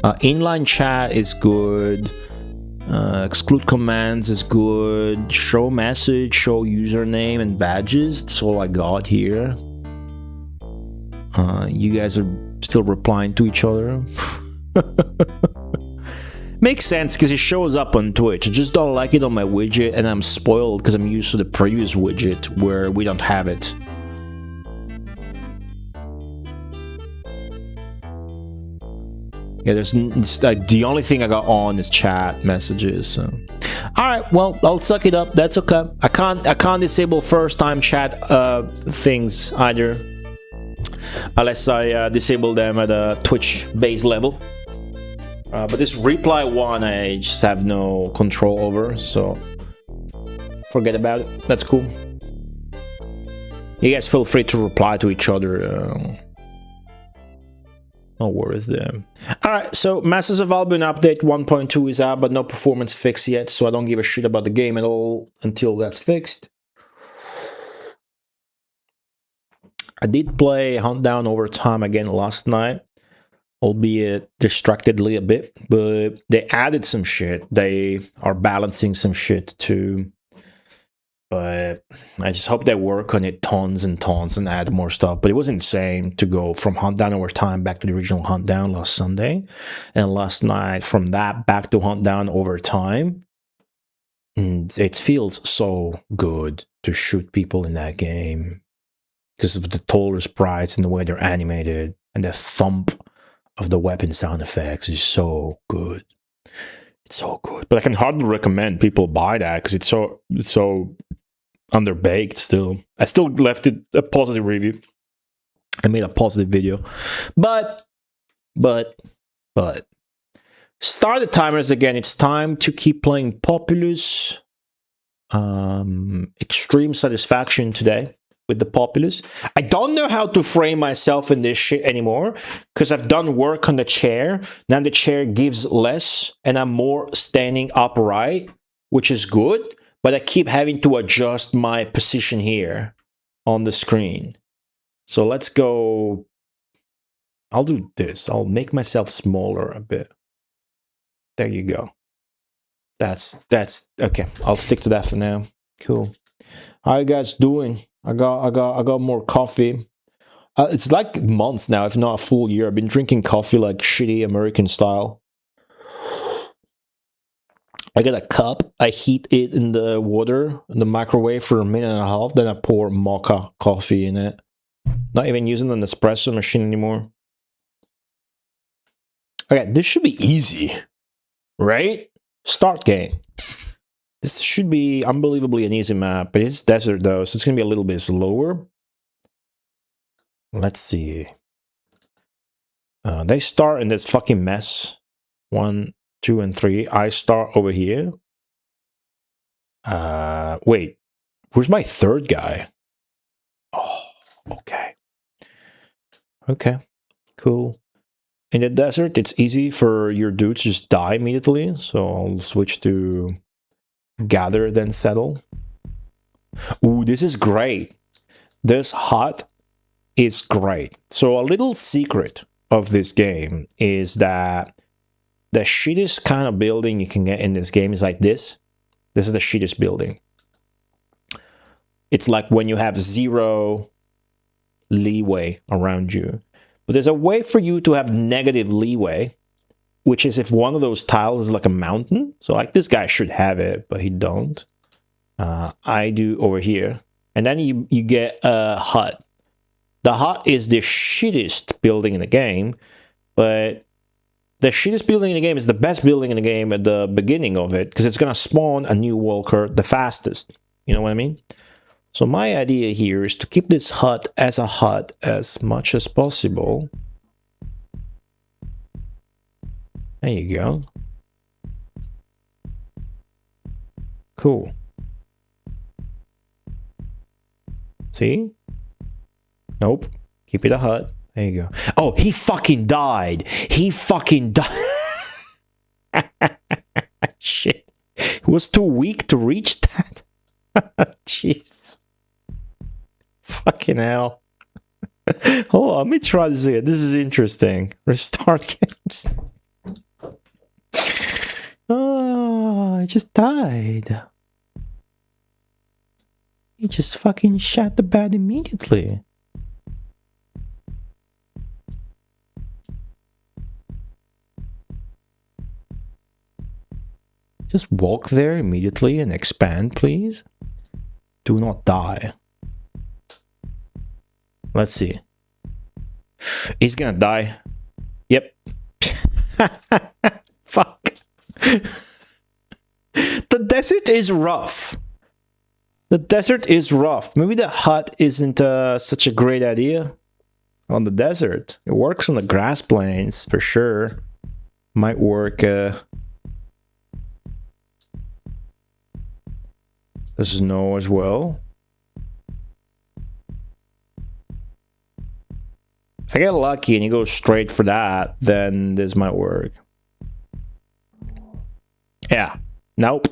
Inline chat is good. Exclude commands is good. Show message, show username and badges. That's all I got here. You guys are still replying to each other. Makes sense because it shows up on Twitch. I just don't like it on my widget, and I'm spoiled because I'm used to the previous widget where we don't have it. Yeah, it's like the only thing I got on is chat messages. So, all right, well, I'll suck it up. That's okay. I can't disable first time chat things either, unless I disable them at a Twitch base level. But this reply one, I just have no control over, so forget about it. That's cool. You guys feel free to reply to each other. No worries there. Alright, so Masters of Albion update 1.2 is out, but no performance fix yet, so I don't give a shit about the game at all until that's fixed. I did play Hunt Down Overtime again last night, albeit distractedly a bit, but they added some shit. They are balancing some shit too. But I just hope they work on it tons and tons and add more stuff. But it was insane to go from Hunt Down Overtime back to the original Hunt Down last Sunday. And last night from that back to Hunt Down Overtime. And it feels so good to shoot people in that game. Because of the taller sprites and the way they're animated. And the thump of the weapon sound effects is so good. It's so good. But I can hardly recommend people buy that because it's so underbaked still. I still left it a positive review. I made a positive video. But start the timers again. It's time to keep playing Populous. Extreme satisfaction today with the Populous. I don't know how to frame myself in this shit anymore because I've done work on the chair. Now the chair gives less and I'm more standing upright, which is good, but I keep having to adjust my position here on the screen. So let's go. I'll do this. I'll make myself smaller a bit. There you go. That's okay. I'll stick to that for now. Cool. How you guys doing? I got more coffee. It's like months now, if not a full year. I've been drinking coffee like shitty American style. I get a cup, I heat it in the water, in the microwave for a minute and a half, then I pour mocha coffee in it. Not even using an espresso machine anymore. Okay, this should be easy, right? Start game. This should be unbelievably an easy map, but it's desert though, so it's gonna be a little bit slower. Let's see. They start in this fucking mess. 1, 2, and 3. I start over here. Wait. Where's my third guy? Oh, okay. Okay. Cool. In the desert, it's easy for your dudes to just die immediately. So I'll switch to gather, then settle. Ooh, this is great. This hut is great. So a little secret of this game is that the shittest kind of building you can get in this game is like this. This is the shittest building. It's like when you have 0 leeway around you. But there's a way for you to have negative leeway, which is if one of those tiles is like a mountain. So like this guy should have it, but he don't. I do over here. And then you get a hut. The hut is the shittest building in the game, but the shittest building in the game is the best building in the game at the beginning of it, because it's going to spawn a new walker the fastest. You know what I mean? So my idea here is to keep this hut as much as possible. There you go. Cool. See? Nope. Keep it a hut. There you go. Oh, he fucking died. He fucking died. Shit. He was too weak to reach that. Jeez. Fucking hell. Hold on, let me try this again. This is interesting. Restart games. Oh, I just died. He just fucking shot the bed immediately. Just walk there immediately and expand, please. Do not die. Let's see. He's gonna die. Yep. Fuck. The desert is rough. The desert is rough. Maybe the hut isn't such a great idea on the desert. It works on the grass plains for sure. Might work. The snow as well. If I get lucky and you go straight for that, then this might work. Yeah. Nope.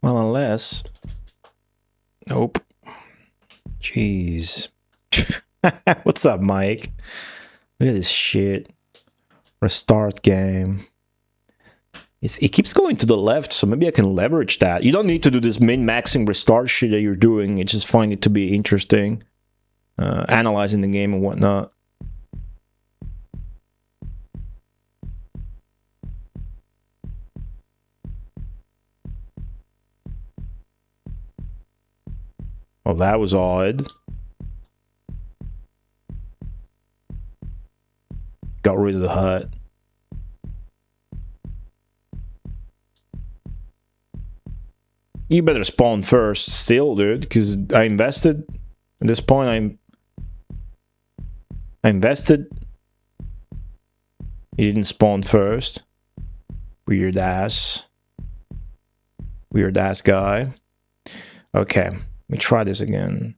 Well, unless... Nope. Jeez. What's up, Mike? Look at this shit. Restart game. It keeps going to the left, so maybe I can leverage that. You don't need to do this min-maxing restart shit that you're doing. I just find it to be interesting. Analyzing the game and whatnot. Oh, that was odd. Got rid of the hut. You better spawn first still, dude, because I invested. At this point, I invested. You didn't spawn first. Weird ass. Weird ass guy. Okay, let me try this again.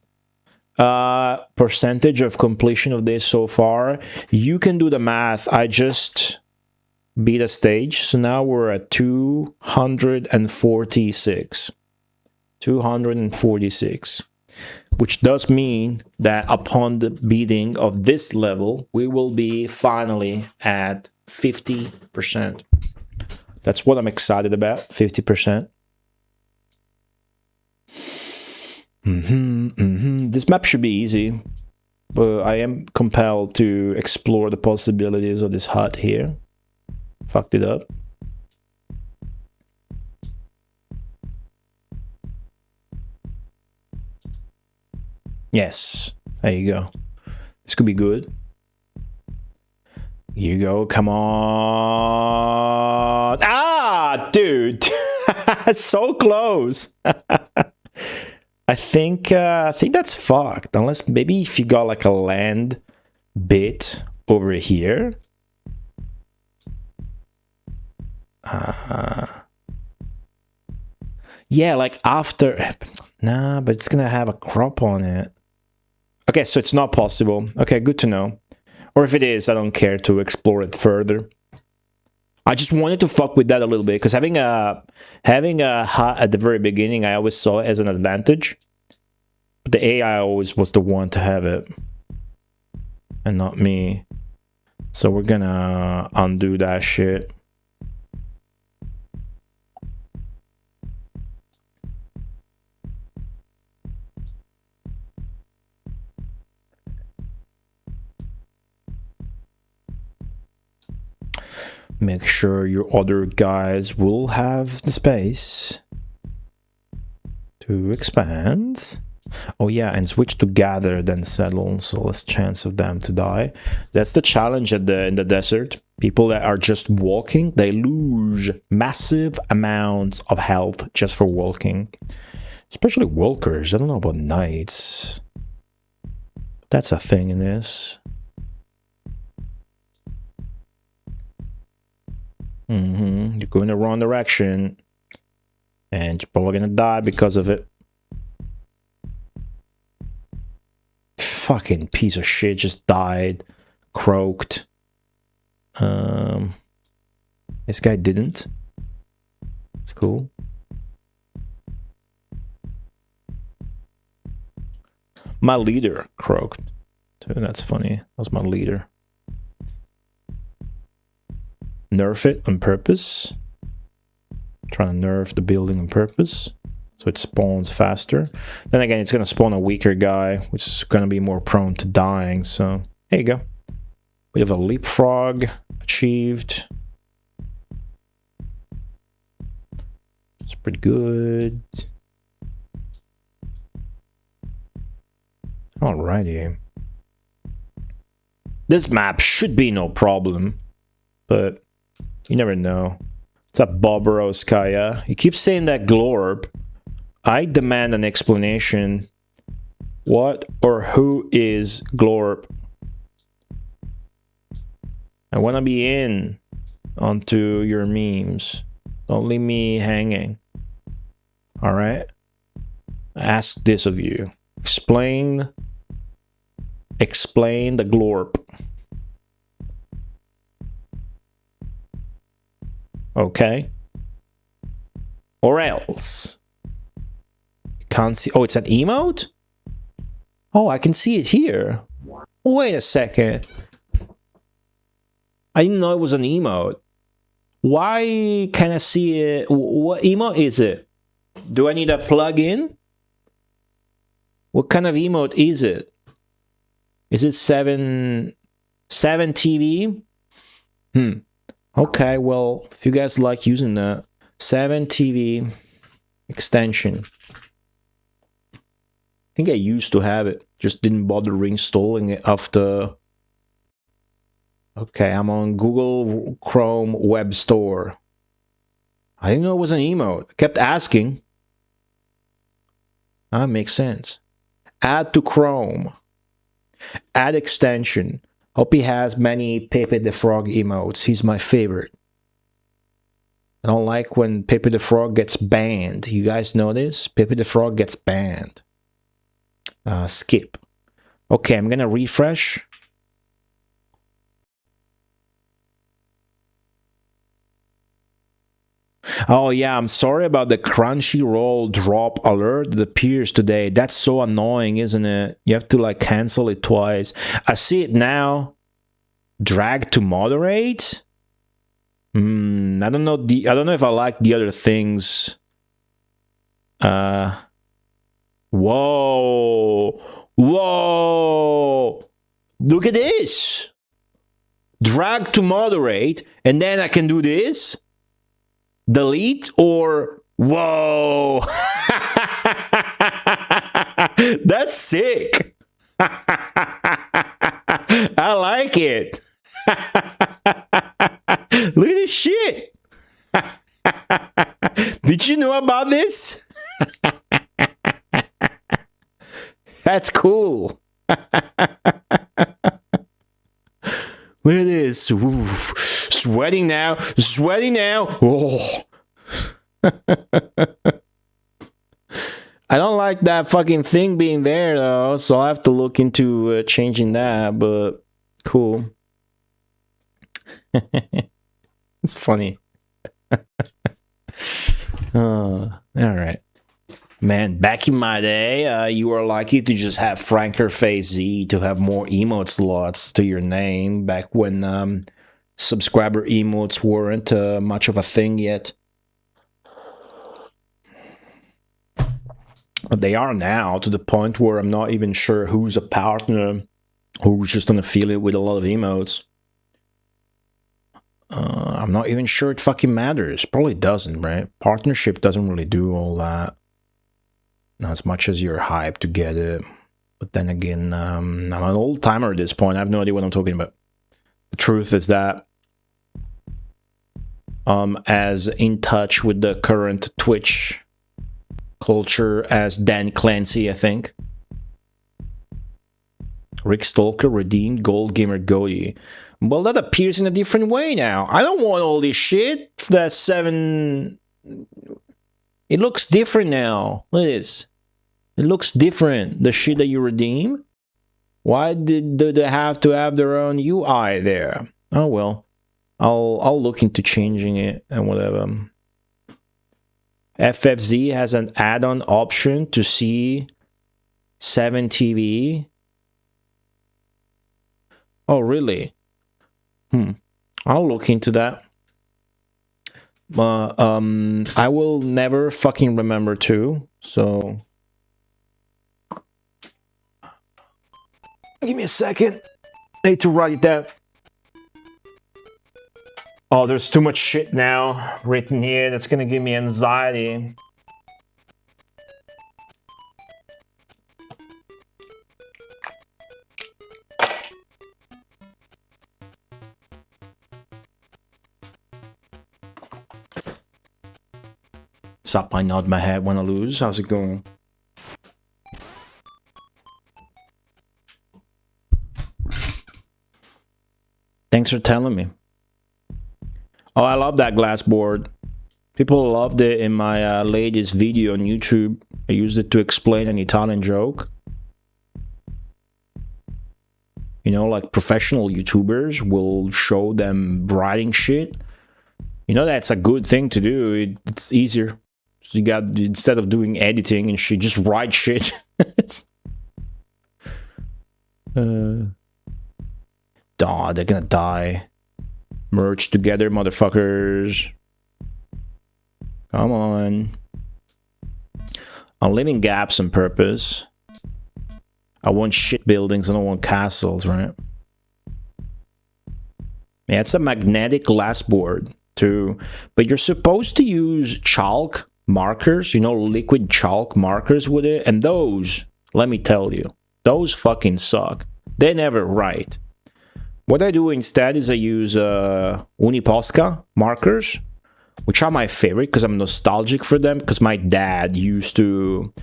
Percentage of completion of this so far. You can do the math. I just beat a stage, so now we're at 246. 246, which does mean that upon the beating of this level, we will be finally at 50%. That's what I'm excited about, 50%. This map should be easy, but I am compelled to explore the possibilities of this hut here. Fucked it up. Yes, there you go. This could be good. Here you go, come on. Ah, dude. So close. I think that's fucked. Unless maybe if you got like a land bit over here. Yeah, like after. Nah, but it's gonna have a crop on it. Okay, so it's not possible. Okay, good to know. Or if it is, I don't care to explore it further. I just wanted to fuck with that a little bit, because having a hut at the very beginning, I always saw it as an advantage. But the AI always was the one to have it, and not me. So we're gonna undo that shit. Make sure your other guys will have the space to expand. Oh yeah, and switch to gather, then settle, so less chance of them to die. That's the challenge in the desert. People that are just walking, they lose massive amounts of health just for walking. Especially walkers. I don't know about knights. That's a thing in this. You're going the wrong direction, and you're probably gonna die because of it. Fucking piece of shit just died, croaked. This guy didn't. It's cool. My leader croaked. That's funny. That was my leader. Nerf it on purpose. Trying to nerf the building on purpose, so it spawns faster. Then again, it's going to spawn a weaker guy, which is going to be more prone to dying. So there you go. We have a leapfrog achieved. It's pretty good. Alrighty. This map should be no problem, but you never know. What's up, Bobrovskaya? You keep saying that glorb. I demand an explanation. What or who is glorb? I want to be in onto your memes. Don't leave me hanging. Alright? I ask this of you. Explain the glorb. Okay. Or else. Can't see. Oh, it's an emote? Oh, I can see it here. Wait a second. I didn't know it was an emote. Why can I see it? What emote is it? Do I need a plug-in? What kind of emote is it? Is it 7 TV? Okay, well, if you guys like using the 7 TV extension. I think I used to have it. Just didn't bother reinstalling it after. Okay, I'm on Google Chrome Web Store. I didn't know it was an emote. I kept asking. That makes sense. Add to Chrome. Add extension. Hope he has many Pepe the Frog emotes. He's my favorite. I don't like when Pepe the Frog gets banned. You guys know this? Pepe the Frog gets banned. Skip. Okay, I'm gonna refresh. Oh yeah, I'm sorry about the Crunchyroll drop alert that appears today. That's so annoying, isn't it? You have to like cancel it twice. I see it now. Drag to moderate? I don't know I don't know if I like the other things. Whoa. Whoa. Look at this. Drag to moderate, and then I can do this. Delete or whoa. That's sick. I like it. Look at this shit. Did you know about this? That's cool. Look at this. Ooh. Sweating now. Sweating now. Oh. I don't like that fucking thing being there though, so I have to look into changing that, but cool. It's funny. Alright. Man, back in my day, you were lucky to just have Frankerface Z to have more emote slots to your name back when subscriber emotes weren't much of a thing yet. But they are now, to the point where I'm not even sure who's a partner, who's just an affiliate with a lot of emotes. I'm not even sure it fucking matters. Probably doesn't, right? Partnership doesn't really do all that. Not as much as you're hyped to get it. But then again, I'm an old timer at this point. I have no idea what I'm talking about. The truth is that as in touch with the current Twitch culture as Dan Clancy, I think. Rick Stalker redeemed Gold Gamer Goatee. Well, that appears in a different way now. I don't want all this shit. That 7... It looks different now. Look at this. It looks different. The shit that you redeem. Why do they have to have their own UI there? Oh well. I'll look into changing it and whatever. FFZ has an add-on option to see 7TV. Oh, really? I'll look into that. I will never fucking remember to, so... Give me a second. I need to write it down. Oh, there's too much shit now written here that's gonna give me anxiety. Stop, I nod my head when I lose. How's it going? Thanks for telling me. Oh, I love that glass board. People loved it in my latest video on YouTube. I used it to explain an Italian joke. You know, like professional YouTubers will show them writing shit. You know, that's a good thing to do. It's easier. So you got, instead of doing editing and shit, just write shit. They're gonna die. Merge together, motherfuckers. Come on. I'm leaving gaps on purpose. I want shit buildings, I don't want castles, right? Yeah, it's a magnetic glass board too. But you're supposed to use chalk markers, you know, liquid chalk markers with it. And those, let me tell you, those fucking suck. They never write. What I do instead is I use Uniposca markers, which are my favorite because I'm nostalgic for them, because my dad used to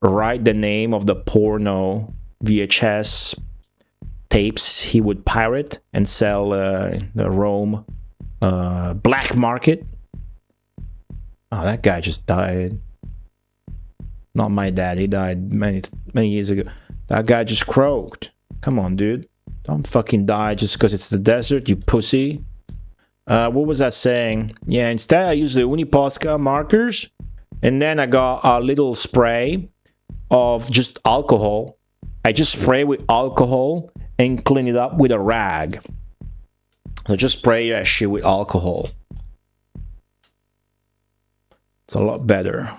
write the name of the porno VHS tapes he would pirate and sell the Rome black market. Oh, that guy just died. Not my dad, he died many years ago. That guy just croaked. Come on, dude. Don't fucking die just because it's the desert, you pussy. What was I saying? Yeah, instead I use the Uniposca markers. And then I got a little spray of just alcohol. I just spray with alcohol and clean it up with a rag. So just spray that shit with alcohol. It's a lot better.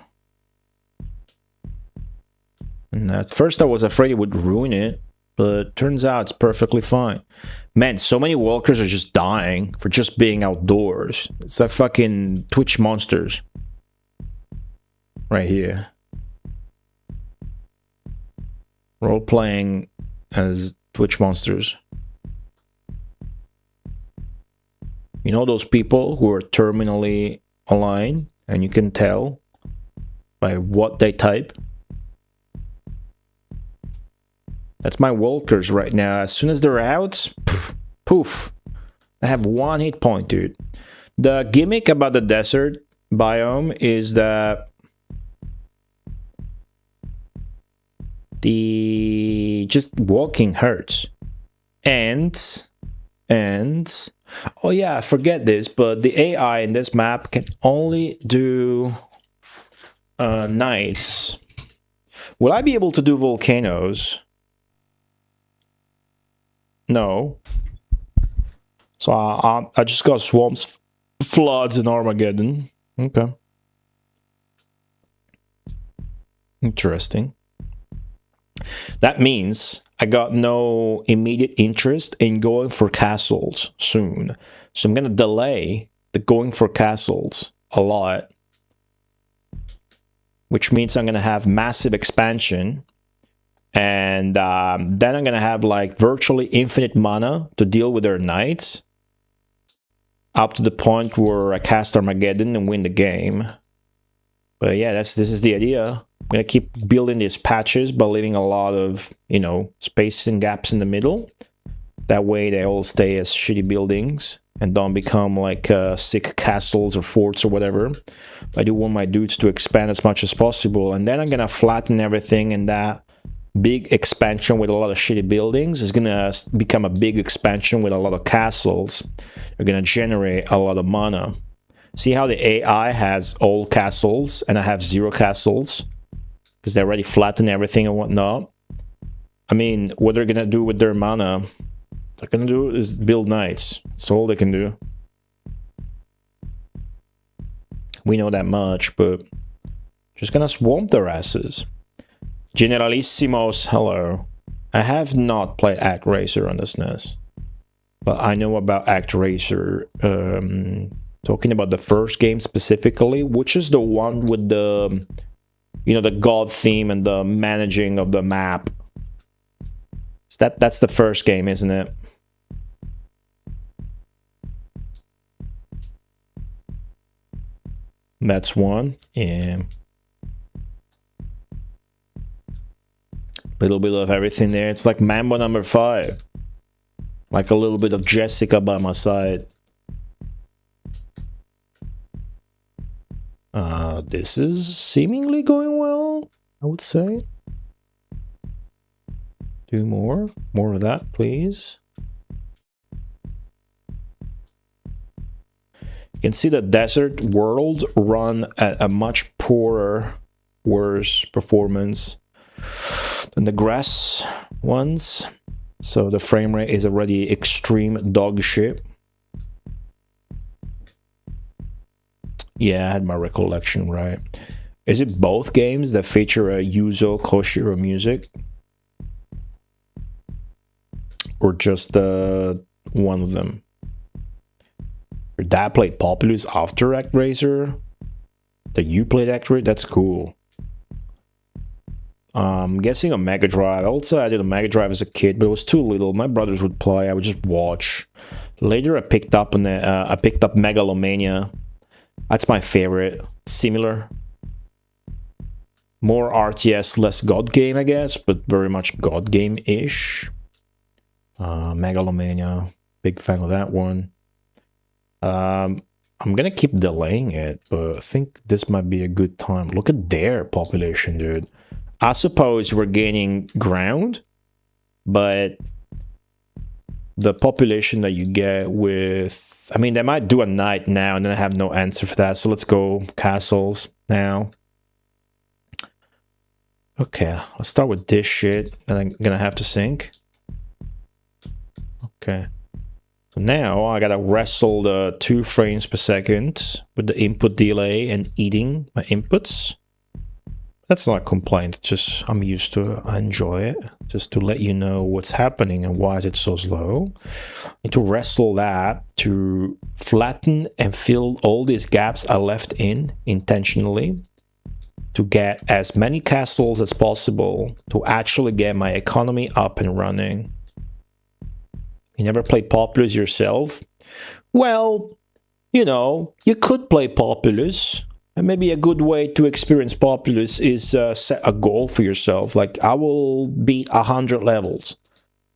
And at first I was afraid it would ruin it, but turns out it's perfectly fine. Man, so many walkers are just dying for just being outdoors. It's like fucking Twitch monsters. Right here. Role-playing as Twitch monsters. You know those people who are terminally aligned, and you can tell by what they type? That's my walkers right now. As soon as they're out, poof. I have 1 hit point, dude. The gimmick about the desert biome is that just walking hurts. And oh yeah, I forget this, but the AI in this map can only do nights. Will I be able to do volcanoes? No. So I just got swamps, floods, and Armageddon. Okay. Interesting. That means I got no immediate interest in going for castles soon. So I'm going to delay the going for castles a lot. Which means I'm going to have massive expansion. And then I'm going to have like virtually infinite mana to deal with their knights. Up to the point where I cast Armageddon and win the game. But yeah, this is the idea. I'm going to keep building these patches by leaving a lot of, you know, spaces and gaps in the middle. That way they all stay as shitty buildings and don't become like sick castles or forts or whatever. I do want my dudes to expand as much as possible. And then I'm going to flatten everything, and that big expansion with a lot of shitty buildings is going to become a big expansion with a lot of castles. They're going to generate a lot of mana. See how the AI has all castles and I have 0 castles? Because they already flattened everything and whatnot. I mean, what they're going to do with their mana, they're going to do is build knights. That's all they can do. We know that much, but just going to swamp their asses. Generalissimos, hello. I have not played ActRaiser on the SNES. But I know about ActRaiser. Talking about the first game specifically, which is the one with the, you know, the god theme and the managing of the map. That's the first game, isn't it? That's one. Yeah. Little bit of everything there. It's like Mambo number 5. Like a little bit of Jessica by my side. This is seemingly going well, I would say. Do more of that, please. You can see the desert world run at a much poorer, worse performance than the grass ones. So the frame rate is already extreme dog shit. Yeah, I had my recollection right. Is it both games that feature a Yuzo Koshiro music? Or just one of them? Your dad played Populous after ActRaiser? That you played ActRaiser? That's cool. I'm guessing a Mega Drive. Also, I did a Mega Drive as a kid, but it was too little. My brothers would play. I would just watch. Later, I picked up Megalomania. That's my favorite. Similar. More RTS, less God game, I guess, but very much God game-ish. Megalomania. Big fan of that one. I'm gonna keep delaying it, but I think this might be a good time. Look at their population, dude. I suppose we're gaining ground, but the population that you get with... I mean, they might do a night now, and then I have no answer for that. So let's go castles now. Okay, let's start with this shit, and I'm gonna have to sync. Okay. So now I gotta wrestle the 2 frames per second with the input delay and eating my inputs. That's not a complaint, it's just I'm used to it, I enjoy it. Just to let you know what's happening and why is it so slow. I need to wrestle that to flatten and fill all these gaps I left in intentionally to get as many castles as possible to actually get my economy up and running. You never played Populous yourself? Well, you know, you could play Populous. And maybe a good way to experience Populous is set a goal for yourself. Like, I will beat 100 levels.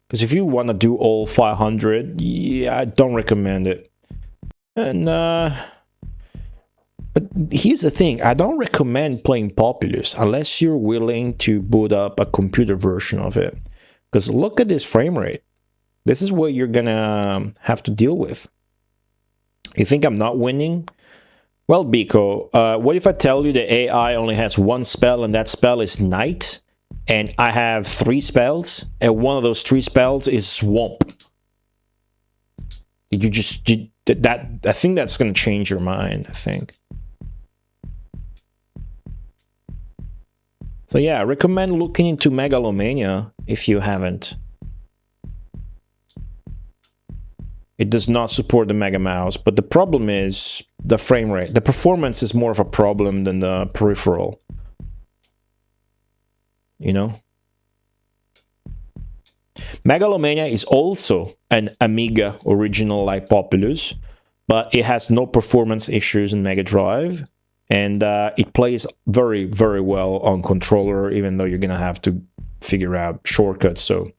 Because if you want to do all 500, yeah, I don't recommend it. And, but here's the thing. I don't recommend playing Populous unless you're willing to boot up a computer version of it. Because look at this frame rate. This is what you're gonna have to deal with. You think I'm not winning? Well, Biko, what if I tell you the AI only has 1 spell and that spell is Night, and I have 3 spells, and one of those 3 spells is Swamp? I think that's gonna change your mind, I think. So yeah, I recommend looking into Megalomania if you haven't. It does not support the Mega Mouse, but the problem is the frame rate. The performance is more of a problem than the peripheral. You know? Megalomania is also an Amiga original like Populous, but it has no performance issues in Mega Drive, and it plays very, very well on controller, even though you're gonna have to figure out shortcuts. So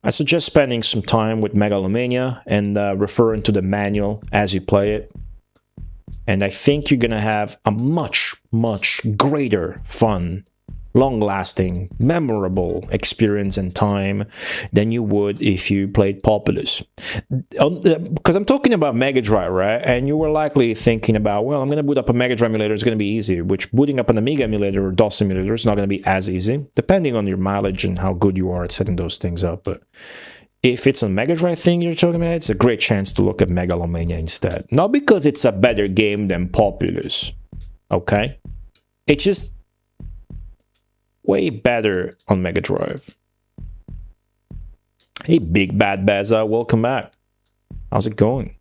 I suggest spending some time with Megalomania and referring to the manual as you play it. And I think you're gonna have a much, much greater fun, long-lasting, memorable experience and time than you would if you played Populous. Because I'm talking about Mega Drive, right? And you were likely thinking about, well, I'm gonna boot up a Mega Drive emulator, it's gonna be easy, which booting up an Amiga emulator or DOS emulator is not gonna be as easy, depending on your mileage and how good you are at setting those things up. But if it's a Mega Drive thing you're talking about, it's a great chance to look at Megalomania instead. Not because it's a better game than Populous, okay? It's just way better on Mega Drive. Hey, Big Bad Baza, welcome back. How's it going?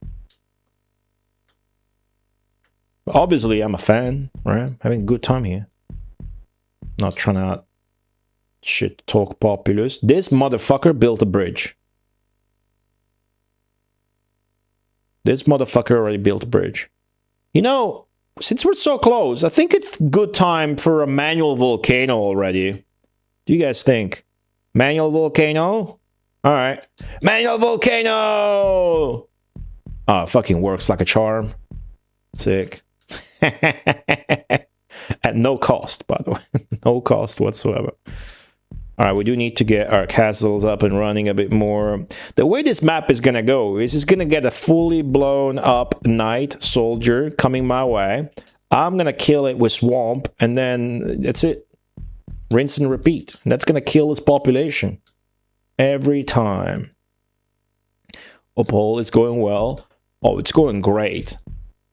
Obviously, I'm a fan, right? Having a good time here. Not trying to shit talk Populous. This motherfucker built a bridge. This motherfucker already built a bridge. You know, since we're so close, I think it's good time for a manual volcano already. Do you guys think? Manual volcano? Alright. Manual volcano! Oh, it fucking works like a charm. Sick. At no cost, by the way. No cost whatsoever. Alright, we do need to get our castles up and running a bit more. The way this map is gonna go is it's gonna get a fully blown up Knight soldier coming my way. I'm gonna kill it with Swamp, and then that's it. Rinse and repeat. And that's gonna kill its population. Every time. Opal is going well. Oh, it's going great.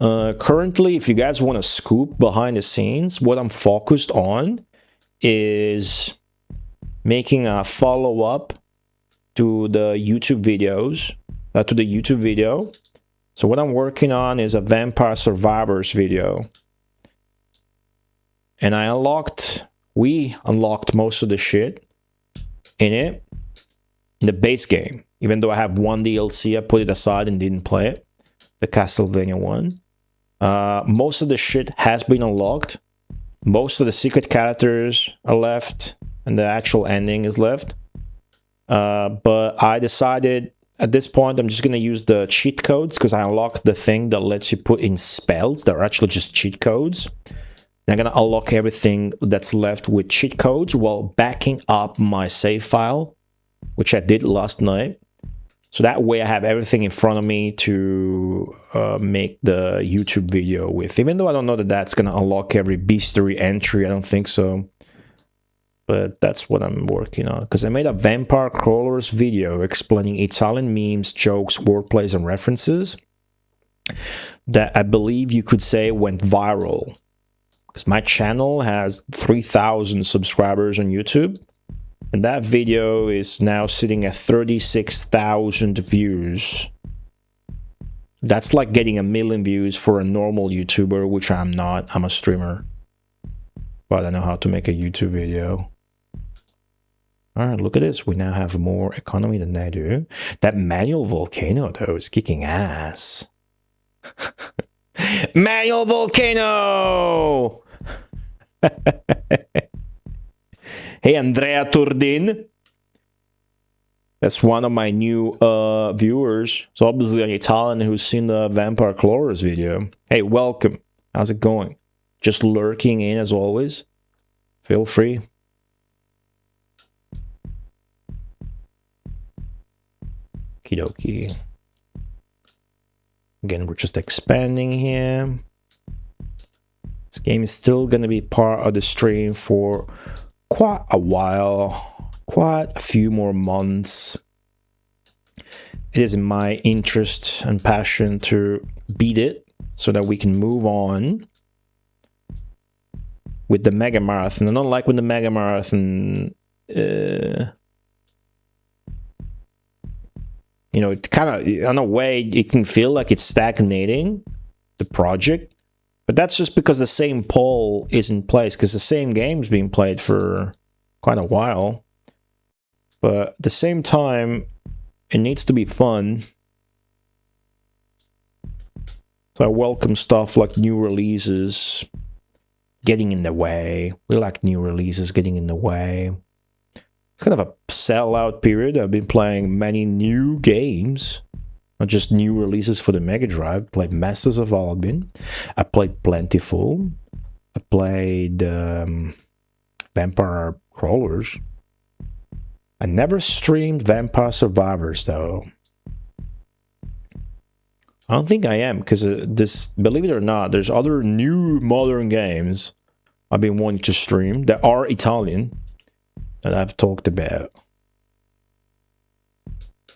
Currently, if you guys want to scoop behind the scenes, what I'm focused on is making a follow-up to the YouTube videos, to the YouTube video. So what I'm working on is a Vampire Survivors video. And we unlocked most of the shit in it, in the base game. Even though I have one DLC, I put it aside and didn't play it. The Castlevania one. Most of the shit has been unlocked. Most of the secret characters are left. And the actual ending is left. But I decided at this point I'm just going to use the cheat codes because I unlocked the thing that lets you put in spells that are actually just cheat codes. And I'm going to unlock everything that's left with cheat codes while backing up my save file, which I did last night. So that way I have everything in front of me to make the YouTube video with. Even though I don't know that that's going to unlock every bestiary entry, I don't think so. but that's what I'm working on. Because I made a Vampire Crawlers video explaining Italian memes, jokes, wordplays, and references that I believe you could say went viral. Because my channel has 3,000 subscribers on YouTube, and that video is now sitting at 36,000 views. That's like getting 1 million views for a normal YouTuber, which I'm not. I'm a streamer. But I know how to make a YouTube video. Alright, look at this. We now have more economy than they do. That manual volcano, though, is kicking ass. Manual volcano! Hey, Andrea Turdin. That's one of my new viewers. So obviously an Italian who's seen the Vampire Crawlers video. Hey, welcome. How's it going? Just lurking in as always. Feel free. Okie dokie. Again, we're just expanding here. This game is still going to be part of the stream for quite a while. Quite a few more months. It is in my interest and passion to beat it so that we can move on with the Mega Marathon. And unlike with the Mega Marathon, you know, it kind of, in a way, it can feel like it's stagnating, the project. But that's just because the same poll is in place, because the same game's being played for quite a while. But at the same time, it needs to be fun. So I welcome stuff like new releases getting in the way. We like new releases getting in the way. It's kind of a sellout period. I've been playing many new games. Not just new releases for the Mega Drive. I played Masters of Albin. I played Plentiful. I played Vampire Crawlers. I never streamed Vampire Survivors, though. I don't think I am, because this, believe it or not, there's other new modern games I've been wanting to stream that are Italian that I've talked about.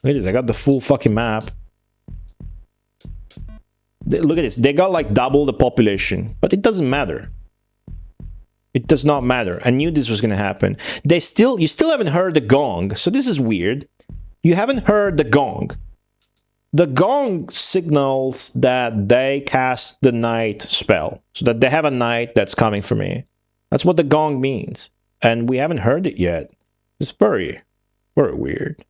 Look at this, I got the full fucking map. Look at this, they got like double the population, but it doesn't matter. It does not matter. I knew this was going to happen. You still haven't heard the gong, so this is weird. You haven't heard the gong. The gong signals that they cast the night spell, so that they have a night that's coming for me. That's what the gong means. And we haven't heard it yet. It's very, very weird.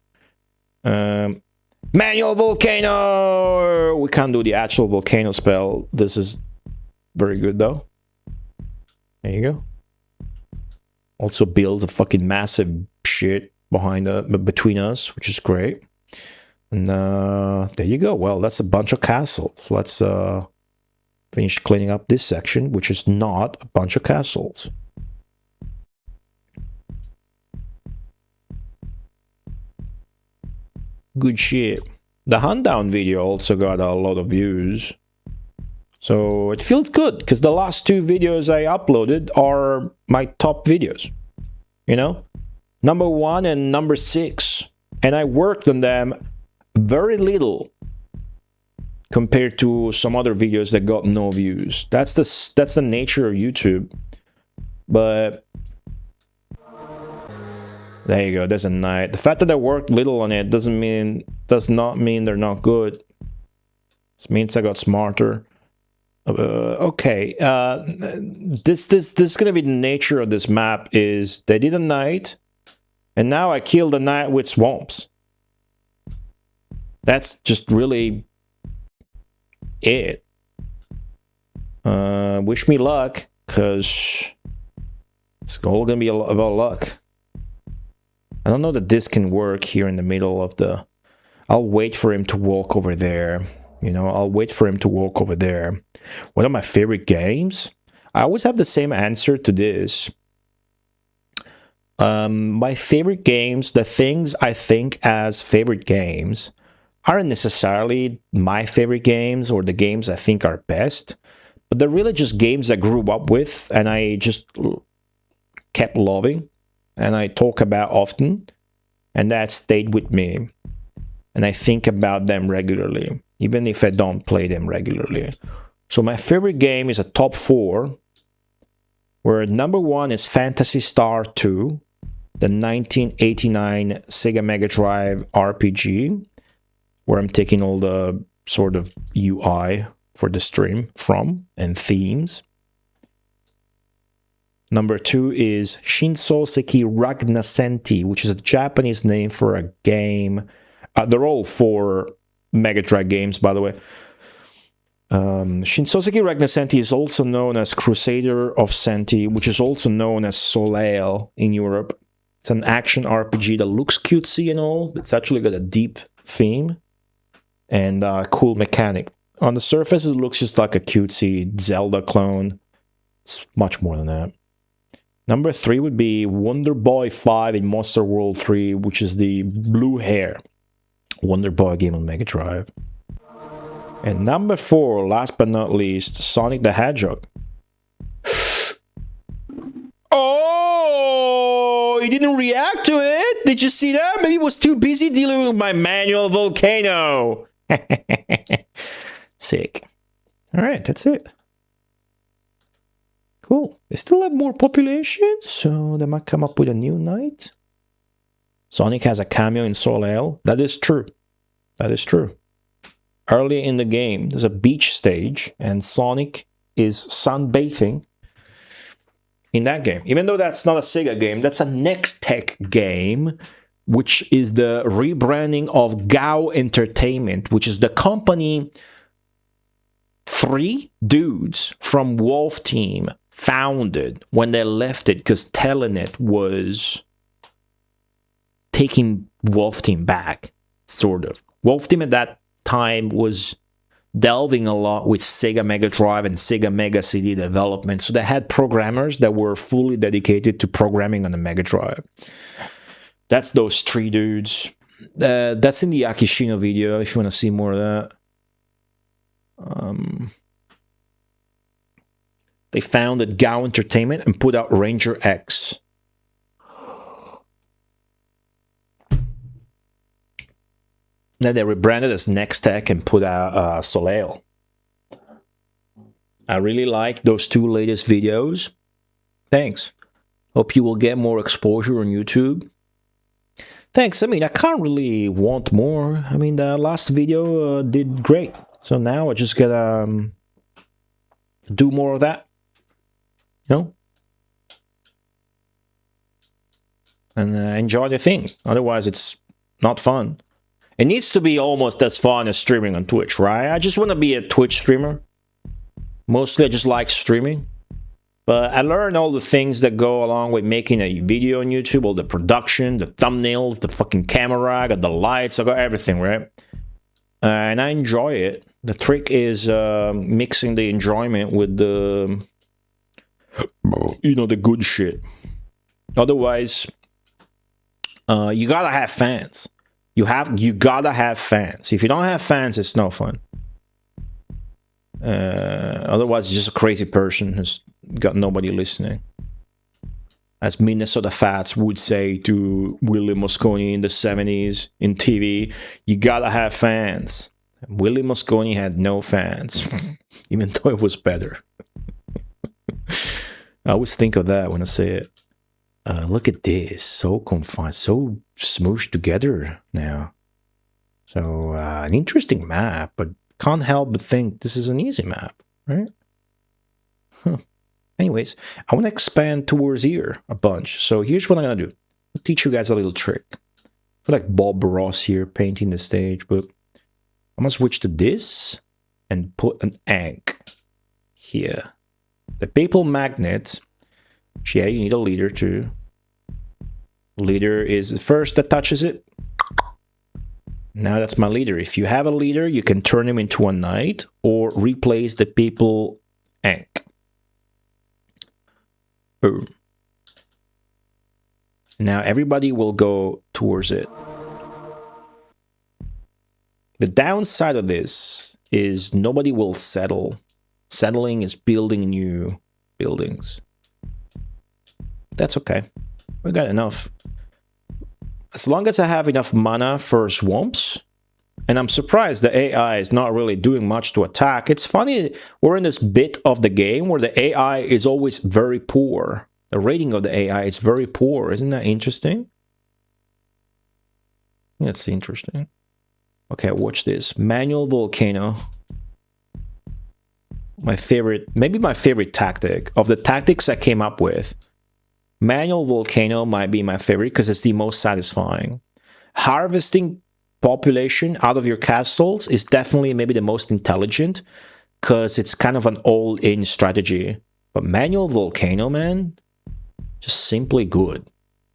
Manual volcano! We can't do the actual volcano spell. This is very good, though. There you go. Also builds a fucking massive shit between us, which is great. And there you go. Well, that's a bunch of castles. Let's finish cleaning up this section, which is not a bunch of castles. Good shit. The hunt down video also got a lot of views. So it feels good, because the last 2 videos I uploaded are my top videos. You know? Number 1 and number 6. And I worked on them very little compared to some other videos that got no views. That's the nature of YouTube. But there you go, there's a night. The fact that I worked little on it does not mean they're not good. It means I got smarter. Okay, this is gonna be the nature of this map. Is they did a night, and now I killed the night with swamps. That's just really it. Wish me luck, because it's all gonna be about luck. I don't know that this can work here in the middle of the... I'll wait for him to walk over there. You know, I'll wait for him to walk over there. One of my favorite games? I always have the same answer to this. My favorite games, the things I think as favorite games, aren't necessarily my favorite games or the games I think are best, but they're really just games I grew up with and I just kept loving. and I talk about often, and that stayed with me. And I think about them regularly, even if I don't play them regularly. So my favorite game is a top 4, where number 1 is Phantasy Star 2, the 1989 Sega Mega Drive RPG, where I'm taking all the sort of UI for the stream from and themes. Number 2 is Shinsoseki Ragnasenti, which is a Japanese name for a game. They're all 4 Mega Drive games, by the way. Shinsoseki Ragnasenti is also known as Crusader of Senti, which is also known as Soleil in Europe. It's an action RPG that looks cutesy and all. It's actually got a deep theme and a cool mechanic. On the surface, it looks just like a cutesy Zelda clone. It's much more than that. Number 3 would be Wonder Boy 5 in Monster World 3, which is the blue hair Wonder Boy game on Mega Drive. And number 4, last but not least, Sonic the Hedgehog. Oh, he didn't react to it. Did you see that? Maybe he was too busy dealing with my manual volcano. Sick. All right, that's it. Cool. They still have more population, so they might come up with a new night. Sonic has a cameo in Soleil. That is true. That is true. Early in the game, there's a beach stage, and Sonic is sunbathing in that game. Even though that's not a Sega game, that's a Next Tech game, which is the rebranding of GAO Entertainment, which is the company 3 dudes from Wolf Team founded when they left it because Telenet was taking Wolf Team back, sort of. Wolf Team at that time was delving a lot with Sega Mega Drive and Sega Mega CD development, so they had programmers that were fully dedicated to programming on the Mega Drive. That's those 3 dudes. That's in the Akishino video if you want to see more of that. They founded GAO Entertainment and put out Ranger X. Then they rebranded as Next Tech and put out Soleil. I really like those 2 latest videos. Thanks. Hope you will get more exposure on YouTube. Thanks. I mean, I can't really want more. I mean, the last video did great. So now I just gotta do more of that. You know? And enjoy the thing. Otherwise, it's not fun. It needs to be almost as fun as streaming on Twitch, right? I just want to be a Twitch streamer. Mostly I just like streaming. But I learned all the things that go along with making a video on YouTube. All the production, the thumbnails, the fucking camera, I got the lights, I got everything, right? And I enjoy it. The trick is mixing the enjoyment with the, you know, the good shit. Otherwise, you gotta have fans. You gotta have fans. If you don't have fans, it's no fun. Otherwise, you're just a crazy person who's got nobody listening. As Minnesota Fats would say to Willie Mosconi in the 70s in TV, you gotta have fans. Willie Mosconi had no fans, even though it was better. I always think of that when I say it. Look at this, so confined, so smooshed together now. So an interesting map, but can't help but think this is an easy map, right? Huh. Anyways, I want to expand towards here a bunch. So here's what I'm going to do. I'll teach you guys a little trick. I feel like Bob Ross here painting the stage, but I'm going to switch to this and put an egg here. The Papal Magnet, yeah, you need a leader too. Leader is the first that touches it. Now that's my leader. If you have a leader, you can turn him into a knight or replace the Papal Egg. Boom. Now everybody will go towards it. The downside of this is nobody will settle. Settling is building new buildings. That's okay. We got enough. As long as I have enough mana for swamps, and I'm surprised the AI is not really doing much to attack. It's funny, we're in this bit of the game where the AI is always very poor. The rating of the AI is very poor. Isn't that interesting? That's interesting. Okay, watch this. Manual volcano. My favorite, maybe my favorite tactic. Of the tactics I came up with, manual volcano might be my favorite because it's the most satisfying. Harvesting population out of your castles is definitely maybe the most intelligent because it's kind of an all-in strategy. But manual volcano, man, just simply good.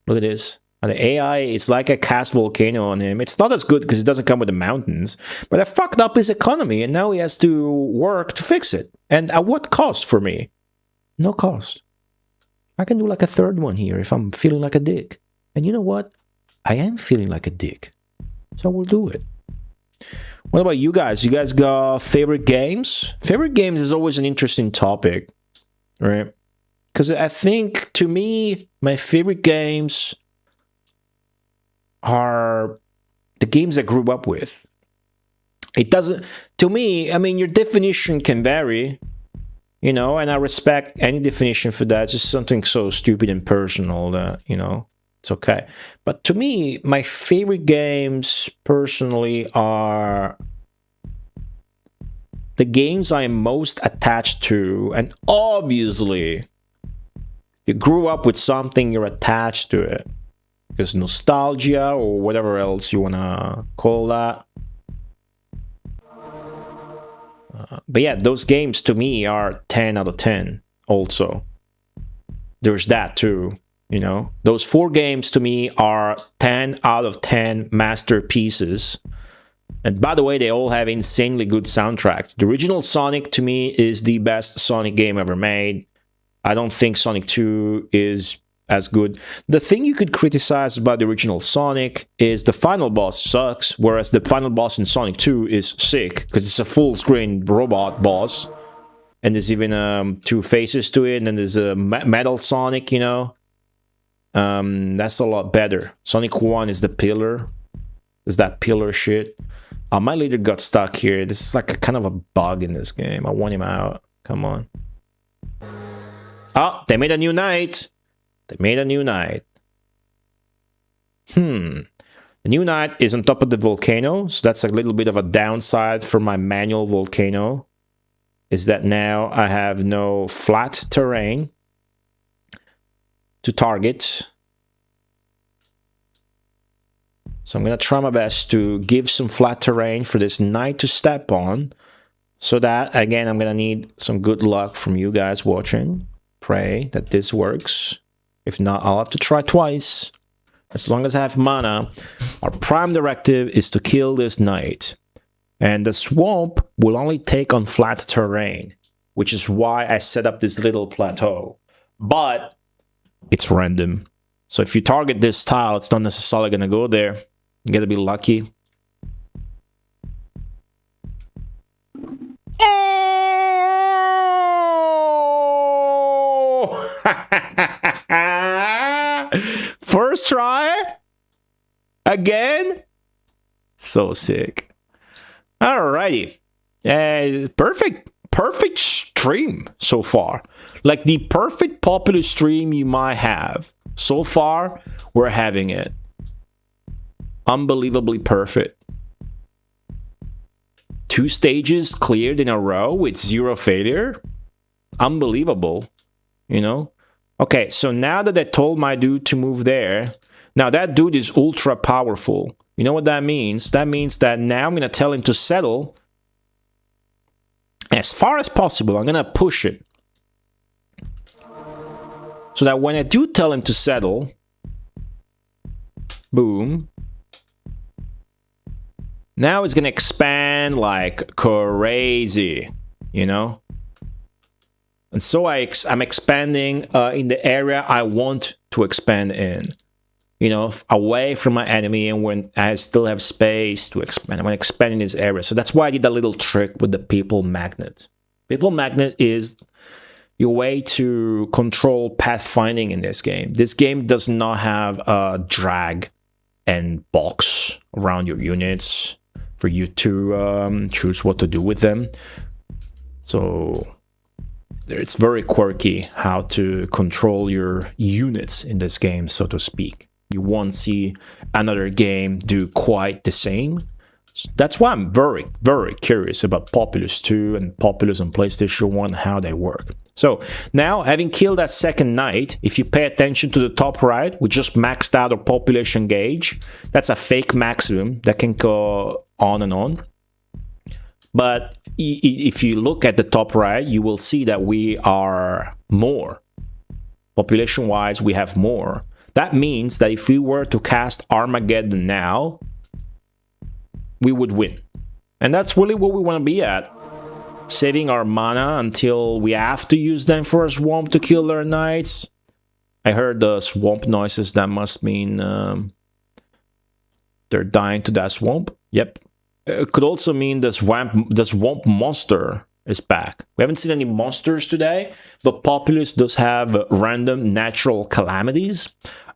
Look at this. And the AI is like a cast volcano on him. It's not as good because it doesn't come with the mountains, but I fucked up his economy and now he has to work to fix it. And at what cost for me? No cost. I can do like a third one here if I'm feeling like a dick. And you know what? I am feeling like a dick. So we'll do it. What about you guys? You guys got favorite games? Favorite games is always an interesting topic, right? Because I think, to me, my favorite games are the games I grew up with. It doesn't, to me, I mean, your definition can vary, you know, and I respect any definition for that. It's just something so stupid and personal that, you know, it's okay. But to me, my favorite games personally are the games I am most attached to. And obviously, if you grew up with something, you're attached to it. Because nostalgia or whatever else you want to call that. But yeah, those games to me are 10 out of 10 also. There's that too, you know. Those 4 games to me are 10 out of 10 masterpieces. And by the way, they all have insanely good soundtracks. The original Sonic to me is the best Sonic game ever made. I don't think Sonic 2 is as good. The thing you could criticize about the original Sonic is the final boss sucks, whereas the final boss in Sonic 2 is sick, because it's a full-screen robot boss. And there's even 2 faces to it, and then there's a metal Sonic, you know. That's a lot better. Sonic 1 is the pillar. There's that pillar shit. My leader got stuck here. This is like a kind of a bug in this game. I want him out. Come on. Oh, they made a new knight. They made a new knight. The new knight is on top of the volcano, so that's a little bit of a downside for my manual volcano. Is that now I have no flat terrain to target. So I'm going to try my best to give some flat terrain for this knight to step on. So that, again, I'm going to need some good luck from you guys watching. Pray that this works. If not, I'll have to try twice. As long as I have mana, our prime directive is to kill this knight. And the swamp will only take on flat terrain, which is why I set up this little plateau. But it's random. So if you target this tile, it's not necessarily going to go there. You got to be lucky. First try? Again? So sick. Alrighty. Perfect stream so far. Like the perfect Populous stream you might have. So far, we're having it. Unbelievably perfect. 2 stages cleared in a row with 0 failure. Unbelievable. You know? Okay, so now that I told my dude to move there, now that dude is ultra powerful. You know what that means? That means that now I'm going to tell him to settle as far as possible. I'm going to push it. So that when I do tell him to settle, boom, now it's going to expand like crazy, you know? And so I'm expanding in the area I want to expand in. You know, away from my enemy, and when I still have space to expand. I'm going to expand in this area. So that's why I did that little trick with the people magnet. People magnet is your way to control pathfinding in this game. This game does not have a drag and box around your units for you to choose what to do with them. So it's very quirky how to control your units in this game, so to speak. You won't see another game do quite the same. That's why I'm very, very curious about Populous 2 and Populous on PlayStation 1, how they work. So now, having killed that second knight, if you pay attention to the top right, we just maxed out our population gauge. That's a fake maximum that can go on and on. But if you look at the top right, you will see that we are more. Population-wise, we have more. That means that if we were to cast Armageddon now, we would win. And that's really what we want to be at. Saving our mana until we have to use them for a swamp to kill their knights. I heard the swamp noises. That must mean they're dying to that swamp. Yep. It could also mean the swamp monster is back. We haven't seen any monsters today, but Populous does have random natural calamities.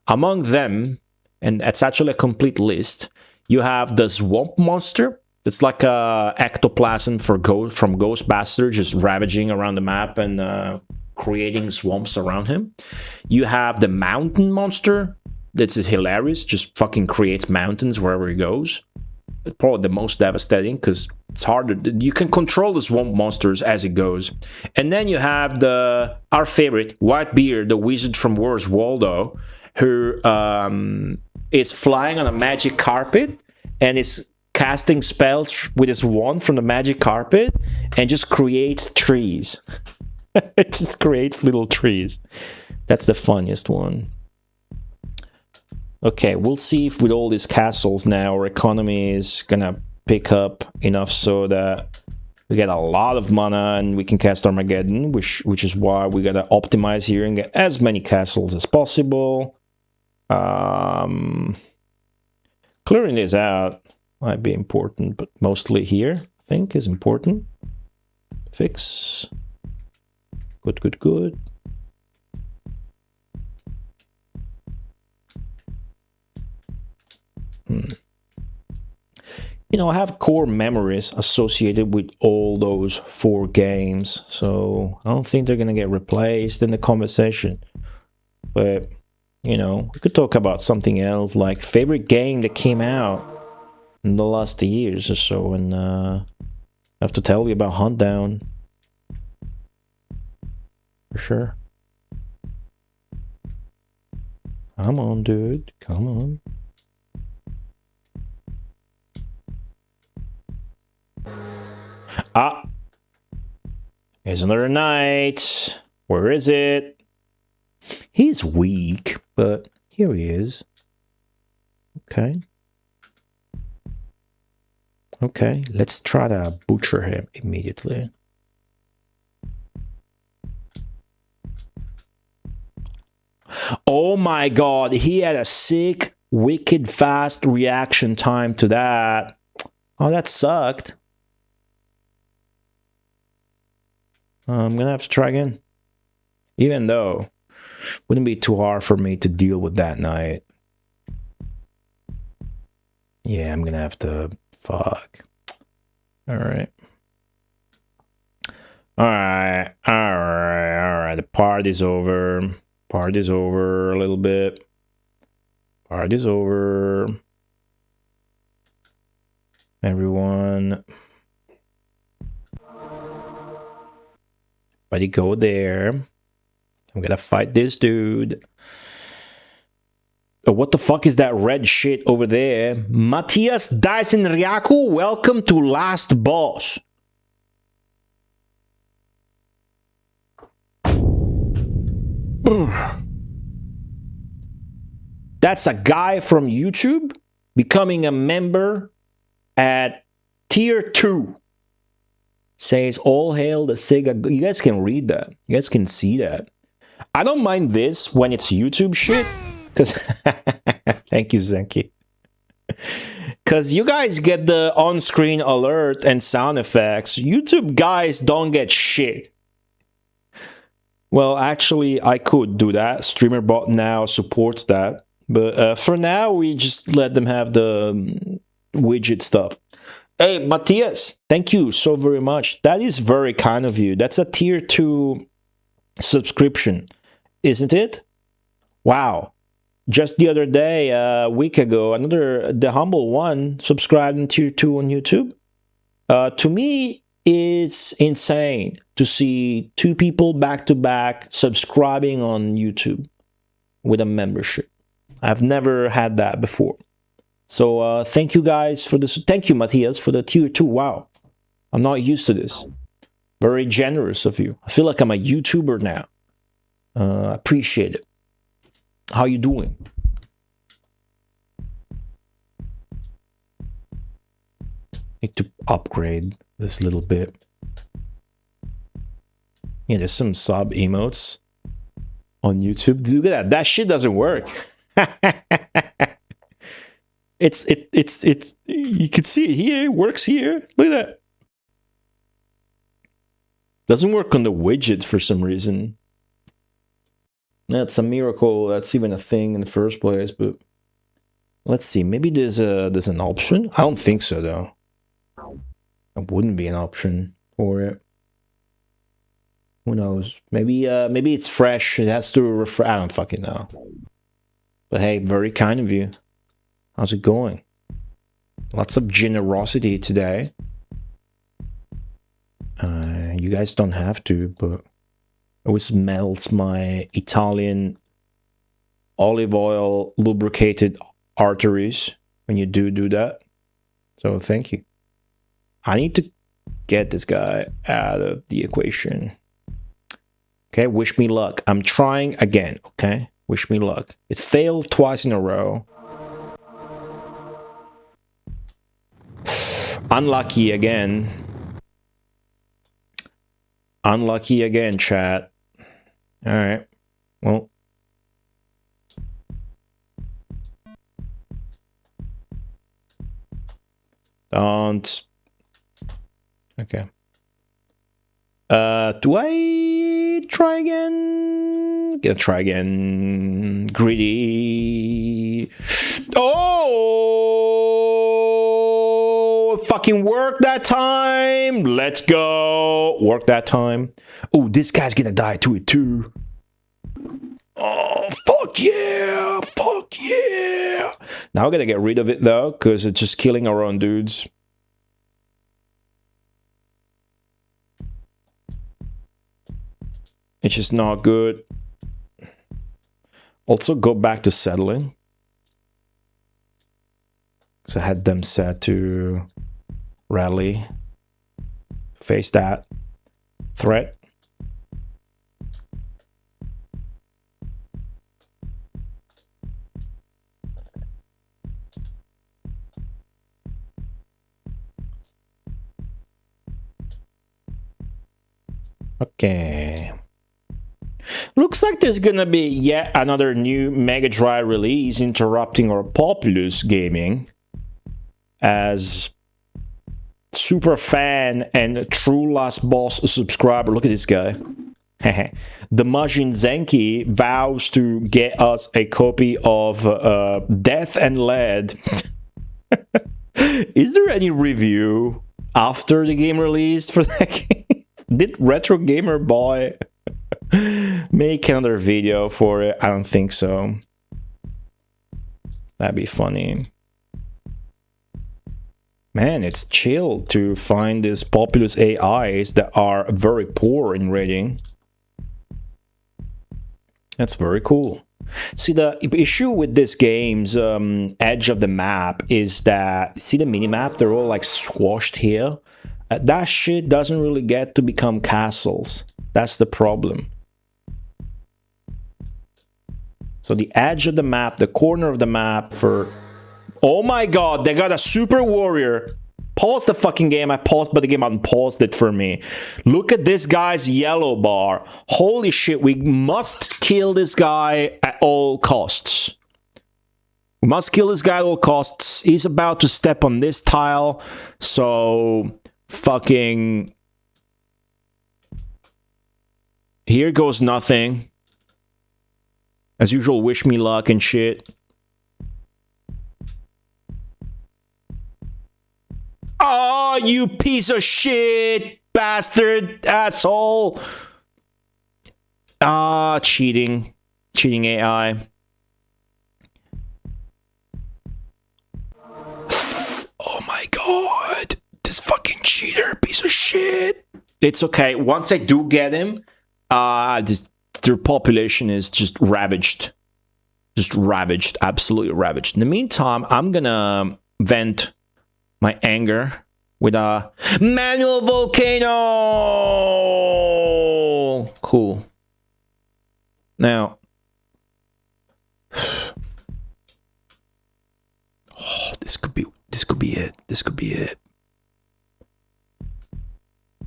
Among them, and it's actually a complete list, you have the swamp monster. It's like a ectoplasm from Ghostbusters, just ravaging around the map and creating swamps around him. You have the mountain monster. That's hilarious. Just fucking creates mountains wherever he goes. It's probably the most devastating because it's harder. You can control the swamp monsters as it goes. And then you have our favorite, Whitebeard, the wizard from Where's Waldo, who is flying on a magic carpet and is casting spells with his wand from the magic carpet and just creates trees. It just creates little trees. That's the funniest one. Okay, we'll see if with all these castles now our economy is gonna pick up enough so that we get a lot of mana and we can cast Armageddon, which is why we gotta optimize here and get as many castles as possible. Clearing this out might be important, but mostly here, I think, is important. Fix. Good, good, good. You know, I have core memories associated with all those 4 games, so I don't think they're gonna get replaced in the conversation. But, you know, we could talk about something else, like favorite game that came out in the last years or so, and I have to tell you about Hunt Down. For sure. Come on, dude. Come on. Ah! Here's another knight. Where is it? He's weak, but here he is. Okay. Okay, let's try to butcher him immediately. Oh my god, he had a sick, wicked fast reaction time to that. Oh, that sucked. I'm gonna have to try again. Even though, wouldn't be too hard for me to deal with that knight. Yeah, I'm gonna have to... Fuck. Alright. Alright. The party's over. Party's over a little bit. Party's over. Everyone. Buddy, go there. I'm gonna fight this dude. Oh, what the fuck is that red shit over there? Matthias Dyson Ryaku, welcome to Last Boss. That's a guy from YouTube becoming a member at tier 2. Says all hail the Sega. You guys can read that. You guys can see that. I don't mind this when it's YouTube shit. Because thank you, Zenki. Because you guys get the on-screen alert and sound effects. YouTube guys don't get shit. Well, actually, I could do that. StreamerBot now supports that. But for now, we just let them have the widget stuff. Hey, Matthias, thank you so very much. That is very kind of you. That's a tier 2 subscription, isn't it? Wow. Just the other day, a week ago, the humble one subscribed in tier 2 on YouTube. To me, it's insane to see 2 people back-to-back subscribing on YouTube with a membership. I've never had that before. So thank you guys for this. Thank you, Matthias, for the tier 2. Wow. I'm not used to this. Very generous of you. I feel like I'm a YouTuber now. Appreciate it. How you doing? Need to upgrade this little bit. Yeah, there's some sub emotes on YouTube. Look at that. That shit doesn't work. it's you can see it here. It works here. Look at that. Doesn't work on the widget for some reason. That's a miracle. That's even a thing in the first place. But let's see. Maybe there's an option. I don't think so though. It wouldn't be an option for it. Who knows? Maybe it's fresh. It has to refresh. I don't fucking know. But hey, very kind of you. How's it going? Lots of generosity today. You guys don't have to, but it always melts my Italian olive oil lubricated arteries when you do that. So thank you. I need to get this guy out of the equation. Okay, wish me luck. I'm trying again, okay? Wish me luck. It failed twice in a row. Unlucky again. Unlucky again, chat. Alright. Well. Don't. Okay. Do I try again? Gonna try again. Greedy. Oh! Fucking work that time. Let's go. Work that time. Oh, this guy's gonna die to it too. Oh, fuck yeah. Fuck yeah. Now I gotta get rid of it though, because it's just killing our own dudes. It's just not good. Also, go back to settling. Because I had them set to rally. Face that threat. Okay. Looks like there's gonna be yet another new Mega Drive release interrupting our Populous gaming. As super fan and true last boss subscriber, look at this guy. The Majin Zenki vows to get us a copy of Death and Lead. Is there any review after the game released for that game? Did Retro Gamer Boy make another video for it? I don't think so. That'd be funny. Man, it's chill to find these Populous AIs that are very poor in rating. That's very cool. See, the issue with this game's edge of the map is that, see the minimap? They're all like squashed here. That shit doesn't really get to become castles. That's the problem. So the edge of the map, the corner of the map for... Oh my god, they got a super warrior. Pause the fucking game. I paused, but the game unpaused it for me. Look at this guy's yellow bar. Holy shit, we must kill this guy at all costs. We must kill this guy at all costs. He's about to step on this tile, so fucking... Here goes nothing. As usual, wish me luck and shit. Oh, you piece of shit, bastard, asshole. Ah, cheating. Cheating AI. Oh my god. This fucking cheater, piece of shit. It's okay. Once I do get him, their population is just ravaged. Just ravaged. Absolutely ravaged. In the meantime, I'm gonna vent my anger with a manual volcano. Cool. Now, oh, this could be it. This could be it.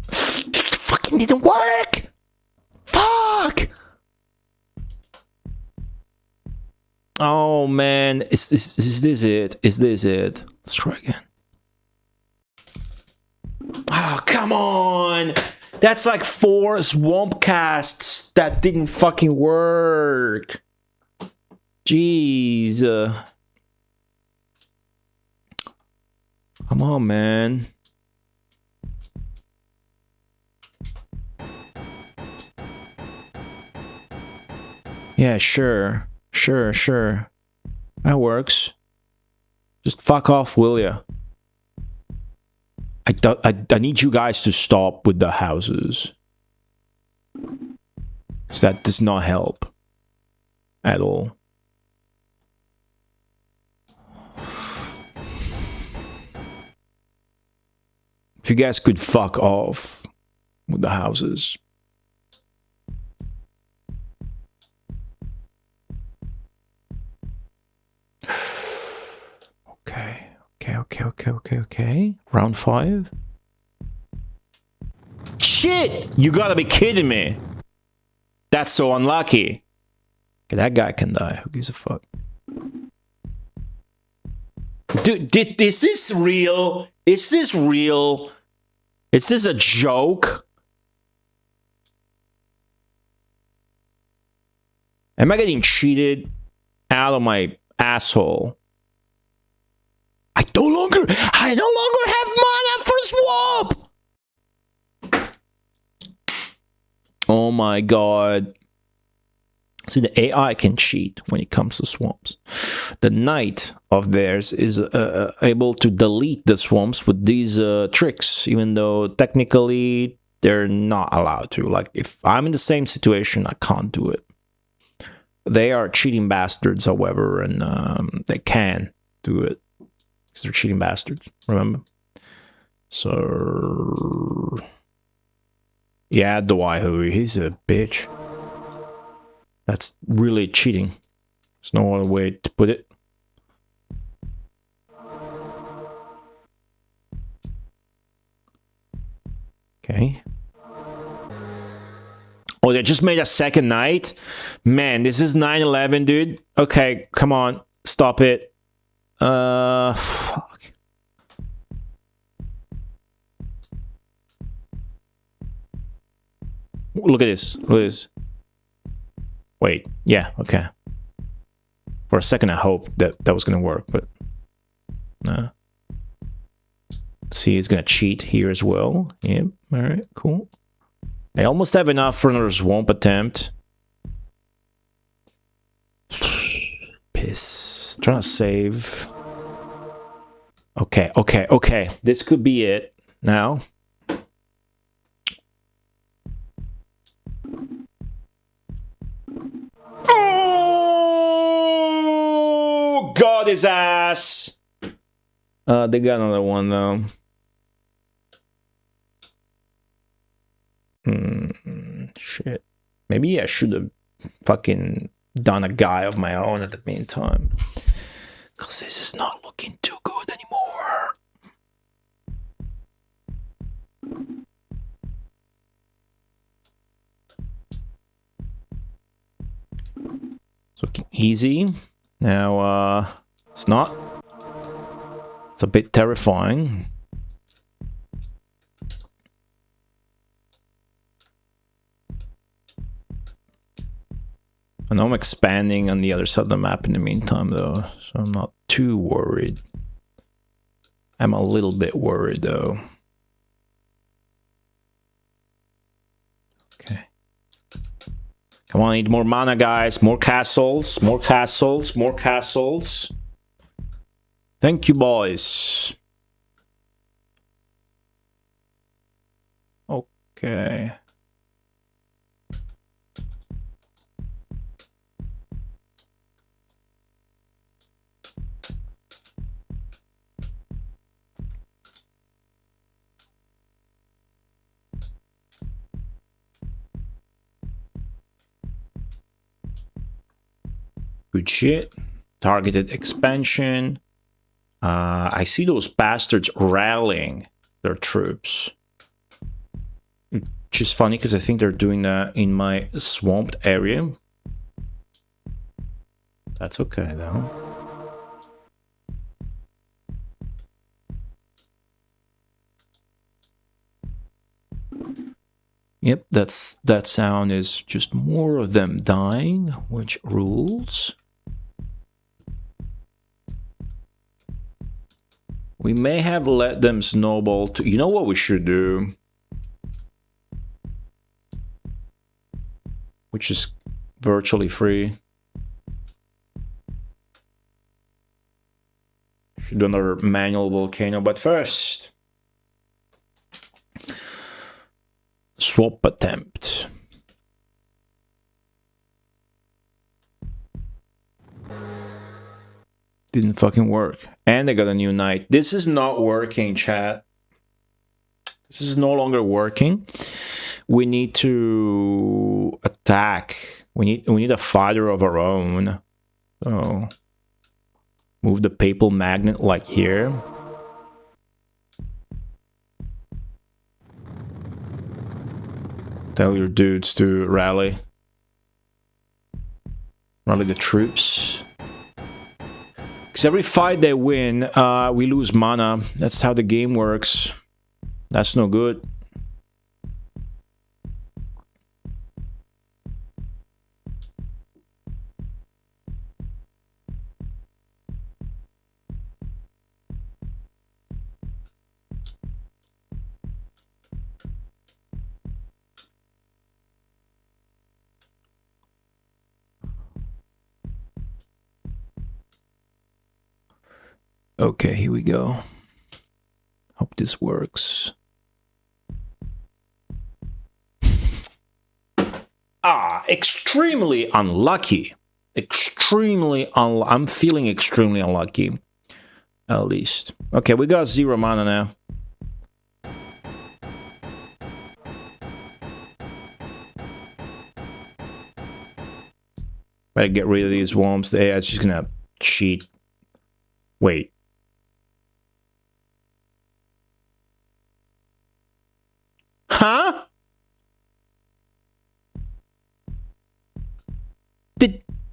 It fucking didn't work. Fuck. Oh man, is this it? Is this it? Let's try again. Oh, come on. That's like 4 swamp casts that didn't fucking work. Jeez. Come on, man. Yeah, sure. Sure. That works. Just fuck off, will ya? I need you guys to stop with the houses. Because that does not help. At all. If you guys could fuck off with the houses. Okay. Round 5. Shit! You gotta be kidding me. That's so unlucky. Okay, that guy can die. Who gives a fuck? Dude, is this real? Is this real? Is this a joke? Am I getting cheated out of my asshole? I no longer have mana for swamp! Oh my god. See, the AI can cheat when it comes to swamps. The knight of theirs is able to delete the swamps with these tricks, even though technically they're not allowed to. Like, if I'm in the same situation, I can't do it. They are cheating bastards, however, and they can do it. Because they're cheating bastards, remember? So... yeah, Dwaihu, he's a bitch. That's really cheating. There's no other way to put it. Okay. Oh, they just made a second night? Man, this is 9/11, dude. Okay, come on. Stop it. Fuck. Look at this. Look at this. Wait. Yeah, okay. For a second, I hoped that was gonna work, but... nah. See, he's gonna cheat here as well. Yep, alright, cool. I almost have enough for another swamp attempt. Piss. Trying to save. Okay. This could be it. Now. Oh! Got his ass! They got another one, though. Shit. Maybe I should have fucking done a guy of my own at the meantime. Because this is not looking too good anymore. It's looking easy. Now, it's not. It's a bit terrifying. I know I'm expanding on the other side of the map in the meantime, though, so I'm not too worried. I'm a little bit worried, though. Okay. Come on, I need more mana, guys. More castles, more castles, more castles. Thank you, boys. Okay. Good shit. Targeted expansion. I see those bastards rallying their troops. Which is funny because I think they're doing that in my swamped area. That's okay though. Yep, that sound is just more of them dying, which rules. We may have let them snowball to... You know what we should do? Which is virtually free. Should do another manual volcano, but first... Swap attempt. Didn't fucking work. And they got a new knight. This is not working, chat. This is no longer working. We need to attack. We need a fighter of our own. So move the papal magnet like here. Tell your dudes to rally. Rally the troops. Because every fight they win, we lose mana. That's how the game works. That's no good. Okay, here we go. Hope this works. Extremely unlucky. I'm feeling extremely unlucky. At least. Okay, we got 0 mana now. Better get rid of these worms. Hey, it's just gonna cheat. Wait. Huh?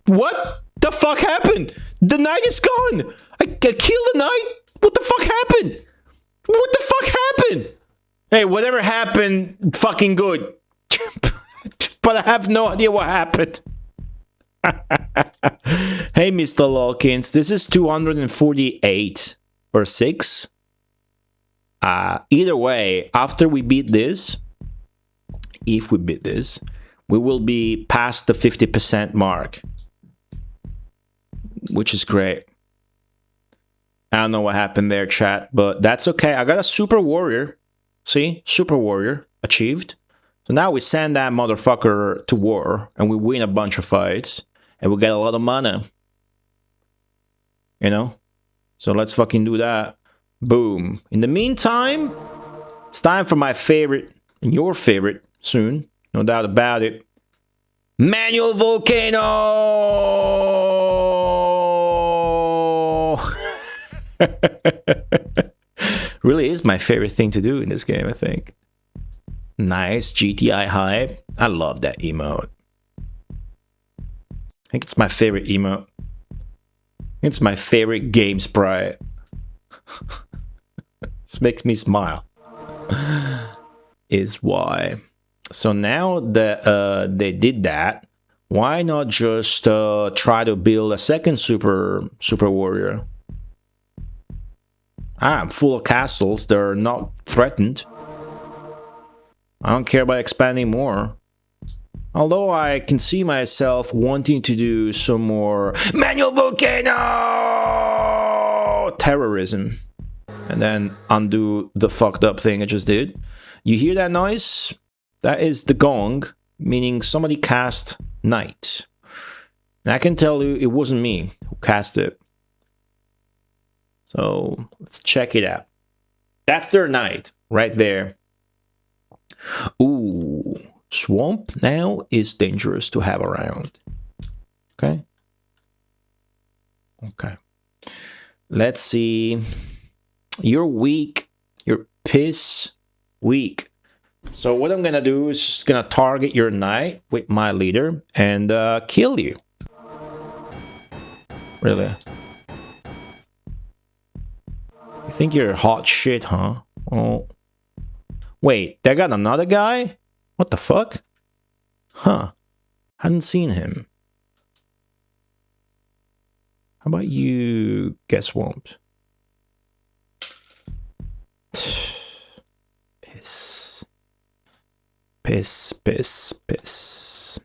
What the fuck happened? The knight is gone. I killed the knight. What the fuck happened? What the fuck happened? Hey, whatever happened, fucking good. But I have no idea what happened. Hey, Mr. Lawkins, this is 248 or 6. Either way, after we beat this, if we beat this, we will be past the 50% mark, which is great. I don't know what happened there, chat, but that's okay. I got a super warrior. See? Super warrior achieved. So now we send that motherfucker to war, and we win a bunch of fights, and we get a lot of mana. You know? So let's fucking do that. Boom. In the meantime, it's time for my favorite, and your favorite soon. No doubt about it. Manual volcano! Really is my favorite thing to do in this game, I think. Nice GTI hype. I love that emote. I think it's my favorite emote. It's my favorite game sprite. This makes me smile. Is why. So now that they did that, Why not just try to build a second super warrior? I'm full of castles. They're not threatened. I don't care about expanding more. Although I can see myself wanting to do some more manual volcano terrorism. And then undo the fucked up thing I just did. You hear that noise? That is the gong, meaning somebody cast night. And I can tell you it wasn't me who cast it. So let's check it out. That's their night right there. Ooh, swamp now is dangerous to have around. Okay. Okay. Let's see. You're weak. You're piss weak. So what I'm gonna do is just gonna target your knight with my leader and kill you. Really? You think you're hot shit, huh? Oh. Wait, they got another guy? What the fuck? Huh. Hadn't seen him. How about you get swamped? Piss. Piss, piss, piss.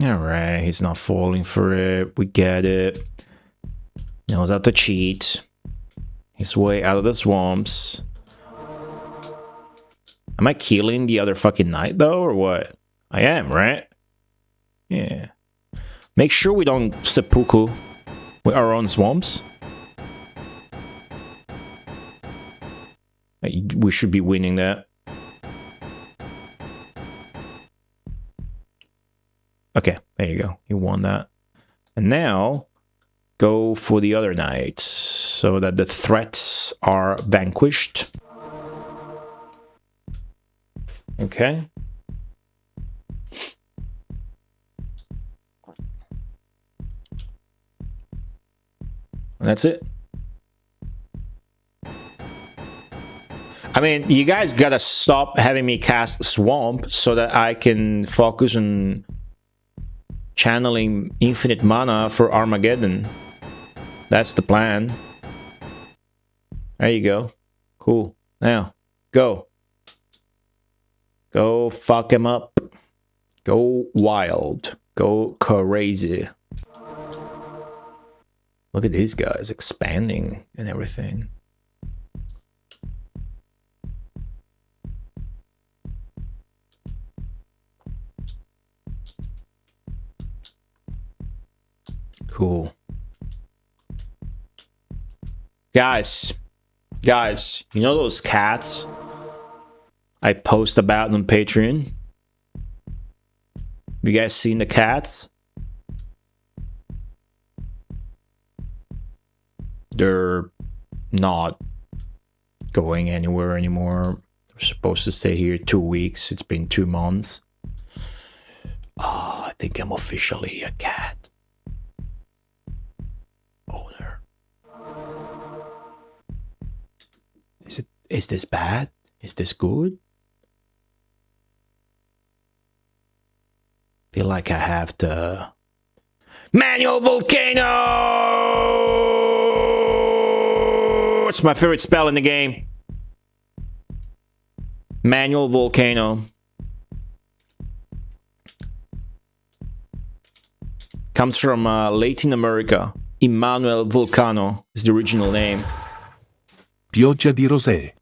Alright, he's not falling for it. We get it. Knows how to cheat. His way out of the swamps. Am I killing the other fucking knight though, or what? I am, right? Yeah. Make sure we don't seppuku with our own swamps. We should be winning that. Okay, there you go. You won that. And now, go for the other knight so that the threats are vanquished. Okay. That's it. I mean, you guys gotta stop having me cast Swamp so that I can focus on channeling infinite mana for Armageddon. That's the plan. There you go. Cool. Now, go. Go fuck him up. Go wild. Go crazy. Look at these guys expanding and everything. Cool. Guys, you know those cats I post about on Patreon? Have you guys seen the cats? They're not going anywhere anymore. They're supposed to stay here 2 weeks. It's been 2 months. I think I'm officially a cat owner. Is this bad? Is this good? Feel like I have to manual volcano. It's my favorite spell in the game. Manual volcano. Comes from Latin America. Immanuel Vulcano is the original name. Pioggia di rosé.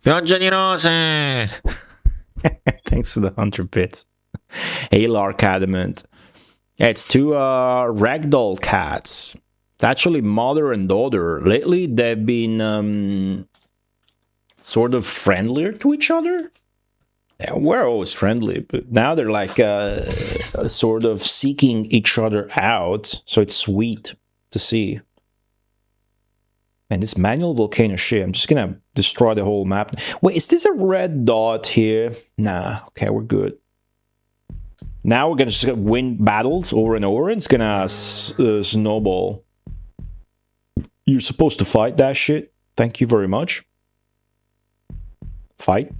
Pioggia di rose. Thanks to the 100 bits. Alark Adamant. Yeah, it's two ragdoll cats. It's actually mother and daughter. Lately, they've been sort of friendlier to each other. Yeah, we're always friendly, but now they're like sort of seeking each other out. So it's sweet to see. Man, this manual volcano shit, I'm just gonna destroy the whole map. Wait, is this a red dot here? Nah, okay, we're good. Now we're gonna just win battles over and over. It's gonna snowball. You're supposed to fight that shit. Thank you very much. Fight.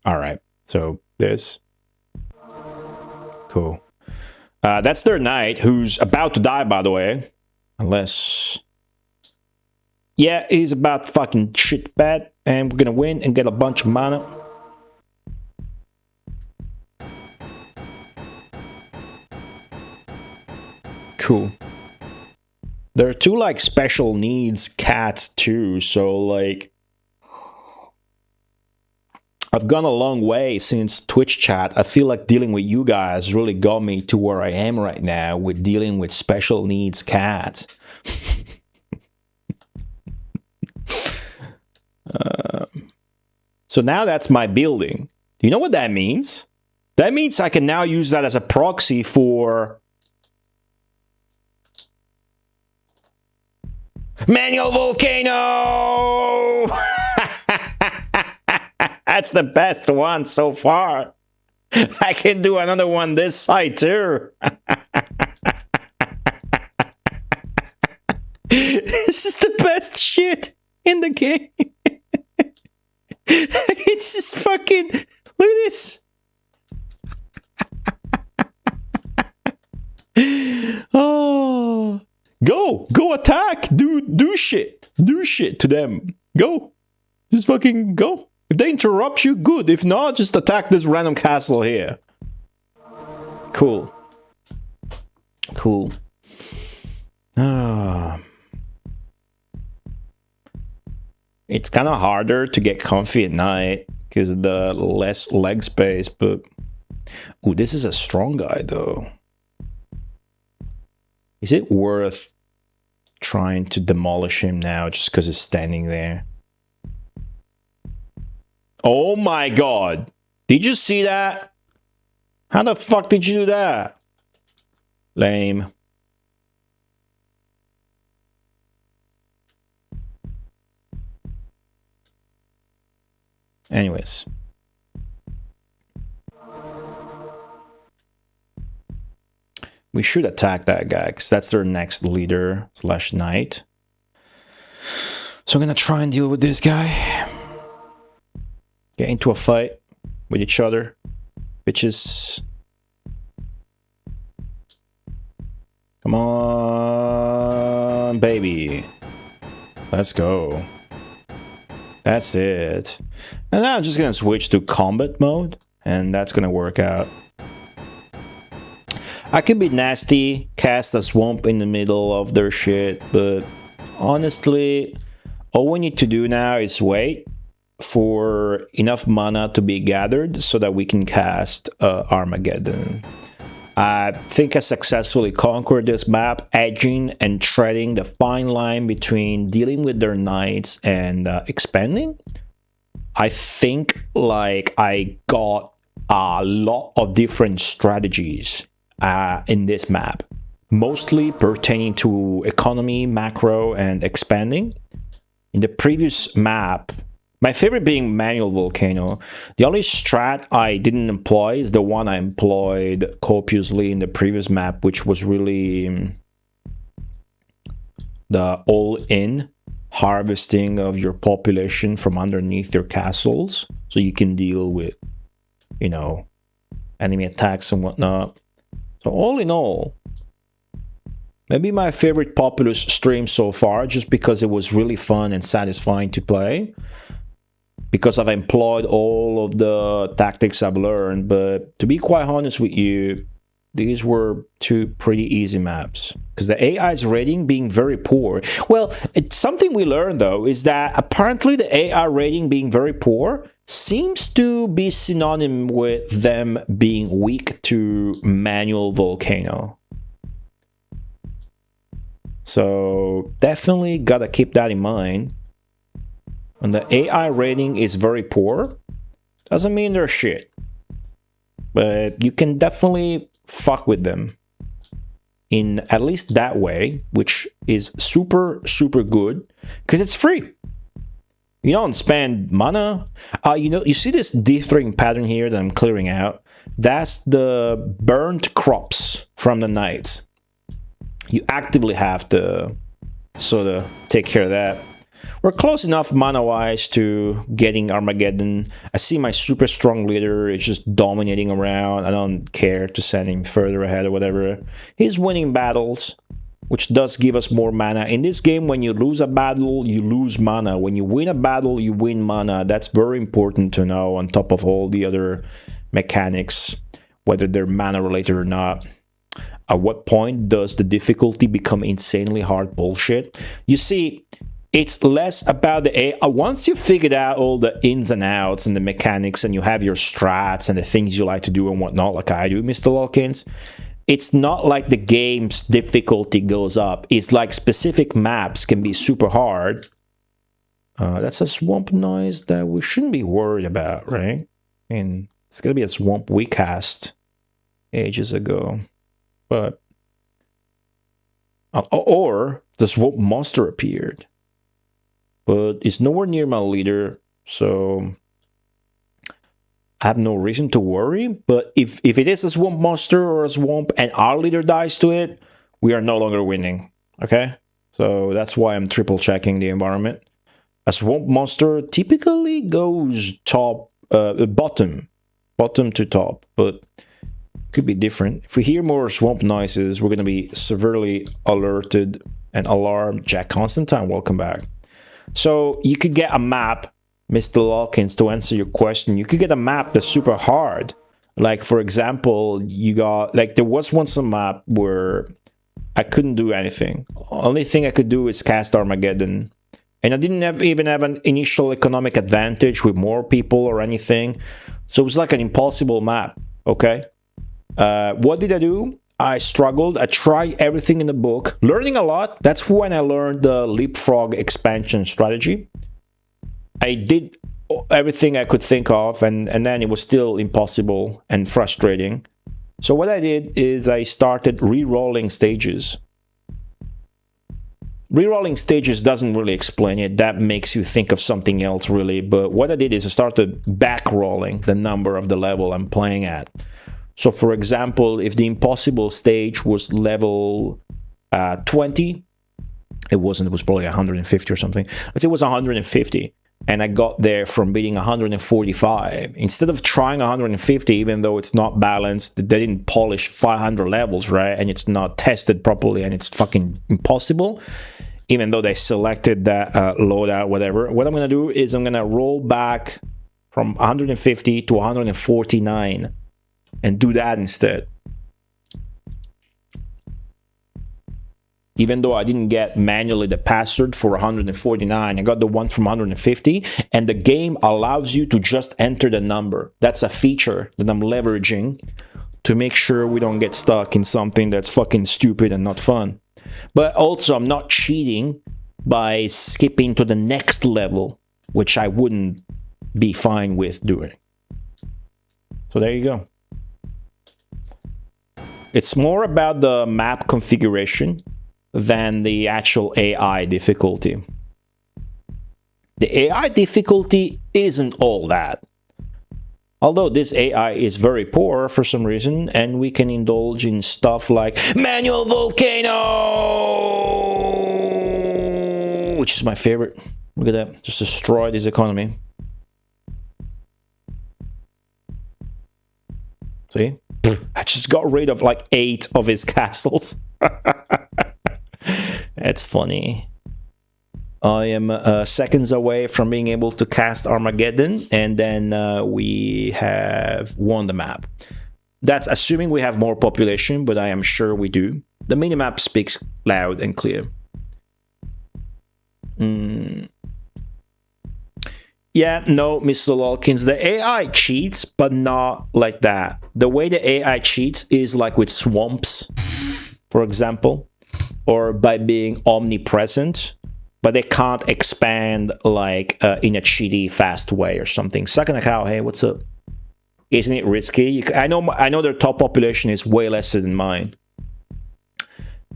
All right. So this. Cool. That's their knight, who's about to die, by the way. Unless... Yeah, he's about fucking shit bad. And we're gonna win and get a bunch of mana. Cool. There are two, like, special needs cats, too. So, like... I've gone a long way since Twitch chat. I feel like dealing with you guys really got me to where I am right now with dealing with special needs cats. So now that's my building. Do you know what that means? That means I can now use that as a proxy for Manual Volcano! That's the best one so far. I can do another one this side too. This is the best shit in the game. It's just fucking... Look at this. Oh, go attack, do shit to them. Go, just fucking go. If they interrupt you, good. If not, just attack this random castle here. Cool. It's kind of harder to get comfy at night because of the less leg space, but... Ooh, this is a strong guy, though. Is it worth trying to demolish him now just because he's standing there? Oh my god! Did you see that? How the fuck did you do that? Lame. Anyways. We should attack that guy, because that's their next leader / knight. So I'm gonna try and deal with this guy. Get into a fight with each other. Bitches. Come on, baby. Let's go. That's it. And now I'm just gonna switch to combat mode, and that's gonna work out. I could be nasty, cast a swamp in the middle of their shit, but honestly, all we need to do now is wait for enough mana to be gathered so that we can cast Armageddon. I think I successfully conquered this map, edging and treading the fine line between dealing with their knights and expanding. I think like I got a lot of different strategies in this map, mostly pertaining to economy, macro, and expanding. In the previous map, my favorite being Manual Volcano, the only strat I didn't employ is the one I employed copiously in the previous map, which was really the all-in harvesting of your population from underneath your castles, so you can deal with, you know, enemy attacks and whatnot. So all in all, maybe my favorite Populous stream so far, just because it was really fun and satisfying to play. Because I've employed all of the tactics I've learned, but to be quite honest with you, these were two pretty easy maps. Because the AI's rating being very poor. Well, it's something we learned though, is that apparently the AI rating being very poor seems to be synonym with them being weak to Manual Volcano. So definitely gotta keep that in mind. When the AI rating is very poor, doesn't mean they're shit. But you can definitely fuck with them in at least that way, which is super, super good, because it's free. You don't spend mana. You see this dithering pattern here that I'm clearing out? That's the burnt crops from the knights. You actively have to sort of take care of that. We're close enough mana-wise to getting Armageddon. I see my super strong leader is just dominating around. I don't care to send him further ahead or whatever. He's winning battles, which does give us more mana. In this game, when you lose a battle, you lose mana. When you win a battle, you win mana. That's very important to know on top of all the other mechanics, whether they're mana related or not. At what point does the difficulty become insanely hard bullshit? You see, it's less about the AI. Once you figured out all the ins and outs and the mechanics and you have your strats and the things you like to do and whatnot, like I do, Mr. Lawkins, it's not like the game's difficulty goes up. It's like specific maps can be super hard. That's a swamp noise that we shouldn't be worried about, right? And it's going to be a swamp we cast ages ago. But or the swamp monster appeared, but it's nowhere near my leader, so I have no reason to worry. But if it is a swamp monster or a swamp and our leader dies to it, we are no longer winning. Okay, so that's why I'm triple checking the environment. A swamp monster typically goes bottom to top, but could be different. If we hear more swamp noises, we're going to be severely alerted and alarmed. Jack Constantine, welcome back. So you could get a map, Mr. Lawkins, to answer your question. You could get a map that's super hard. Like, for example, you got, like, there was once a map where I couldn't do anything. Only thing I could do is cast Armageddon. And I didn't even have an initial economic advantage with more people or anything. So it was like an impossible map, okay? What did I do? I struggled. I tried everything in the book, learning a lot. That's when I learned the leapfrog expansion strategy. I did everything I could think of, and then it was still impossible and frustrating. So what I did is I started re-rolling stages. Re-rolling stages doesn't really explain it. That makes you think of something else, really. But what I did is I started back-rolling the number of the level I'm playing at. So, for example, if the impossible stage was level 20, it wasn't, it was probably 150 or something. Let's say it was 150, and I got there from beating 145. Instead of trying 150, even though it's not balanced, they didn't polish 500 levels, right? And it's not tested properly, and it's fucking impossible, even though they selected that loadout, whatever. What I'm going to do is I'm going to roll back from 150 to 149. And do that instead. Even though I didn't get manually the password for 149, I got the one from 150, and the game allows you to just enter the number. That's a feature that I'm leveraging to make sure we don't get stuck in something that's fucking stupid and not fun. But also, I'm not cheating by skipping to the next level, which I wouldn't be fine with doing. So there you go. It's more about the map configuration than the actual AI difficulty. The AI difficulty isn't all that. Although this AI is very poor for some reason, and we can indulge in stuff like Manual Volcano, which is my favorite. Look at that, just destroyed his economy. See? I just got rid of like 8 of his castles. That's funny. I am seconds away from being able to cast Armageddon, and then we have won the map. That's assuming we have more population, but I am sure we do. The minimap speaks loud and clear. Yeah, no, Mr. Lawkins, the AI cheats, but not like that. The way the AI cheats is like with swamps, for example, or by being omnipresent, but they can't expand like in a cheaty, fast way or something. Sucking a cow, hey, what's up? Isn't it risky? I know their top population is way less than mine.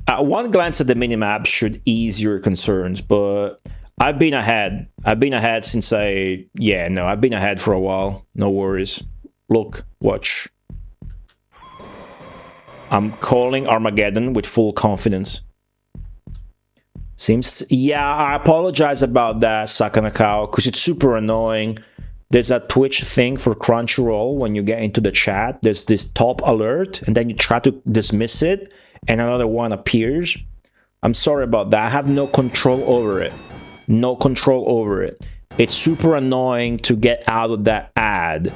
One glance at the minimap should ease your concerns, but I've been ahead. I've been ahead since I've been ahead for a while. No worries. Look, watch. I'm calling Armageddon with full confidence. Seems, yeah, I apologize about that, Sakanakao, because it's super annoying. There's a Twitch thing for Crunchyroll when you get into the chat. There's this top alert, and then you try to dismiss it, and another one appears. I'm sorry about that. I have no control over it. No control over it. It's super annoying to get out of that ad.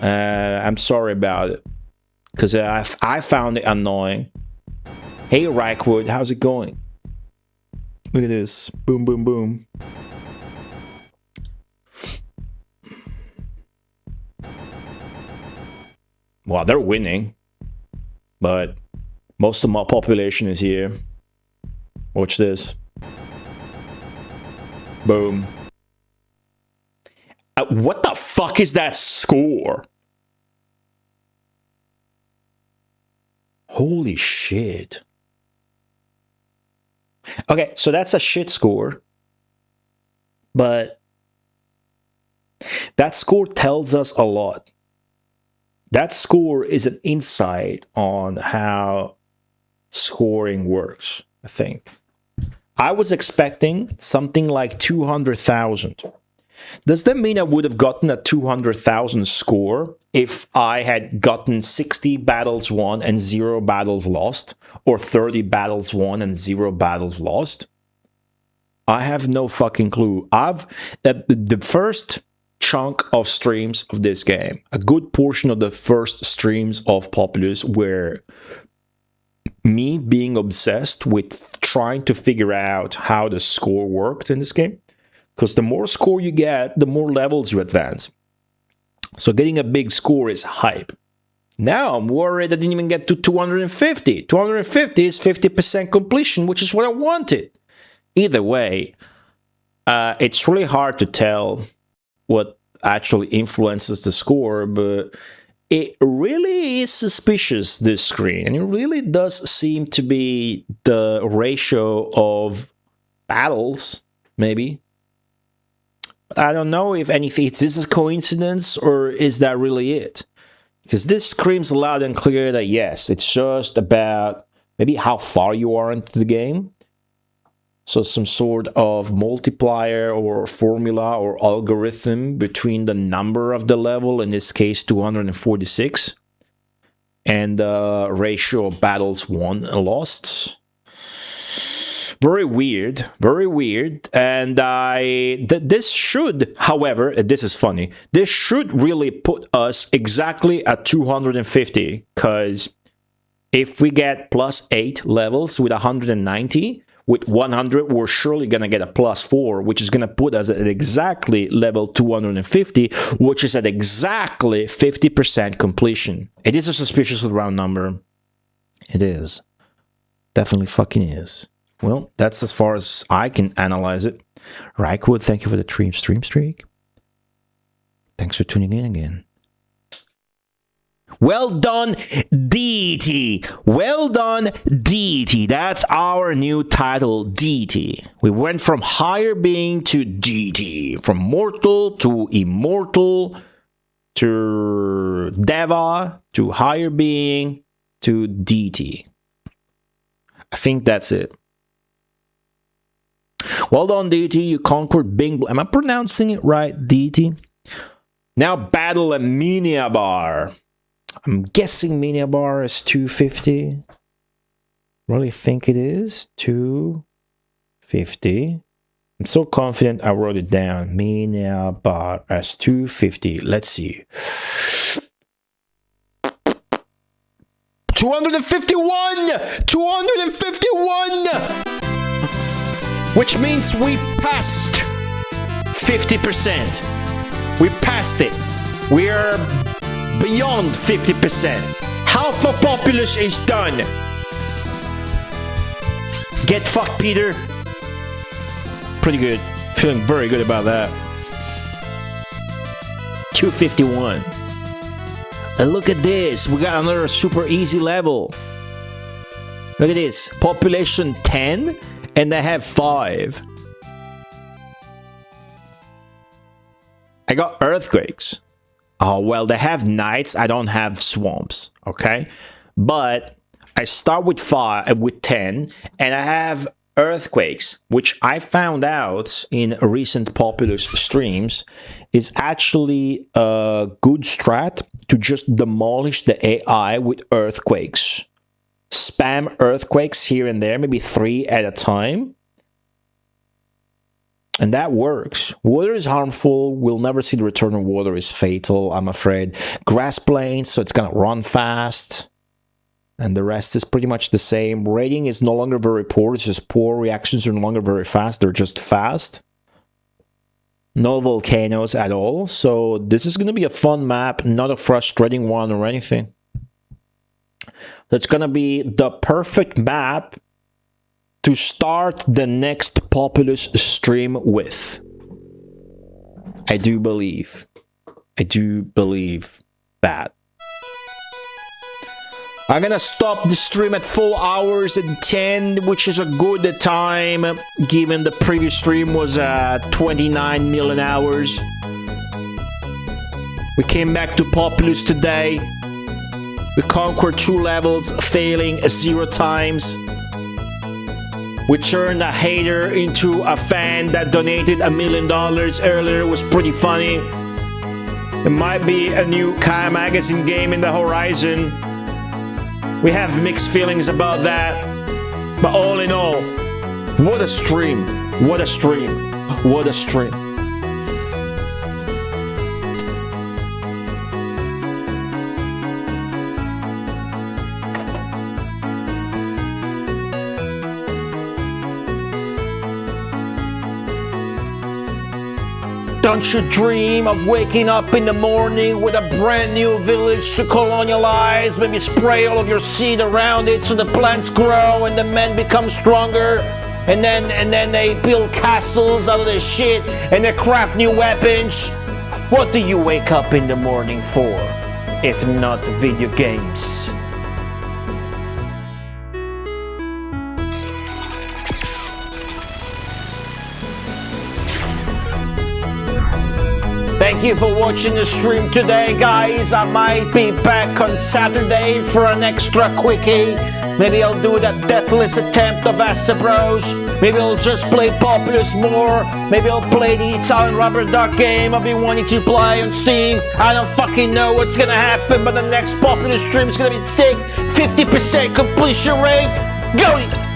I'm sorry about it, because I found it annoying. Hey, Reichwood, how's it going? Look at this. Boom, boom, boom. Well, they're winning. But most of my population is here. Watch this. Boom. What the fuck is that score? Holy shit. Okay, so that's a shit score. But that score tells us a lot. That score is an insight on how scoring works, I think. I was expecting something like 200,000. Does that mean I would have gotten a 200,000 score if I had gotten 60 battles won and 0 battles lost? Or 30 battles won and 0 battles lost? I have no fucking clue. The first chunk of streams of this game, a good portion of the first streams of Populous were me being obsessed with trying to figure out how the score worked in this game. Because the more score you get, the more levels you advance. So getting a big score is hype. Now I'm worried I didn't even get to 250. 250 is 50% completion, which is what I wanted. Either way, it's really hard to tell what actually influences the score, but it really is suspicious, this screen. And it really does seem to be the ratio of battles, maybe. I don't know if anything, is this a coincidence or is that really it? Because this screams loud and clear that yes, it's just about maybe how far you are into the game. So some sort of multiplier or formula or algorithm between the number of the level, in this case 246, and the ratio of battles won and lost. Very weird, very weird. And this should, however, this is funny, this should really put us exactly at 250, because if we get plus 8 levels with 190, with 100, we're surely going to get a plus 4, which is going to put us at exactly level 250, which is at exactly 50% completion. It is a suspicious round number. It is. Definitely fucking is. Well, that's as far as I can analyze it. Reichwood, thank you for the stream streak. Thanks for tuning in again. Well done, DT. Well done, DT. That's our new title, DT. We went from higher being to DT. From mortal to immortal to Deva to higher being to DT. I think that's it. Well done, DT. You conquered Bing. Am I pronouncing it right, DT? Now battle a Miniabar. I'm guessing Miniabar is 250. Really think it is 250. I'm so confident I wrote it down. Miniabar as 250. Let's see. 251! 251! Which means we passed 50%. We passed it. We are beyond 50%. Half of Populous is done. Get fucked, Peter. Pretty good. Feeling very good about that. 251. And look at this. We got another super easy level. Look at this. Population 10. And they have 5. I got earthquakes. Oh, well, they have nights. I don't have swamps, okay? But I start with 10, and I have earthquakes, which I found out in recent Populous streams, is actually a good strat to just demolish the AI with earthquakes. Spam earthquakes here and there, maybe 3 at a time. And that works. Water is harmful. We'll never see the return of water is fatal, I'm afraid. Grass plains, so it's gonna run fast. And the rest is pretty much the same. Rating is no longer very poor. It's just poor. Reactions are no longer very fast. They're just fast. No volcanoes at all. So this is going to be a fun map, not a frustrating one or anything. That's going to be the perfect map to start the next Populous stream with. I do believe that. I'm gonna stop the stream at 4 hours and 10, which is a good time, given the previous stream was 29 million hours. We came back to Populous today. We conquered 2 levels, failing 0 times. We turned a hater into a fan that donated $1 million earlier. It was pretty funny. There might be a new Kai Magazine game in the horizon. We have mixed feelings about that, but all in all, what a stream, what a stream, what a stream. Don't you dream of waking up in the morning with a brand new village to colonialize? Maybe spray all of your seed around it so the plants grow and the men become stronger. And then they build castles out of this shit and they craft new weapons. What do you wake up in the morning for, if not video games? Thank you for watching the stream today, guys. I might be back on Saturday for an extra quickie. Maybe I'll do that deathless attempt of Bros. Maybe I'll just play Populous more. Maybe I'll play the Italian rubber duck game I've been wanting to play on Steam. I don't fucking know what's gonna happen, but the next Populous stream is gonna be sick. 50% completion rate. Go!